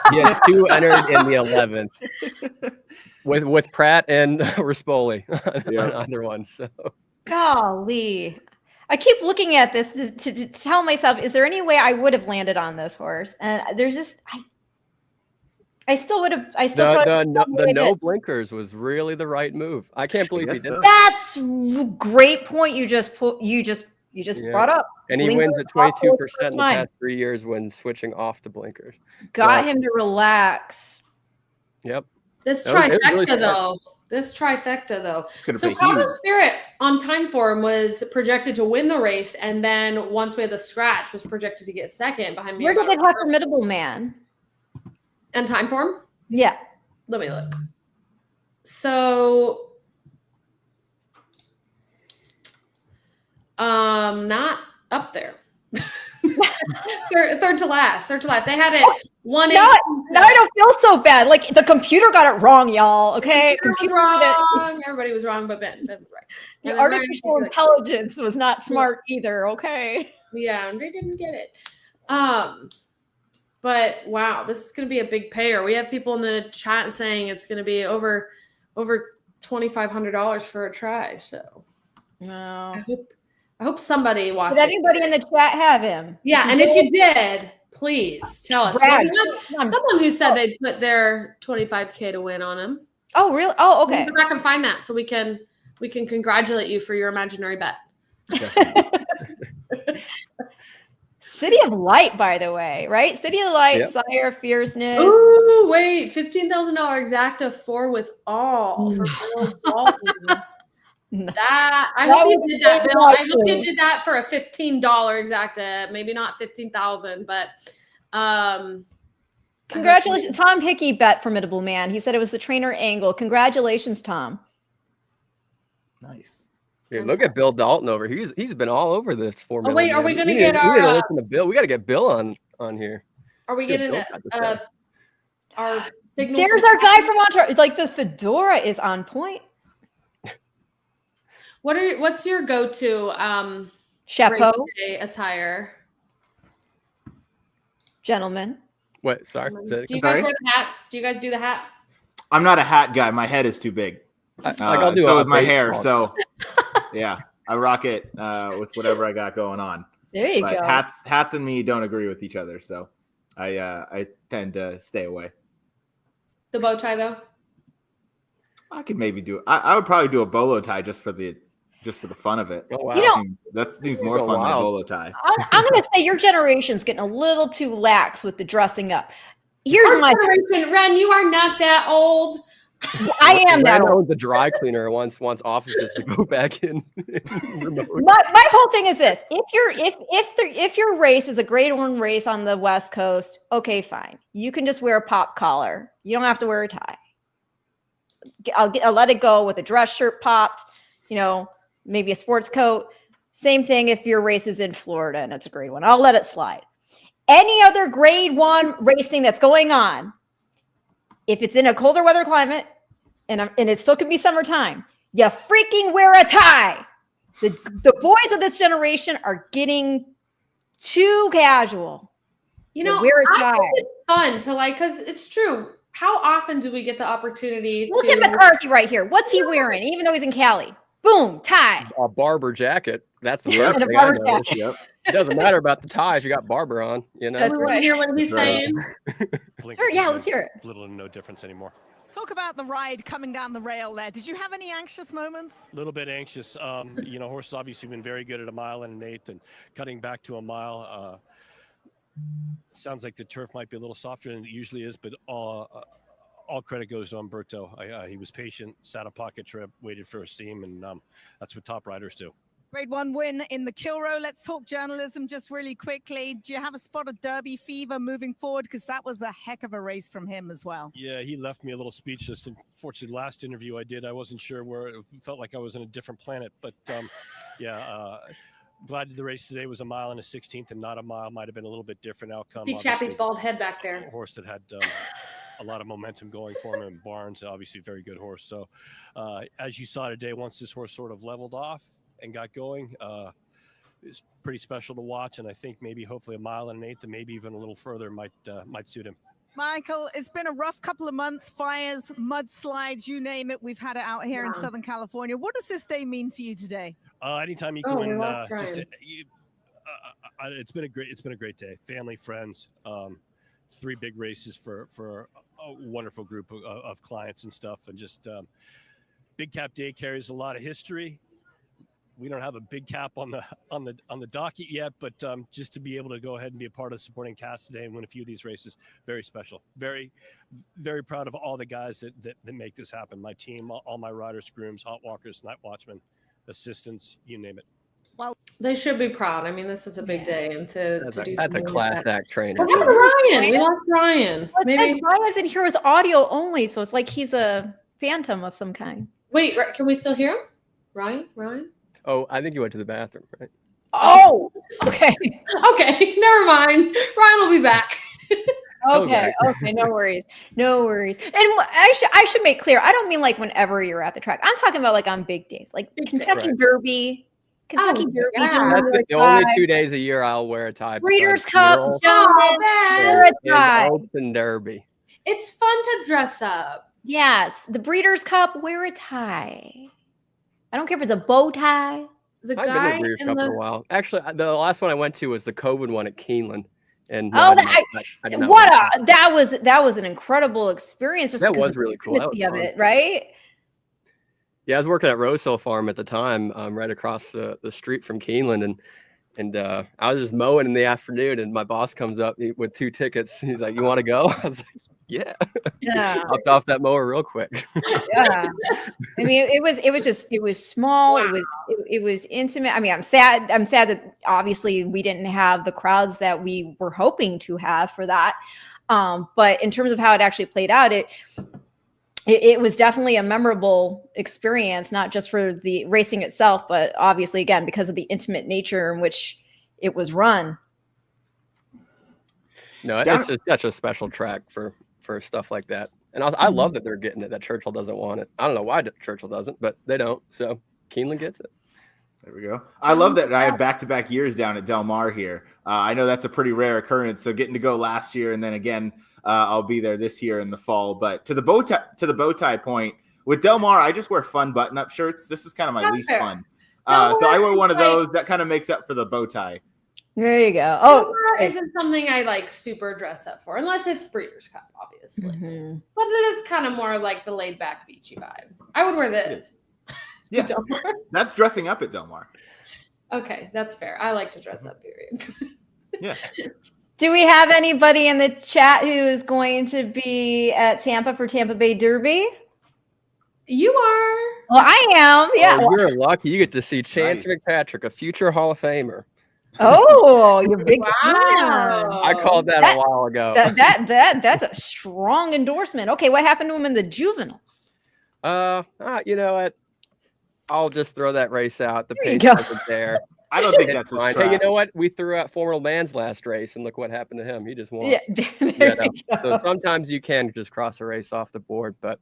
2 entered in the 11th with Pratt and Rispoli on either one. So golly, I keep looking at this to tell myself, is there any way I would have landed on this horse? And there's just I still would have. I still the no blinkers was really the right move. I can't believe he did. That's great point. You just brought up. And he wins at 22% in the past 3 years when switching off the blinkers. Got him to relax. Yep. This trifecta, though. So Cabo Spirit on time form was projected to win the race, and then once we had the scratch, was projected to get second behind me. Where did it have Formidable Man? And time form? Yeah. Let me look. So, not up there. third to last. They had it 1-8. Now I don't feel so bad. Like the computer got it wrong, y'all. Okay, computer was wrong. Everybody was wrong, but Ben was right. The artificial intelligence was not smart either. Okay. Yeah, they didn't get it. But wow, this is going to be a big payer. We have people in the chat saying it's going to be over $2,500 for a try. So, wow. I hope somebody watched. Did anybody in the chat have him? Yeah, and if you did, please tell us. Someone who said they put their $25K to win on him. Oh, really? Oh, okay. Go back and find that so we can congratulate you for your imaginary bet. City of Light, by the way, right? City of Light, yep. Sire of Fierceness. Ooh, wait, $15,000 exacta 4 with all for Bill Dalton. I hope you did that, Bill. I hope you did that for a $15 exacta, maybe not 15,000, but congratulations. Tom Hickey bet Formidable Man. He said it was the trainer angle. Congratulations, Tom. Nice. Dude, look at Bill Dalton over. He's been all over this for me. Oh, wait, are we going to get our? We need to listen to Bill. We got to get Bill on here. Are we getting our signal? There's our guy from Montreal. Like the fedora is on point. What's your go-to chapeau attire, gentlemen? What? Sorry. Do you guys wear the hats? Do you guys do the hats? I'm not a hat guy. My head is too big. So is my hair. So yeah, I rock it with whatever I got going on. There you go. Hats and me don't agree with each other, so I tend to stay away. The bow tie, though, I could maybe do. I would probably do a bolo tie just for the fun of it. Oh, wow. That seems more fun than a bolo tie. I'm going to say your generation's getting a little too lax with the dressing up. Here's my generation. Ren, you are not that old. I am that Randall old. owns the dry cleaner wants offices to go back in. remote. My whole thing is this: if your race is a Grade 1 race on the West Coast, okay, fine. You can just wear a pop collar. You don't have to wear a tie. I'll let it go with a dress shirt popped. Maybe a sports coat. Same thing if your race is in Florida and it's a Grade 1. I'll let it slide. Any other Grade 1 racing that's going on, if it's in a colder weather climate and it still could be summertime, you freaking wear a tie. The boys of this generation are getting too casual. Wear a tie. I think it's fun to because it's true. How often do we get the opportunity Look to at McCarthy right here. What's he wearing? Even though he's in Cali. Boom, tie. A barber jacket. That's the And first a thing I barber noticed. jacket. Yep. It doesn't matter about the tie if you got barber on. That's right. hear what he's saying? Sure, yeah, let's hear it. Little and no difference anymore. Talk about the ride coming down the rail there. Did you have any anxious moments? A little bit anxious. Horses obviously been very good at 1 mile and an eighth, and cutting back to a mile. Sounds like the turf might be a little softer than it usually is, but all credit goes to Umberto. He was patient, sat a pocket trip, waited for a seam, and that's what top riders do. Grade 1 win in the Kilroe. Let's talk journalism just really quickly. Do you have a spot of Derby fever moving forward? Because that was a heck of a race from him as well. Yeah, he left me a little speechless. Unfortunately, last interview I did, I wasn't sure where. It felt like I was in a different planet. But glad the race today was 1 mile and a 16th and not a mile. Might have been a little bit different outcome. See Chappie's bald head back there. A horse that had a lot of momentum going for him, and Barnes, obviously a very good horse. So as you saw today, once this horse sort of leveled off and got going, it's pretty special to watch. And I think maybe hopefully 1 mile and an eighth and maybe even a little further might suit him. Michael, it's been a rough couple of months, fires, mudslides, you name it. We've had it out here in Southern California. What does this day mean to you today? Anytime you can win, it's been a great day. Family, friends, 3 big races for a wonderful group of clients and stuff. And just Big Cap Day carries a lot of history. We don't have a big cap on the docket yet, but just to be able to go ahead and be a part of the supporting cast today and win a few of these races, very special. Very, very proud of all the guys that make this happen. My team, all my riders, grooms, hot walkers, night watchmen, assistants, you name it. Well, they should be proud. I mean, this is a big day, and that's a class act trainer. What happened to Ryan? We lost Ryan. Well, maybe Ryan's in here with audio only, so it's like he's a phantom of some kind. Wait, can we still hear him? Ryan? Oh, I think you went to the bathroom, right? Oh, okay. Okay, never mind. Ryan will be back. Okay, no worries. And I should make clear, I don't mean like whenever you're at the track. I'm talking about like on big days, like Kentucky Derby. Kentucky Derby. That's the only 2 days a year I'll wear a tie. Breeders' Cup, wear a tie. Open Derby. It's fun to dress up. Yes, the Breeders' Cup, wear a tie. I don't care if it's a bow tie. I've been to the Breeders' Cup in a while. Actually, the last one I went to was the COVID one at Keeneland. And that was an incredible experience. Just that was really cool. That was of it, right? Yeah, I was working at Roseville Farm at the time, right across the street from Keeneland, and I was just mowing in the afternoon, and my boss comes up with 2 tickets. He's like, "You want to go?" I was like, "Yeah." Hopped off that mower real quick. Yeah, I mean, it was small. Wow. It was intimate. I mean, I'm sad that obviously we didn't have the crowds that we were hoping to have for that. But in terms of how it actually played out, it was definitely a memorable experience, not just for the racing itself, but obviously, again, because of the intimate nature in which it was run. No, it's just such a special track for stuff like that. And I love that they're getting it, that Churchill doesn't want it. I don't know why Churchill doesn't, but they don't. So Keeneland gets it. There we go. I love that I have back-to-back years down at Del Mar here. I know that's a pretty rare occurrence. So getting to go last year and then again, I'll be there this year in the fall. But to the bow tie point, with Del Mar, I just wear fun button-up shirts. This is kind of my least fun. So I wear one of those that kind of makes up for the bow tie. There you go. Oh, isn't something I like super dress up for, unless it's Breeders' Cup, obviously. Mm-hmm. But it is kind of more like the laid-back beachy vibe. I would wear this. Yeah, that's dressing up at Del Mar. Okay, that's fair. I like to dress up, period. Yeah. Do we have anybody in the chat who is going to be at Tampa for Tampa Bay Derby? You are. Well, I am. Yeah. Oh, you're lucky. You get to see Chance Nice. McPatrick, a future Hall of Famer. Oh, you're big. Wow. I called that a while ago. That's a strong endorsement. Okay, what happened to him in the juvenile? You know what? I'll just throw that race out. The There you pace go. wasn't there. I don't think It's that's his fine. track. Hey, you know what? We threw out Formidable Man's last race, and look what happened to him. He just won. Yeah, You there know? you go. So sometimes you can just cross a race off the board, but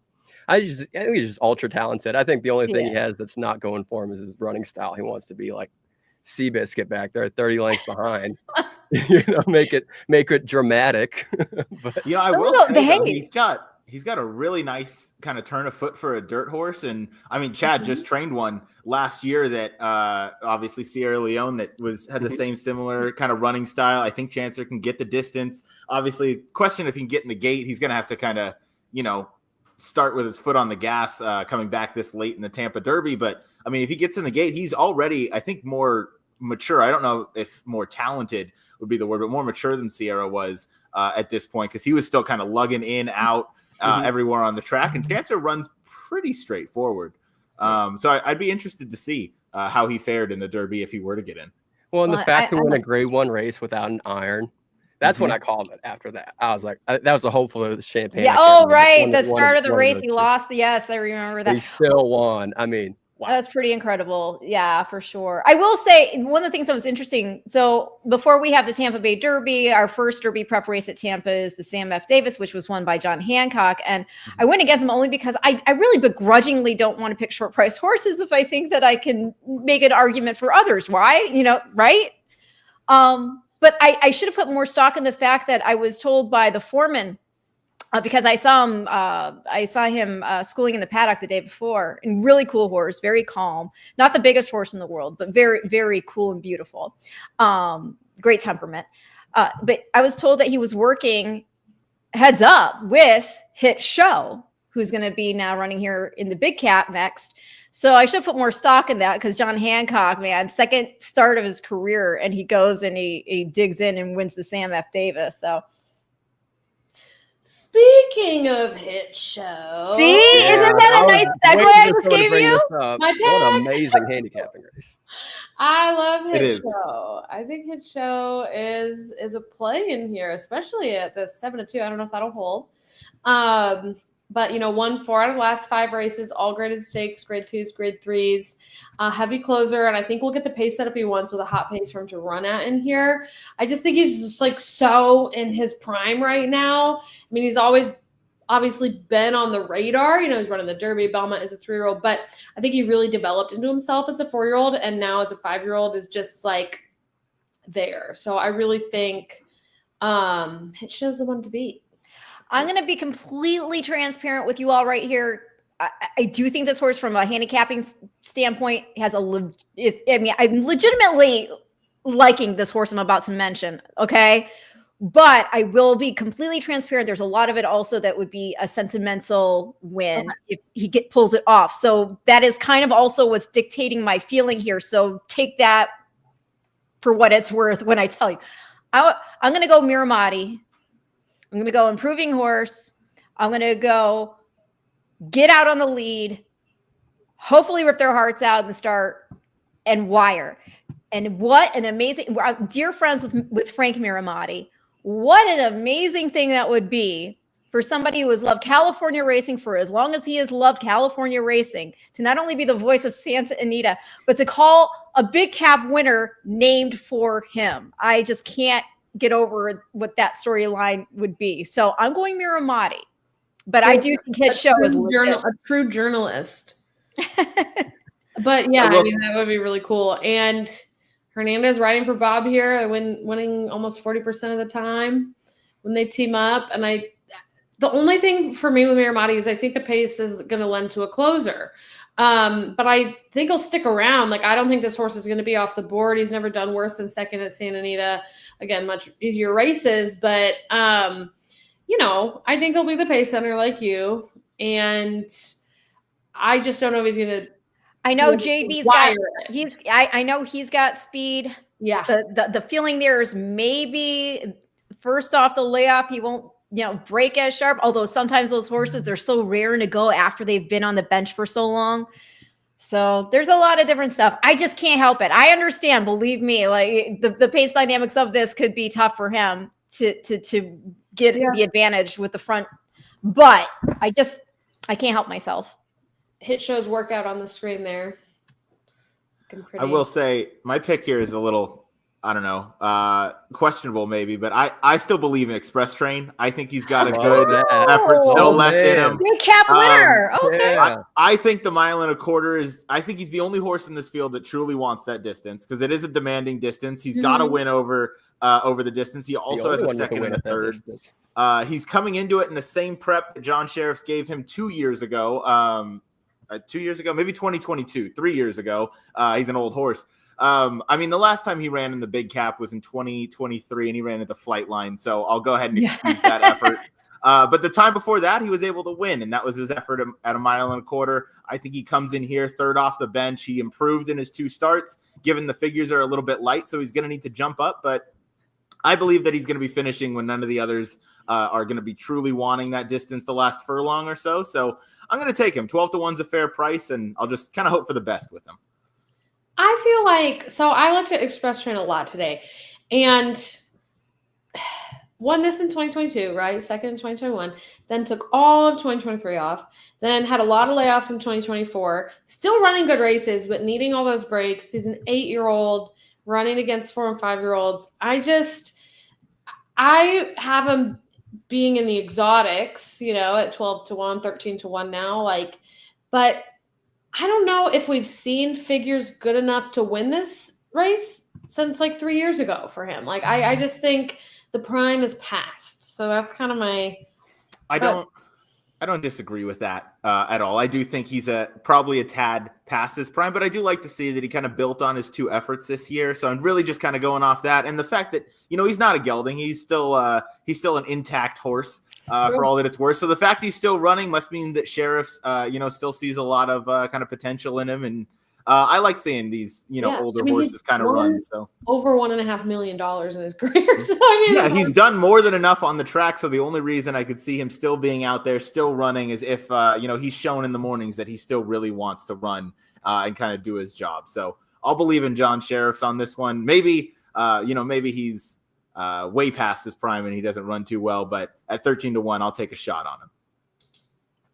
I think he's just ultra talented. I think the only thing he has that's not going for him is his running style. He wants to be like Seabiscuit back there, 30 lengths behind. Make it dramatic. But I will say though, he's got a really nice kind of turn of foot for a dirt horse, and I mean Chad just trained one last year that obviously Sierra Leone that had the same similar kind of running style. I think Chancer can get the distance. Obviously, question if he can get in the gate, he's going to have to kind of start with his foot on the gas coming back this late in the Tampa Derby. But I mean, if he gets in the gate, he's already, I think, more mature. I don't know if more talented would be the word, but more mature than Sierra was at this point, because he was still kind of lugging in, out everywhere on the track. And Chancer runs pretty straightforward. So I'd be interested to see how he fared in the Derby if he were to get in. Well, and the fact to win a Grade 1 race without an iron, that's when I called it after that. I was like, that was the hopeful of the champagne. Yeah. Oh, right. The start of the race, he lost. Yes, I remember that. He still won. I mean, wow. That's pretty incredible. Yeah, for sure. I will say one of the things that was interesting. So before we have the Tampa Bay Derby, our first Derby prep race at Tampa is the Sam F. Davis, which was won by John Hancock. And I went against him only because I really begrudgingly don't want to pick short price horses if I think that I can make an argument for others. Why? Right? But I should have put more stock in the fact that I was told by the foreman, because I saw him schooling in the paddock the day before, and really cool horse, very calm, not the biggest horse in the world, but very, very cool and beautiful. Great temperament. But I was told that he was working heads up with Hit Show, who's going to be now running here in the Big Cap next. So I should put more stock in that, because John Hancock, man, second start of his career, and he goes and he digs in and wins the Sam F. Davis. So. Speaking of Hit Show. See, isn't that a nice segue I just gave you? My pick. What an amazing handicapping race. I love Hit Show. I think Hit Show is a play in here, especially at the 7-2. I don't know if that'll hold. But, won 4 out of the last 5 races, all graded stakes, grade 2s, grade 3s, heavy closer. And I think we'll get the pace setup he wants with a hot pace for him to run at in here. I just think he's just like so in his prime right now. I mean, he's always obviously been on the radar. He's running the Derby, Belmont as a 3-year-old, but I think he really developed into himself as a 4-year-old. And now as a 5-year-old is just like there. So I really think Hit Show's the one to beat. I'm going to be completely transparent with you all right here. I do think this horse, from a handicapping standpoint, has I'm legitimately liking this horse I'm about to mention. Okay. But I will be completely transparent. There's a lot of it also that would be a sentimental win if he pulls it off. So that is kind of also what's dictating my feeling here. So take that for what it's worth when I tell you. I'm going to go Miramati. I'm going to go improving horse. I'm going to go get out on the lead, hopefully rip their hearts out in the start, and wire. And what an amazing, dear friends with Frank Miramati, what an amazing thing that would be for somebody who has loved California racing for as long as he has loved California racing, to not only be the voice of Santa Anita, but to call a Big Cap winner named for him. I just can't get over what that storyline would be. So I'm going Miramati, but I do think Hit Show is a true journalist. But yeah, I mean, that would be really cool. And Hernandez riding for Bob here, winning almost 40% of the time when they team up. And the only thing for me with Miramati is I think the pace is going to lend to a closer. But I think he'll stick around. Like, I don't think this horse is going to be off the board. He's never done worse than second at Santa Anita. Again, much easier races, but I think he'll be the pace center like you. And I just don't know if he's going to. I know JB's got. I know he's got speed. Yeah. The feeling there is maybe first off the layoff he won't break as sharp. Although sometimes those horses, they're so rare to go after they've been on the bench for so long. So there's a lot of different stuff. I just can't help it. I understand, believe me, like the pace dynamics of this could be tough for him to get the advantage with the front. But I can't help myself. Hit shows workout on the screen there. I will say my pick here is a little, I don't know, questionable maybe, but I still believe in Express Train. I think he's got a good effort still left in him. Big cap winner. Okay. Yeah. I think the 1.25 miles I think he's the only horse in this field that truly wants that distance because it is a demanding distance. He's got to win over the distance. He also has a second and a third. He's coming into it in the same prep that John Sheriff's gave him 2 years ago. 2 years ago, maybe 2022, 3 years ago. He's an old horse. I mean, the last time he ran in the big cap was in 2023, and he ran at the flight line. So I'll go ahead and excuse that effort. But the time before that, he was able to win, and that was his effort at 1.25 miles. I think he comes in here third off the bench. He improved in his 2 starts, given the figures are a little bit light, so he's going to need to jump up. But I believe that he's going to be finishing when none of the others are going to be truly wanting that distance the last furlong or so. So I'm going to take him. 12-1's a fair price, and I'll just kind of hope for the best with him. I feel like, so I looked at Express Train a lot today, and won this in 2022, right? Second in 2021, then took all of 2023 off, then had a lot of layoffs in 2024, still running good races, but needing all those breaks. He's an 8-year-old running against 4- and 5-year-olds. I have him being in the exotics, at 12-1, 13-1 now, but I don't know if we've seen figures good enough to win this race since 3 years ago for him. I just think the prime is past. So that's kind of my. I don't disagree with that at all. I do think he's probably a tad past his prime, but I do like to see that he kind of built on his 2 efforts this year. So I'm really just kind of going off that, and the fact that he's not a gelding. He's still an intact horse. For all that it's worth. So the fact he's still running must mean that Sheriff's, still sees a lot of kind of potential in him. And I like seeing these, older horses kind of run. So over $1.5 million in his career. So he's done more than enough on the track. So the only reason I could see him still being out there, still running, is if he's shown in the mornings that he still really wants to run and kind of do his job. So I'll believe in John Sheriff's on this one. Maybe maybe he's way past his prime and he doesn't run too well, but at 13-1, I'll take a shot on him.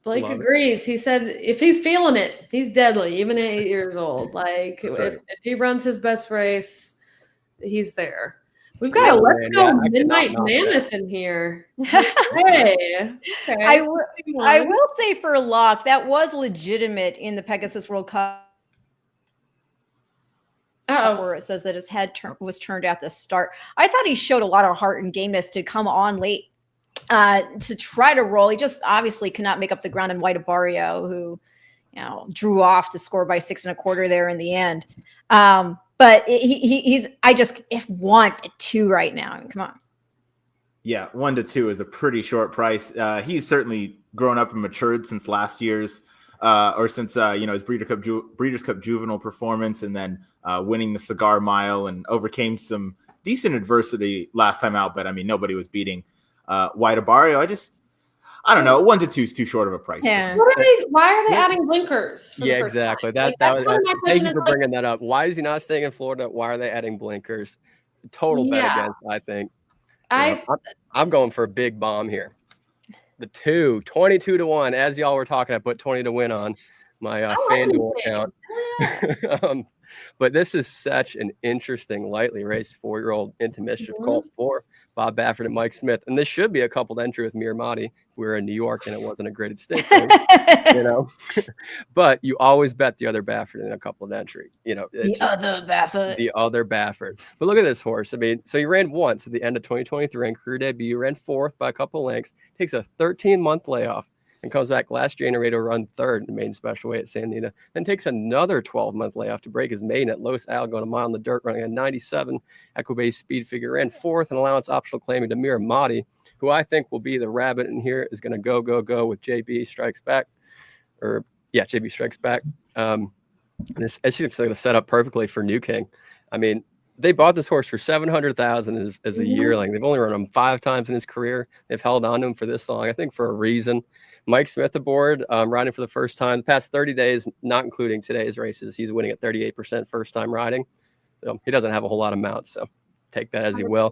Blake agrees. He said if he's feeling it, he's deadly, even at 8 years old. If he runs his best race, he's there. We've got a Let's Go Midnight Mammoth in here. Okay. I will say for Locke, that was legitimate in the Pegasus World Cup. Where it says that his head was turned at the start. I thought he showed a lot of heart and gameness to come on late to try to roll. He just obviously could not make up the ground in White Barrio, who drew off to score by 6 1/4 there in the end. But he's if 1 at 2 right now. I mean, come on. Yeah, 1 to 2 is a pretty short price. He's certainly grown up and matured since last year's. Since his Breeders' Cup juvenile performance, and then winning the Cigar Mile, and overcame some decent adversity last time out. But I mean, nobody was beating White Barrio. I don't know. 1 to 2 is too short of a price. Yeah. Why are they adding blinkers? Yeah, exactly. That was. Thank you for bringing that up. Why is he not staying in Florida? Why are they adding blinkers? Total bet against, I think. I'm going for a big bomb here. The 22-1, as y'all were talking, I put 20 to win on my FanDuel account. But this is such an interesting, lightly raced 4-year-old into mischief called for Bob Baffert and Mike Smith. And this should be a coupled entry with Mir Mahdi if we were in New York and it wasn't a graded stake. But you always bet the other Baffert in a coupled entry. The other Baffert. But look at this horse. I mean, so he ran once at the end of 2023 in career debut, ran 4th by a couple lengths, takes a 13-month layoff, and comes back last January to run 3rd in the main special weight at Santa Anita, then takes another 12-month layoff to break his maiden at Los Al, going a mile in the dirt, running a 97 Equibase speed figure, ran 4th in allowance optional claiming to Mir Mahdi, who I think will be the rabbit in here, is going to go with JB Strikes Back. JB Strikes Back. It's just going to set up perfectly for New King. I mean, they bought this horse for $700,000 as a yearling. They've only run him 5 times in his career. They've held on to him for this long, I think, for a reason. Mike Smith aboard, riding for the first time. The past 30 days, not including today's races, he's winning at 38% first time riding. So he doesn't have a whole lot of mounts, so take that as you will.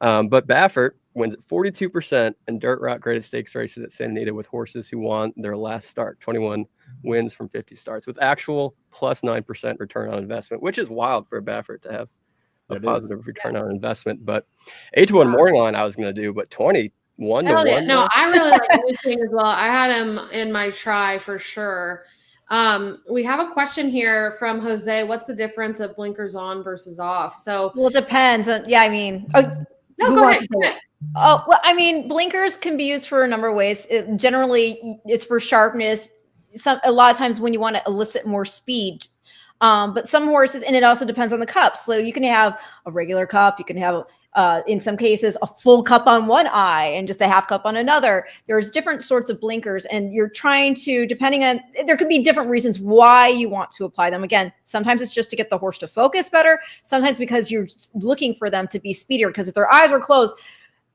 But Baffert wins at 42% in dirt route graded stakes races at Santa Anita with horses who won their last start, 21 wins from 50 starts, with actual plus 9% return on investment, which is wild for a Baffert to have a positive return on investment. But 8-1 morning line I was going to do, but 21 to 1. Yeah. No, I really like Newsing as well. I had him in my try for sure. We have a question here from Jose. What's the difference of blinkers on versus off? So, well, it depends. No, go ahead. Oh, well, I mean, blinkers can be used for a number of ways. Generally, it's for sharpness. A lot of times when you want to elicit more speed. But some horses, and it also depends on the cup. So you can have a regular cup. You can have, in some cases, a full cup on one eye and just a half cup on another. There's different sorts of blinkers, and you're trying to, depending on, there could be different reasons why you want to apply them. Again, sometimes it's just to get the horse to focus better. Sometimes because you're looking for them to be speedier, because if their eyes are closed,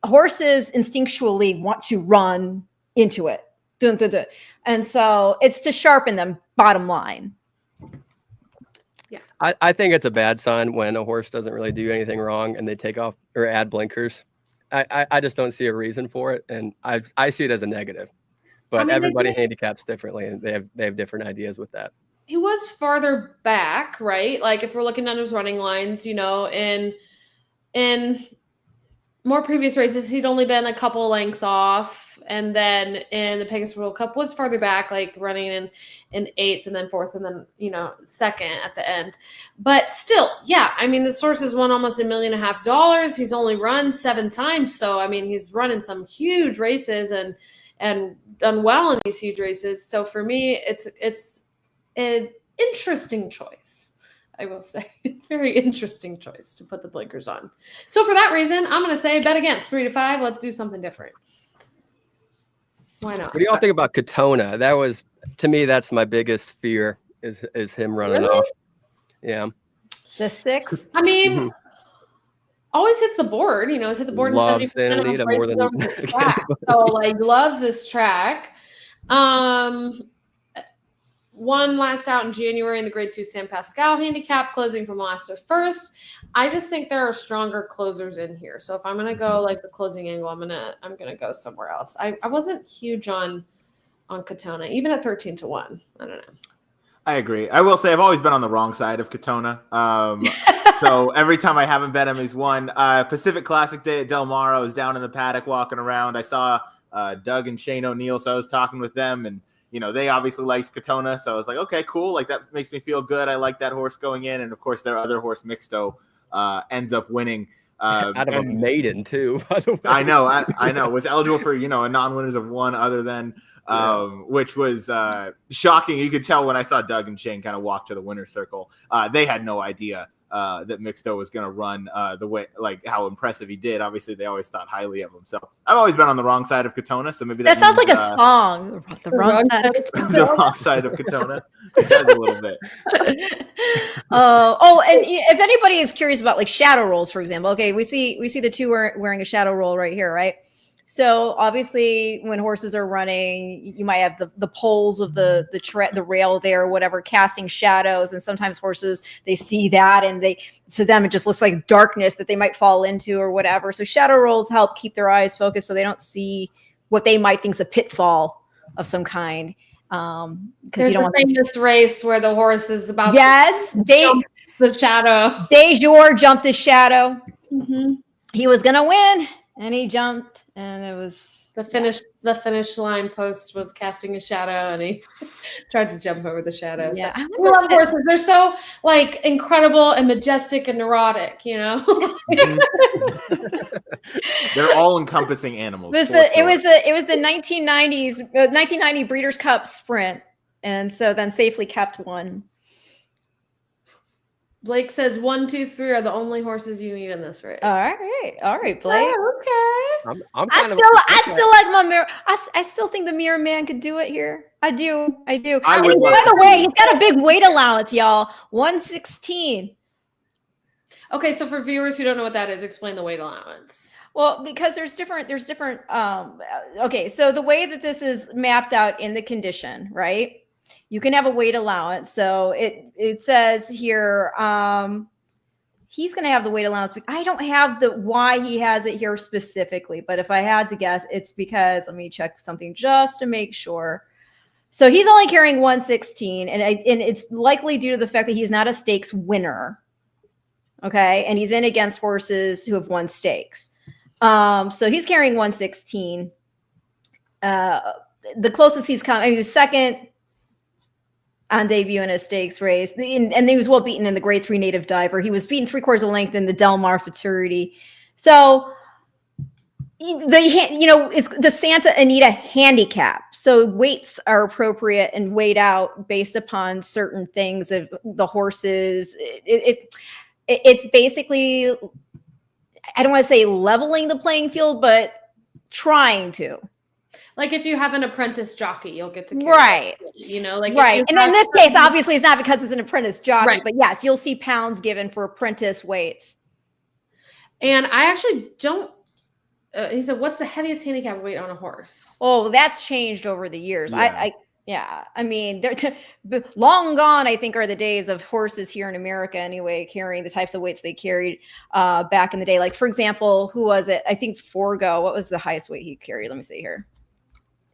horses instinctually want to run into it. Dun, dun, dun. And so it's to sharpen them, bottom line. I think it's a bad sign when a horse doesn't really do anything wrong and they take off or add blinkers. I just don't see a reason for it, and I see it as a negative. But I mean, everybody handicaps differently, and they have different ideas with that. He was farther back, right? Like if we're looking at his running lines, in more previous races, he'd only been a couple lengths off. And then in the Pegasus World Cup was farther back, like running in 8th and then 4th and then, 2nd at the end. But still, yeah, I mean, this horse has won almost $1.5 million. He's only run 7 times. So, I mean, he's run in some huge races and done well in these huge races. So for me, it's an interesting choice. I will say, very interesting choice to put the blinkers on. So for that reason, I'm going to say bet against 3 to 5. Let's do something different. Why not? What do y'all think about Katona? That was, to me, that's my biggest fear is him running off. Yeah. The 6. I mean, always hits the board. He's hit the board in 70% of the more than over the track. So loves this track. Won last out in January in the Grade 2 San Pascal handicap, closing from last to first. I just think there are stronger closers in here. So if I'm gonna go like the closing angle, I'm gonna go somewhere else. I wasn't huge on Katona, even at 13 to 1. I don't know. I agree. I will say I've always been on the wrong side of Katona. So every time I haven't bet him, he's won. Pacific Classic Day at Del Mar, I was down in the paddock walking around. I saw Doug and Shane O'Neill, so I was talking with them, and they obviously liked Katona, so I was like, okay, cool. Like, that makes me feel good. I like that horse going in. And, of course, their other horse, Mixto, ends up winning. Out of a maiden, too, by the way. I know. Was eligible for, a non-winners of 1 other than, which was shocking. You could tell when I saw Doug and Shane kind of walk to the winner's circle. They had no idea that Mixto was going to run the way, like how impressive he did. Obviously, they always thought highly of him. So I've always been on the wrong side of Katona. So maybe that sounds like a song. The wrong side of Katona. The wrong side of Katona. It does a little bit. And if anybody is curious about like shadow rolls, for example, okay, we see the two wearing a shadow roll right here, right? So obviously, when horses are running, you might have the poles of the rail there, or whatever, casting shadows. And sometimes horses, they see that, and to them it just looks like darkness that they might fall into or whatever. So shadow rolls help keep their eyes focused, so they don't see what they might think is a pitfall of some kind. Because you don't want famous race where the horse is about to jump the shadow. Dejor jumped his shadow. Mm-hmm. He was gonna win. And he jumped, and it was the finish line post was casting a shadow, and he tried to jump over the shadow. Yeah, so, I love horses. They're so incredible and majestic and neurotic, They're all encompassing animals. It was the 1990 Breeders' Cup Sprint, and so then safely kept one. Blake says 1, 2, 3 are the only horses you need in this race. All right, Blake. Oh, okay. I still like my mirror. I still think the Mirror Man could do it here. I do. By the way, he's got a big weight allowance, y'all. 116. Okay, so for viewers who don't know what that is, explain the weight allowance. Well, because there's different, okay, so the way that this is mapped out in the condition, right? You can have a weight allowance. So it says here, he's going to have the weight allowance. I don't have the why he has it here specifically, but if I had to guess, it's because, let me check something just to make sure. So he's only carrying 116, and it's likely due to the fact that he's not a stakes winner. Okay, and he's in against horses who have won stakes. So he's carrying 116. The closest he's come, he was second on debut in a stakes race, and he was well beaten in the Grade 3 Native Diver. He was beaten 3/4 of length in the Del Mar Futurity. So it's the Santa Anita Handicap. So weights are appropriate and weighed out based upon certain things of the horses. It's basically, I don't want to say leveling the playing field, but trying to. Like if you have an apprentice jockey, you'll get to carry right. Right. And in this case, obviously, it's not because it's an apprentice jockey, but yes, you'll see pounds given for apprentice weights. And I actually don't. He said, "What's the heaviest handicap weight on a horse?" Oh, that's changed over the years. Yeah. I mean, they're long gone, I think, are the days of horses here in America anyway, carrying the types of weights they carried back in the day. Like, for example, who was it? I think Forgo. What was the highest weight he carried? Let me see here.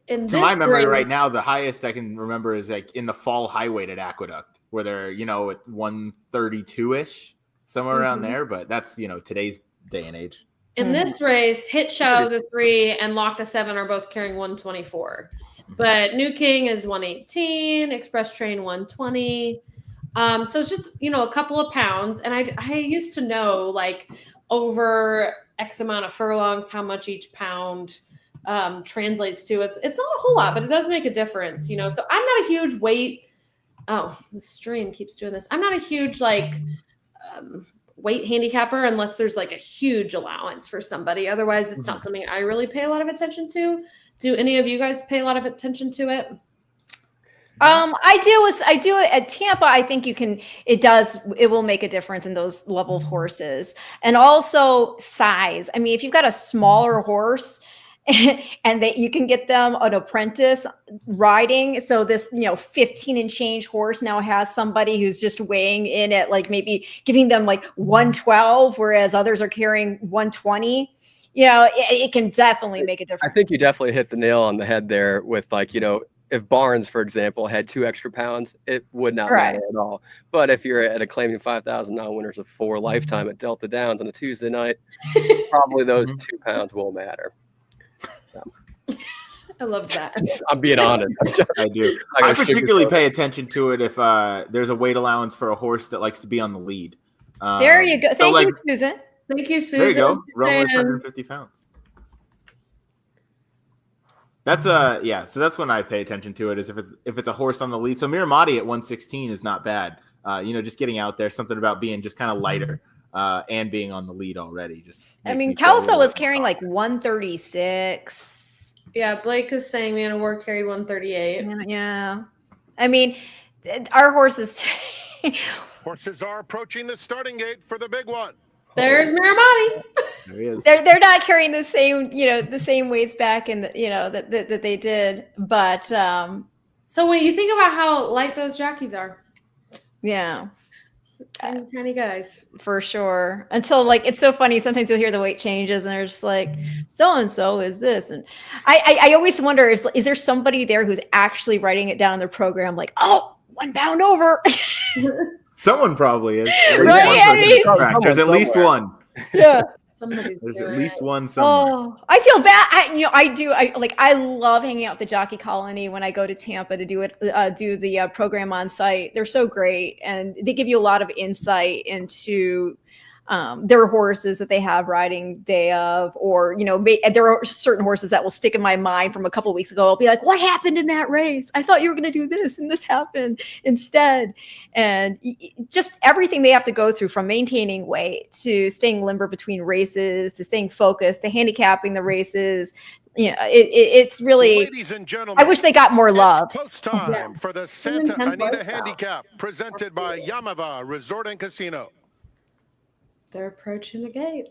To my memory right now, the highest I can remember is like in the fall high weight at Aqueduct, where they're, at 132-ish, somewhere around there. But that's, today's day and age. In this race, Hit Show, the 3, and Locked a 7 are both carrying 124. But New King is 118, Express Train 120. So it's just, a couple of pounds. And I used to know, like, over X amount of furlongs, how much each pound translates to. It's not a whole lot, but it does make a difference, So I'm not a huge weight. Oh, the stream keeps doing this. I'm not a huge, weight handicapper unless there's like a huge allowance for somebody. Otherwise, it's not something I really pay a lot of attention to. Do any of you guys pay a lot of attention to it? I do at Tampa. I think it will make a difference in those level of horses, and also size. I mean, if you've got a smaller horse and that you can get them an apprentice riding. So this, 15 and change horse now has somebody who's just weighing in at like maybe giving them like 112, whereas others are carrying 120. It can definitely make a difference. I think you definitely hit the nail on the head there with if Barnes, for example, had 2 extra pounds, it would not matter at all. But if you're at a claiming 5,000 non-winners of 4 lifetime at Delta Downs on a Tuesday night, probably those 2 pounds will matter. I love that. I'm being honest. I do. I particularly pay attention to it if there's a weight allowance for a horse that likes to be on the lead. There you go. Thank you, Susan. Thank you, Susan. There you go. Rome was 150 pounds. That's so that's when I pay attention to it, is if it's a horse on the lead. So Miramati at 116 is not bad. Just getting out there, something about being just kind of lighter and being on the lead already. Kelso was carrying like 136. Yeah, Blake is saying Man of War carried 138. Yeah. I mean, our horses Horses are approaching the starting gate for the big one. There's Miramati. There he is. They're not carrying the same weights back in that they did, but so when you think about how light those jockeys are, yeah, tiny guys for sure. Until it's so funny. Sometimes you'll hear the weight changes, and they're just like, so and so is this, and I always wonder is there somebody there who's actually writing it down in their program, like, oh, 1 pound over. Someone probably is. Right? There's at least one. Yeah. There's at least one somewhere. Oh, I feel bad. I love hanging out with the jockey colony when I go to Tampa to do the program on site. They're so great, and they give you a lot of insight into their horses that they have riding day of, or there are certain horses that will stick in my mind from a couple of weeks ago. I'll be like, what happened in that race? I thought you were going to do this, and this happened instead. And just everything they have to go through, from maintaining weight to staying limber between races to staying focused to handicapping the races. It's really, ladies and gentlemen, I wish they got more love. Post time for the Santa Anita Handicap, presented by Yamava Resort and Casino. They're approaching the gate.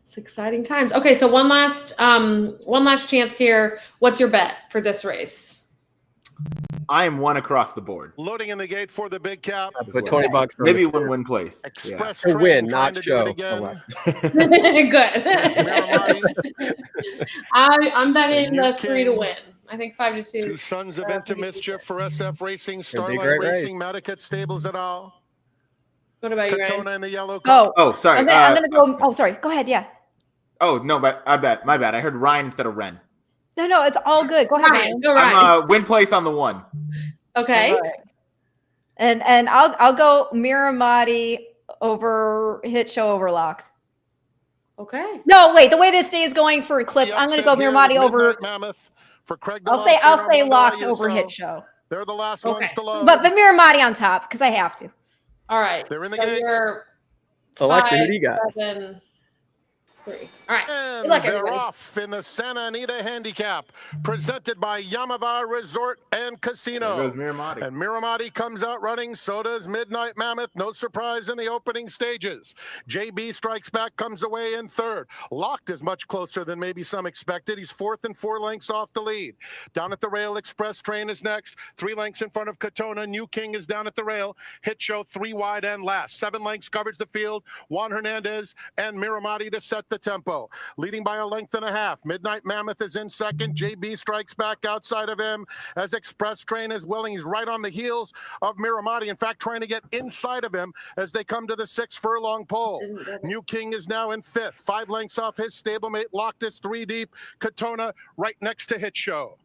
It's exciting times. Okay, so one last chance here. What's your bet for this race? I am one across the board. Loading in the gate for the big cap. Put $20. Maybe win place. Express To train win, trying not to show. do it again. Good. Miramati, I'm betting And you the 3 to can- win. I think 5 to 2. Two sons of Into Mischief for SF Racing, be a Starlight great race. Racing, Madaket Stables et al. What about you, Ryan? Katona in the yellow cup. Oh, sorry. I'm gonna go. Oh, sorry. Go ahead. Yeah. Oh no, but I bet. My bad. I heard Ryan instead of Ren. No, it's all good. Go ahead, Ryan. Go Ryan. I'm win place on the 1. Okay. Right. And I'll go Miramati over Hit Show overlocked. Okay. No, wait. The way this day is going for Eclipse, The I'm going to upset go here, Miramati over. Midnight Mammoth for Craig I'll DeLancey say and Armando locked over Ayuso. Hit Show, They're the last Okay. ones to load. but Miramati on top because I have to. All right. They're in the so gate. You're Alexa, who 5, do you got? 7, 3. All right. And Good luck, they're everybody. off in the Santa Anita Handicap, presented by Yamava Resort and Casino. There goes Miramati. And Miramati comes out running. So does Midnight Mammoth. No surprise in the opening stages. JB strikes back, comes away in third. Locked is much closer than maybe some expected. He's fourth and 4 lengths off the lead. Down at the rail, Express Train is next. 3 lengths in front of Katona. New King is down at the rail. Hit Show 3 wide and last. 7 lengths covers the field. Juan Hernandez and Miramati to set the tempo. Leading by a length and a half. Midnight Mammoth is in second. JB strikes back outside of him as Express Train is willing. He's right on the heels of Miramati. In fact, trying to get inside of him as they come to the 6 furlong pole. New King is now in 5th. 5 lengths off his stablemate. Locked is 3 deep. Katona right next to Hit Show.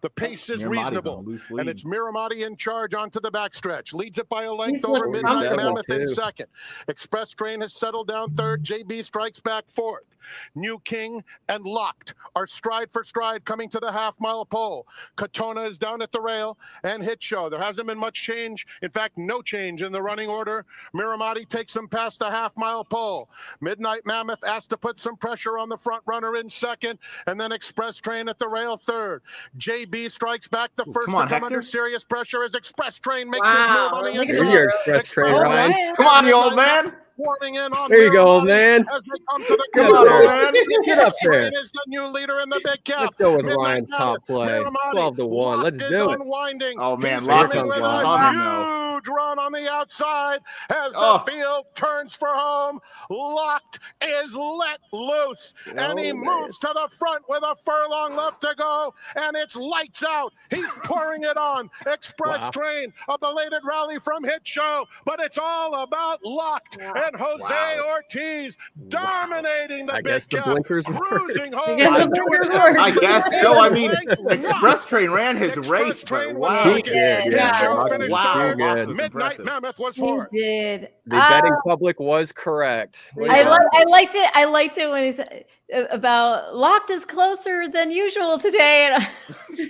The pace is Miramati's on a reasonable, loose and lead. it's Miramati in charge onto the backstretch. Leads it by a length He's over looking Midnight comfortable, Mammoth in too. second. Express Train has settled down third. JB strikes back fourth. New King and Locked are stride for stride coming to the half-mile pole. Katona is down at the rail, and Hit Show. There hasn't been much change. In fact, no change in the running order. Miramati takes them past the half-mile pole. Midnight Mammoth asked to put some pressure on the front runner in second, and then Express Train at the rail third. JB strikes back the first come on, to come Hector. under serious pressure as Express Train makes his move Wow. on the Look at inside. There's your Express Train, Express Ryan. Ryan. Come on, you old man. Warning in on There you go, old Miramati man. as they come to the Get Come up on, there. old man. Get up there. Train is the new leader in the big cap. Let's go with Midnight Ryan's top Mammoth, play. Miramati, 12-1. Let's Locked do is it. unwinding. Oh, man, He's Locked running is with on. a huge run on the outside as the field turns for home. Locked is let loose, and he Oh, man. moves to the front with a furlong left to go, and it's lights out. He's pouring it on. Express Wow. Train, a belated rally from Hit Show, but it's all about Locked and Jose Ortiz dominating the I big guess the cap, blinkers worked. cruising home. guess the to blinkers it. worked. I guess so. I mean, Locked. Express Train ran his Express race, Train but was wow. He second. did, Hit yeah. Show Locked finished was Wow. third. too Locked good. was Midnight impressive. Mammoth was He fourth. did. The betting public was correct. Way to I go. liked it. I liked it when he said about Locked is closer than usual today. And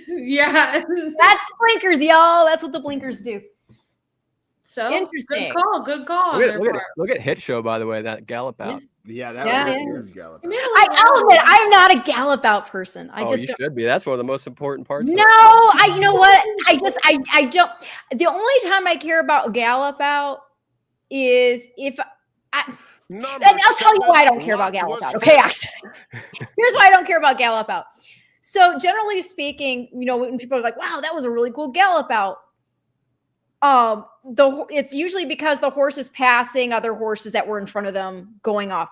Yeah. that's blinkers, y'all. That's what the blinkers do. So Interesting. Good call. on Look their at, look, at, part. look at Hit Show, by the way, that gallop out. Yeah, that Yeah, was a yeah. huge gallop. I'll admit, I'm not a gallop out person. I Oh, just you don't. should be. That's one of the most important parts. of No, it. you know what? I don't. The only time I care about gallop out is if I. Number And I'll tell you why I don't 7, care about Locked gallop was out. Okay, first. actually, here's why I don't care about gallop out. So generally speaking, when people are like, "Wow, that was a really cool gallop out," it's usually because the horse is passing other horses that were in front of them going off.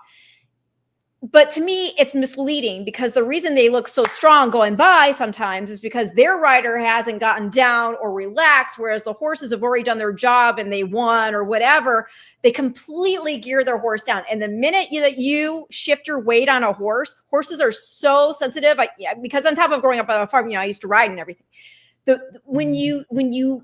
But to me, it's misleading because the reason they look so strong going by sometimes is because their rider hasn't gotten down or relaxed, whereas the horses have already done their job and they won or whatever. They completely gear their horse down. And the minute that you shift your weight on a horse, horses are so sensitive. Because on top of growing up on a farm, I used to ride and everything. When you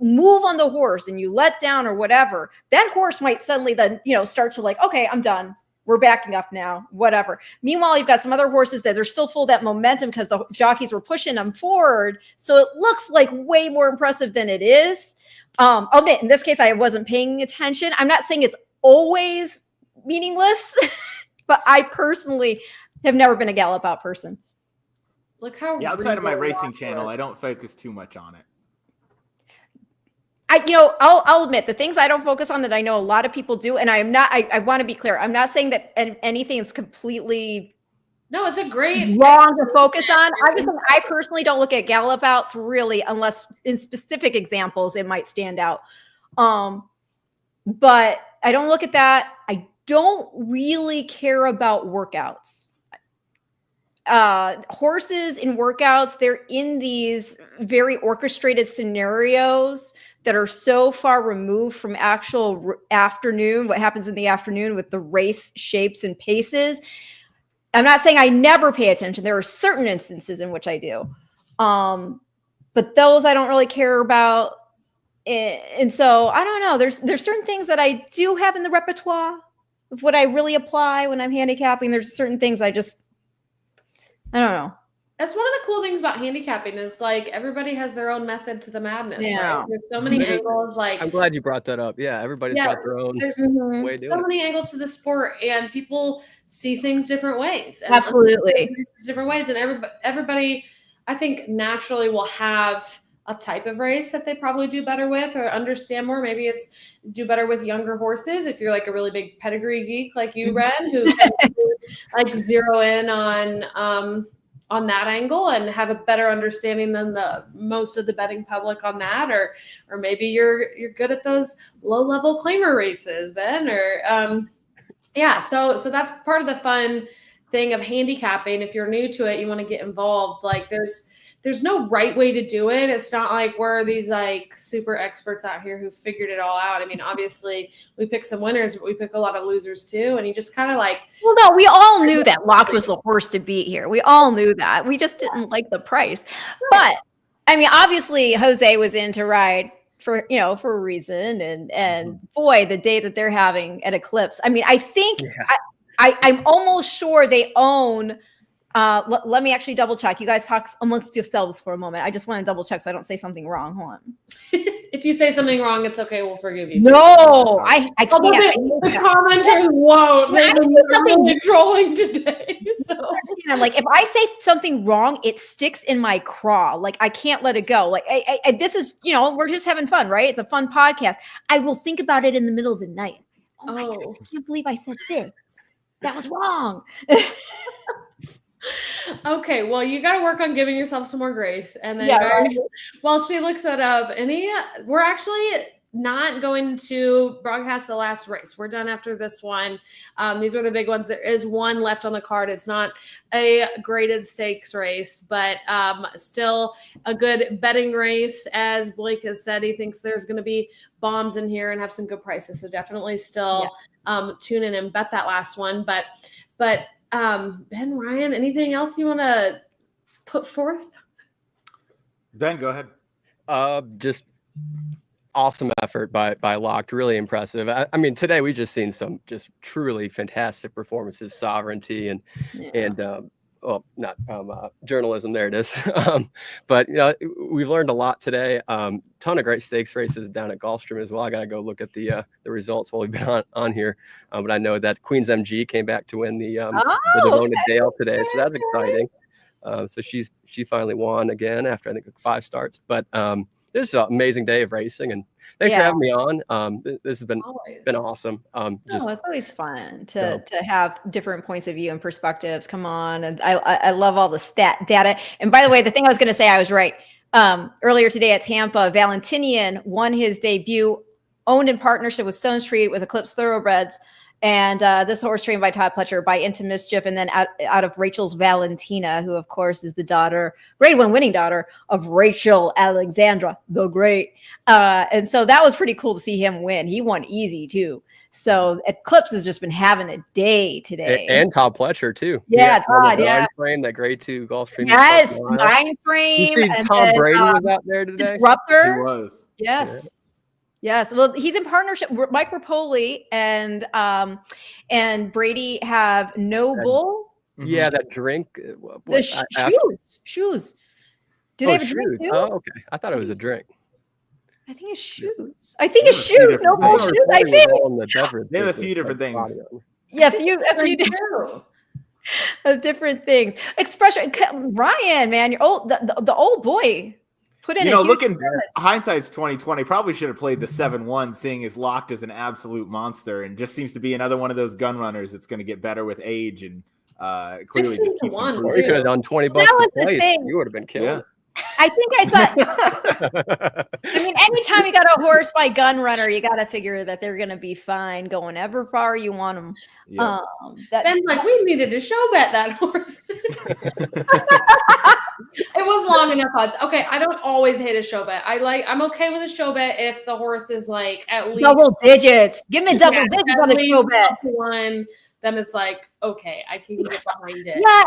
move on the horse and you let down or whatever, that horse might suddenly then, start to like, okay, I'm done. We're backing up now, whatever. Meanwhile, you've got some other horses that they're still full of that momentum because the jockeys were pushing them forward. So it looks like way more impressive than it is. I'll admit, in this case, I wasn't paying attention. I'm not saying it's always meaningless, but I personally have never been a gallop out person. Look how Yeah, outside of my regal racing Locked channel, was. I don't focus too much on it. I'll admit the things I don't focus on that I know a lot of people do, and I am not. I want to be clear. I'm not saying that anything is completely it's a great wrong to focus on. I personally don't look at gallop outs really, unless in specific examples it might stand out. But I don't look at that. I don't really care about workouts. Horses in workouts, they're in these very orchestrated scenarios that are so far removed from actual afternoon, what happens in the afternoon with the race shapes and paces. I'm not saying I never pay attention. There are certain instances in which I do. But those I don't really care about. And so I don't know. There's certain things that I do have in the repertoire of what I really apply when I'm handicapping. There's certain things I don't know. That's one of the cool things about handicapping is like everybody has their own method to the madness. Yeah. Right? There's so many angles. Like I'm glad you brought that up. Yeah, everybody's got their own there's way of doing so it. many angles to the sport, and people see things different ways. And Absolutely. different ways, and everybody, I think, naturally will have a type of race that they probably do better with or understand more. Maybe it's do better with younger horses. If you're like a really big pedigree geek like you, Ren, who can like zero in on that angle and have a better understanding than the most of the betting public on that, or maybe you're good at those low level claimer races, Ben, or so that's part of the fun thing of handicapping. If you're new to it, you want to get involved. Like there's no right way to do it. It's not like we're these like super experts out here who figured it all out. I mean, obviously we pick some winners, but we pick a lot of losers too. And you just kind of like, well, no, we all knew that Locked was the horse to beat here. We all knew that. We just didn't like the price. But I mean, obviously Jose was in to ride for a reason. And boy, the day that they're having at Eclipse. I mean, I think I'm almost sure they own. Let me actually double check. You guys talk amongst yourselves for a moment. I just want to double check so I don't say something wrong. Hold on. If you say something wrong, it's okay. We'll forgive you. No, I can't. The commenters won't. They're really trolling today. So like if I say something wrong, it sticks in my craw. Like I can't let it go. Like I this is, we're just having fun, right? It's a fun podcast. I will think about it in the middle of the night. Oh my God, I can't believe I said this. That was wrong. Okay, well, you got to work on giving yourself some more grace. And then, guys, while she looks that up, we're actually not going to broadcast the last race. We're done after this one. These are the big ones. There is one left on the card. It's not a graded stakes race, but still a good betting race. As Blake has said, he thinks there's going to be bombs in here and have some good prices. So definitely still tune in and bet that last one. But Ben, Ryan, anything else you want to put forth? Ben, go ahead. Just awesome effort by Locked. Really impressive. I mean, today we just seen some just truly fantastic performances, sovereignty and not journalism. There it is. But we've learned a lot today. Ton of great stakes races down at Gulfstream as well. I got to go look at the results while we've been on here. But I know that Queen's MG came back to win the Devoted Dale today, so that's exciting. So she finally won again after I think 5 starts. But this is an amazing day of racing, and thanks for having me on. This has been awesome. It's always fun to have different points of view and perspectives. Come on, and I love all the stat data. And by the way, the thing I was going to say, I was right. Earlier today at Tampa, Valentinian won his debut, owned in partnership with Stone Street with Eclipse Thoroughbreds. And this horse trained by Todd Pletcher by Into Mischief, and then out of Rachel's Valentina, who of course is the grade 1 winning daughter of Rachel Alexandra the Great. And so that was pretty cool to see him win. He won easy too. So Eclipse has just been having a day today. And Todd Pletcher too. Yeah, Todd. Nine frame, that grade 2 Gulfstream. Yes, 9 frame. You see Tom Brady was out there today. Disruptor. He was. Yes. Yeah. Yes, well, he's in partnership. Mike Rapoli and Brady have No Bull. Yeah, that drink. Shoes. Do they have a drink too? Oh, okay. I thought it was a drink. I think it's shoes. No Bull shoes. I think they have a few different things. Yeah, a few of different things. Expression, Ryan, man, you're old. The old boy. Put in You know, huge looking tournament. hindsight's 2020, probably should have played the 7-1, seeing as Locked is an absolute monster and just seems to be another one of those gun runners that's going to get better with age and clearly just keeps 15-1, improving. Or you could have done $20 That was to the place. thing. You would have been killed. Yeah. I think I thought. I mean, anytime you got a horse by gun runner, you got to figure that they're going to be fine going ever far you want them. Yeah. Ben's like, we needed to show bet that horse. It was long enough odds. Okay, I don't always hate a show bet. I'm okay with a show bet if the horse is like at least double digits. Give me double digits at on the least show bet. up to one. Then it's like, okay, I can get behind it. Yeah,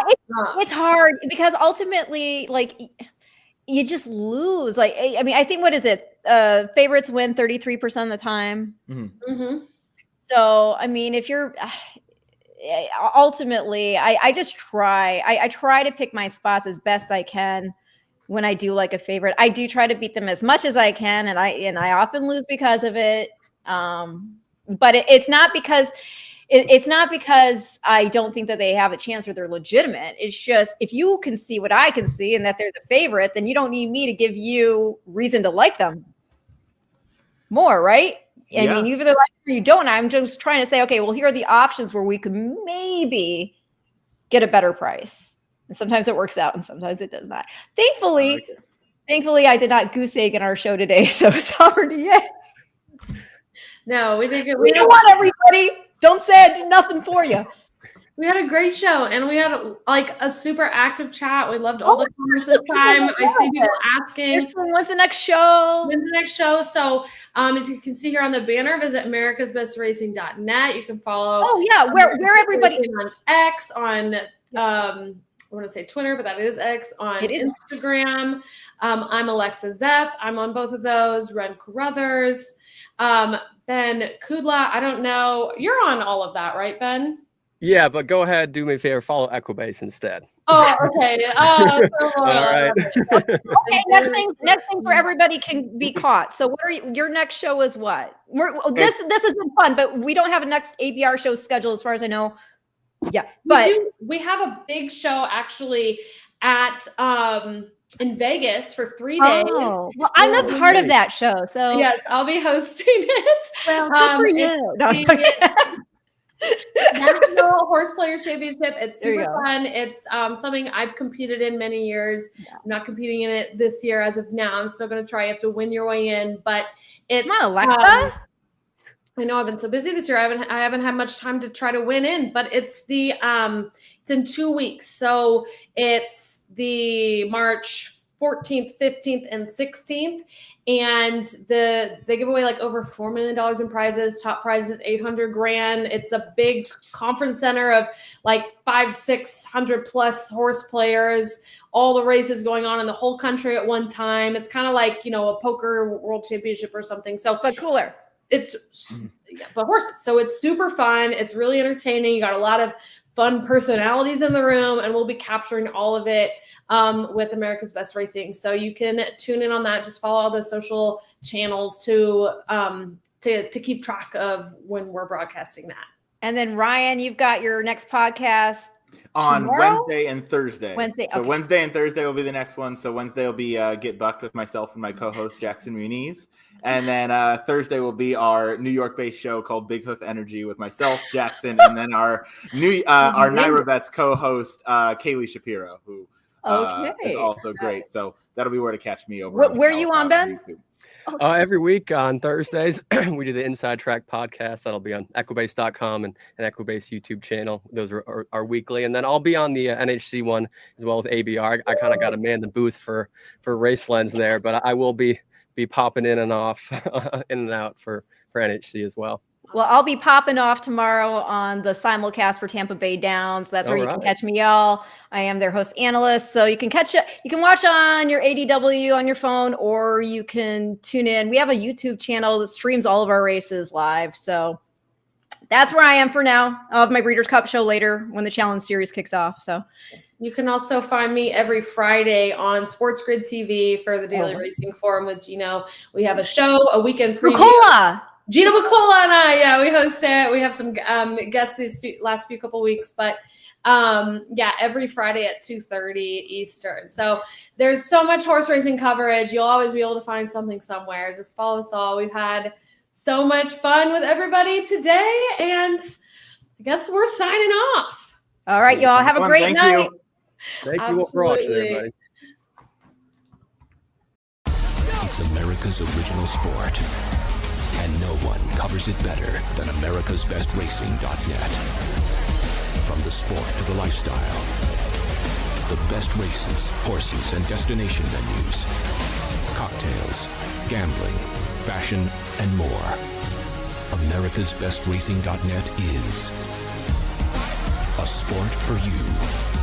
it's hard because ultimately, like, you just lose. Like, I mean, I think, what is it? Favorites win 33% of the time. Mm-hmm. So, I mean, if you're ultimately, I just try. I try to pick my spots as best I can when I do like a favorite. I do try to beat them as much as I can, and I often lose because of it. But it's not because. It's not because I don't think that they have a chance or they're legitimate. It's just, if you can see what I can see and that they're the favorite, then you don't need me to give you reason to like them more, right? I mean, you either like them or you don't. I'm just trying to say, okay, well, here are the options where we could maybe get a better price. And sometimes it works out and sometimes it does not. Thankfully, I did not goose egg in our show today, so sorry. No, we didn't. We don't want everybody. Don't say I did nothing for you. We had a great show, and we had like a super active chat. We loved all the comments this time. I see people asking, "When's the next show?" When's the next show? So, as you can see here on the banner, visit americasbestracing.net. You can follow. Oh yeah, where everybody on X, on I want to say Twitter, but that is X, on Instagram. I'm Alexa Zepp. I'm on both of those. Ren Carothers. Ben Kudla, I don't know. You're on all of that, right, Ben? Yeah, but go ahead, do me a favor, follow Equibase instead. Oh, okay. All right. Okay, next thing where everybody can be caught. So what are your next show is what? This has been fun, but we don't have a next ABR show scheduled as far as I know. Yeah, but we have a big show actually at in Vegas for 3 days. Oh, well, I'm not part of that show, so yes, I'll be hosting it. Well, good for you. National Horse Players Championship. It's There you super go. fun. It's something I've competed in many years. I'm not competing in it this year as of now. I'm still going to try. You have to win your way in, but it's Come on, Alexa. I know I've been so busy this year. I haven't had much time to try to win in, but it's it's in 2 weeks. So it's the March 14th, 15th, and 16th. And they give away like over $4 million in prizes. Top prize is $800,000. It's a big conference center of like 500-600 plus horse players. All the races going on in the whole country at one time. It's kind of like, a poker world championship or something. So, but cooler. But horses. So it's super fun. It's really entertaining. You got a lot of fun personalities in the room, and we'll be capturing all of it with America's Best Racing. So you can tune in on that. Just follow all the social channels to keep track of when we're broadcasting that. And then Ryan, you've got your next podcast on tomorrow? Wednesday and Thursday. So Wednesday and Thursday will be the next one. So Wednesday will be Get Bucked with myself and my co-host Jackson Muniz. And then Thursday will be our New York-based show called Big Hoof Energy with myself, Jackson, and then our our Naira Bets co-host Kaylee Shapiro, who is also great. So that'll be where to catch me over. Where are you on, Ben? Every week on Thursdays, we do the Inside Track podcast. That'll be on Equibase.com and Equibase YouTube channel. Those are weekly. And then I'll be on the NHC one as well with ABR. I kind of got to man the booth for Race Lens there, but I will be popping in and off, in and out for NHC as well. Well, I'll be popping off tomorrow on the simulcast for Tampa Bay Downs. That's where you can catch me, y'all. I am their host analyst. So you can you can watch on your ADW on your phone, or you can tune in. We have a YouTube channel that streams all of our races live. So that's where I am for now. I'll have my Breeders' Cup show later when the Challenge Series kicks off. So you can also find me every Friday on Sports Grid TV for the Daily Racing Forum with Gino. We have a show, a weekend preview. Gina McCullough and I, we host it. We have some guests these last couple weeks, but Yeah, every Friday at 2:30 Eastern. So there's so much horse racing coverage. You'll always be able to find something somewhere. Just follow us all. We've had so much fun with everybody today, and I guess we're signing off. All right, y'all. Have a great Thank night. you. Thank you for watching, Absolutely. everybody. It's America's original sport, and no one covers it better than americasbestracing.net. From the sport to the lifestyle, the best races, horses, and destination venues, cocktails, gambling, fashion, and more. americasbestracing.net is a sport for you.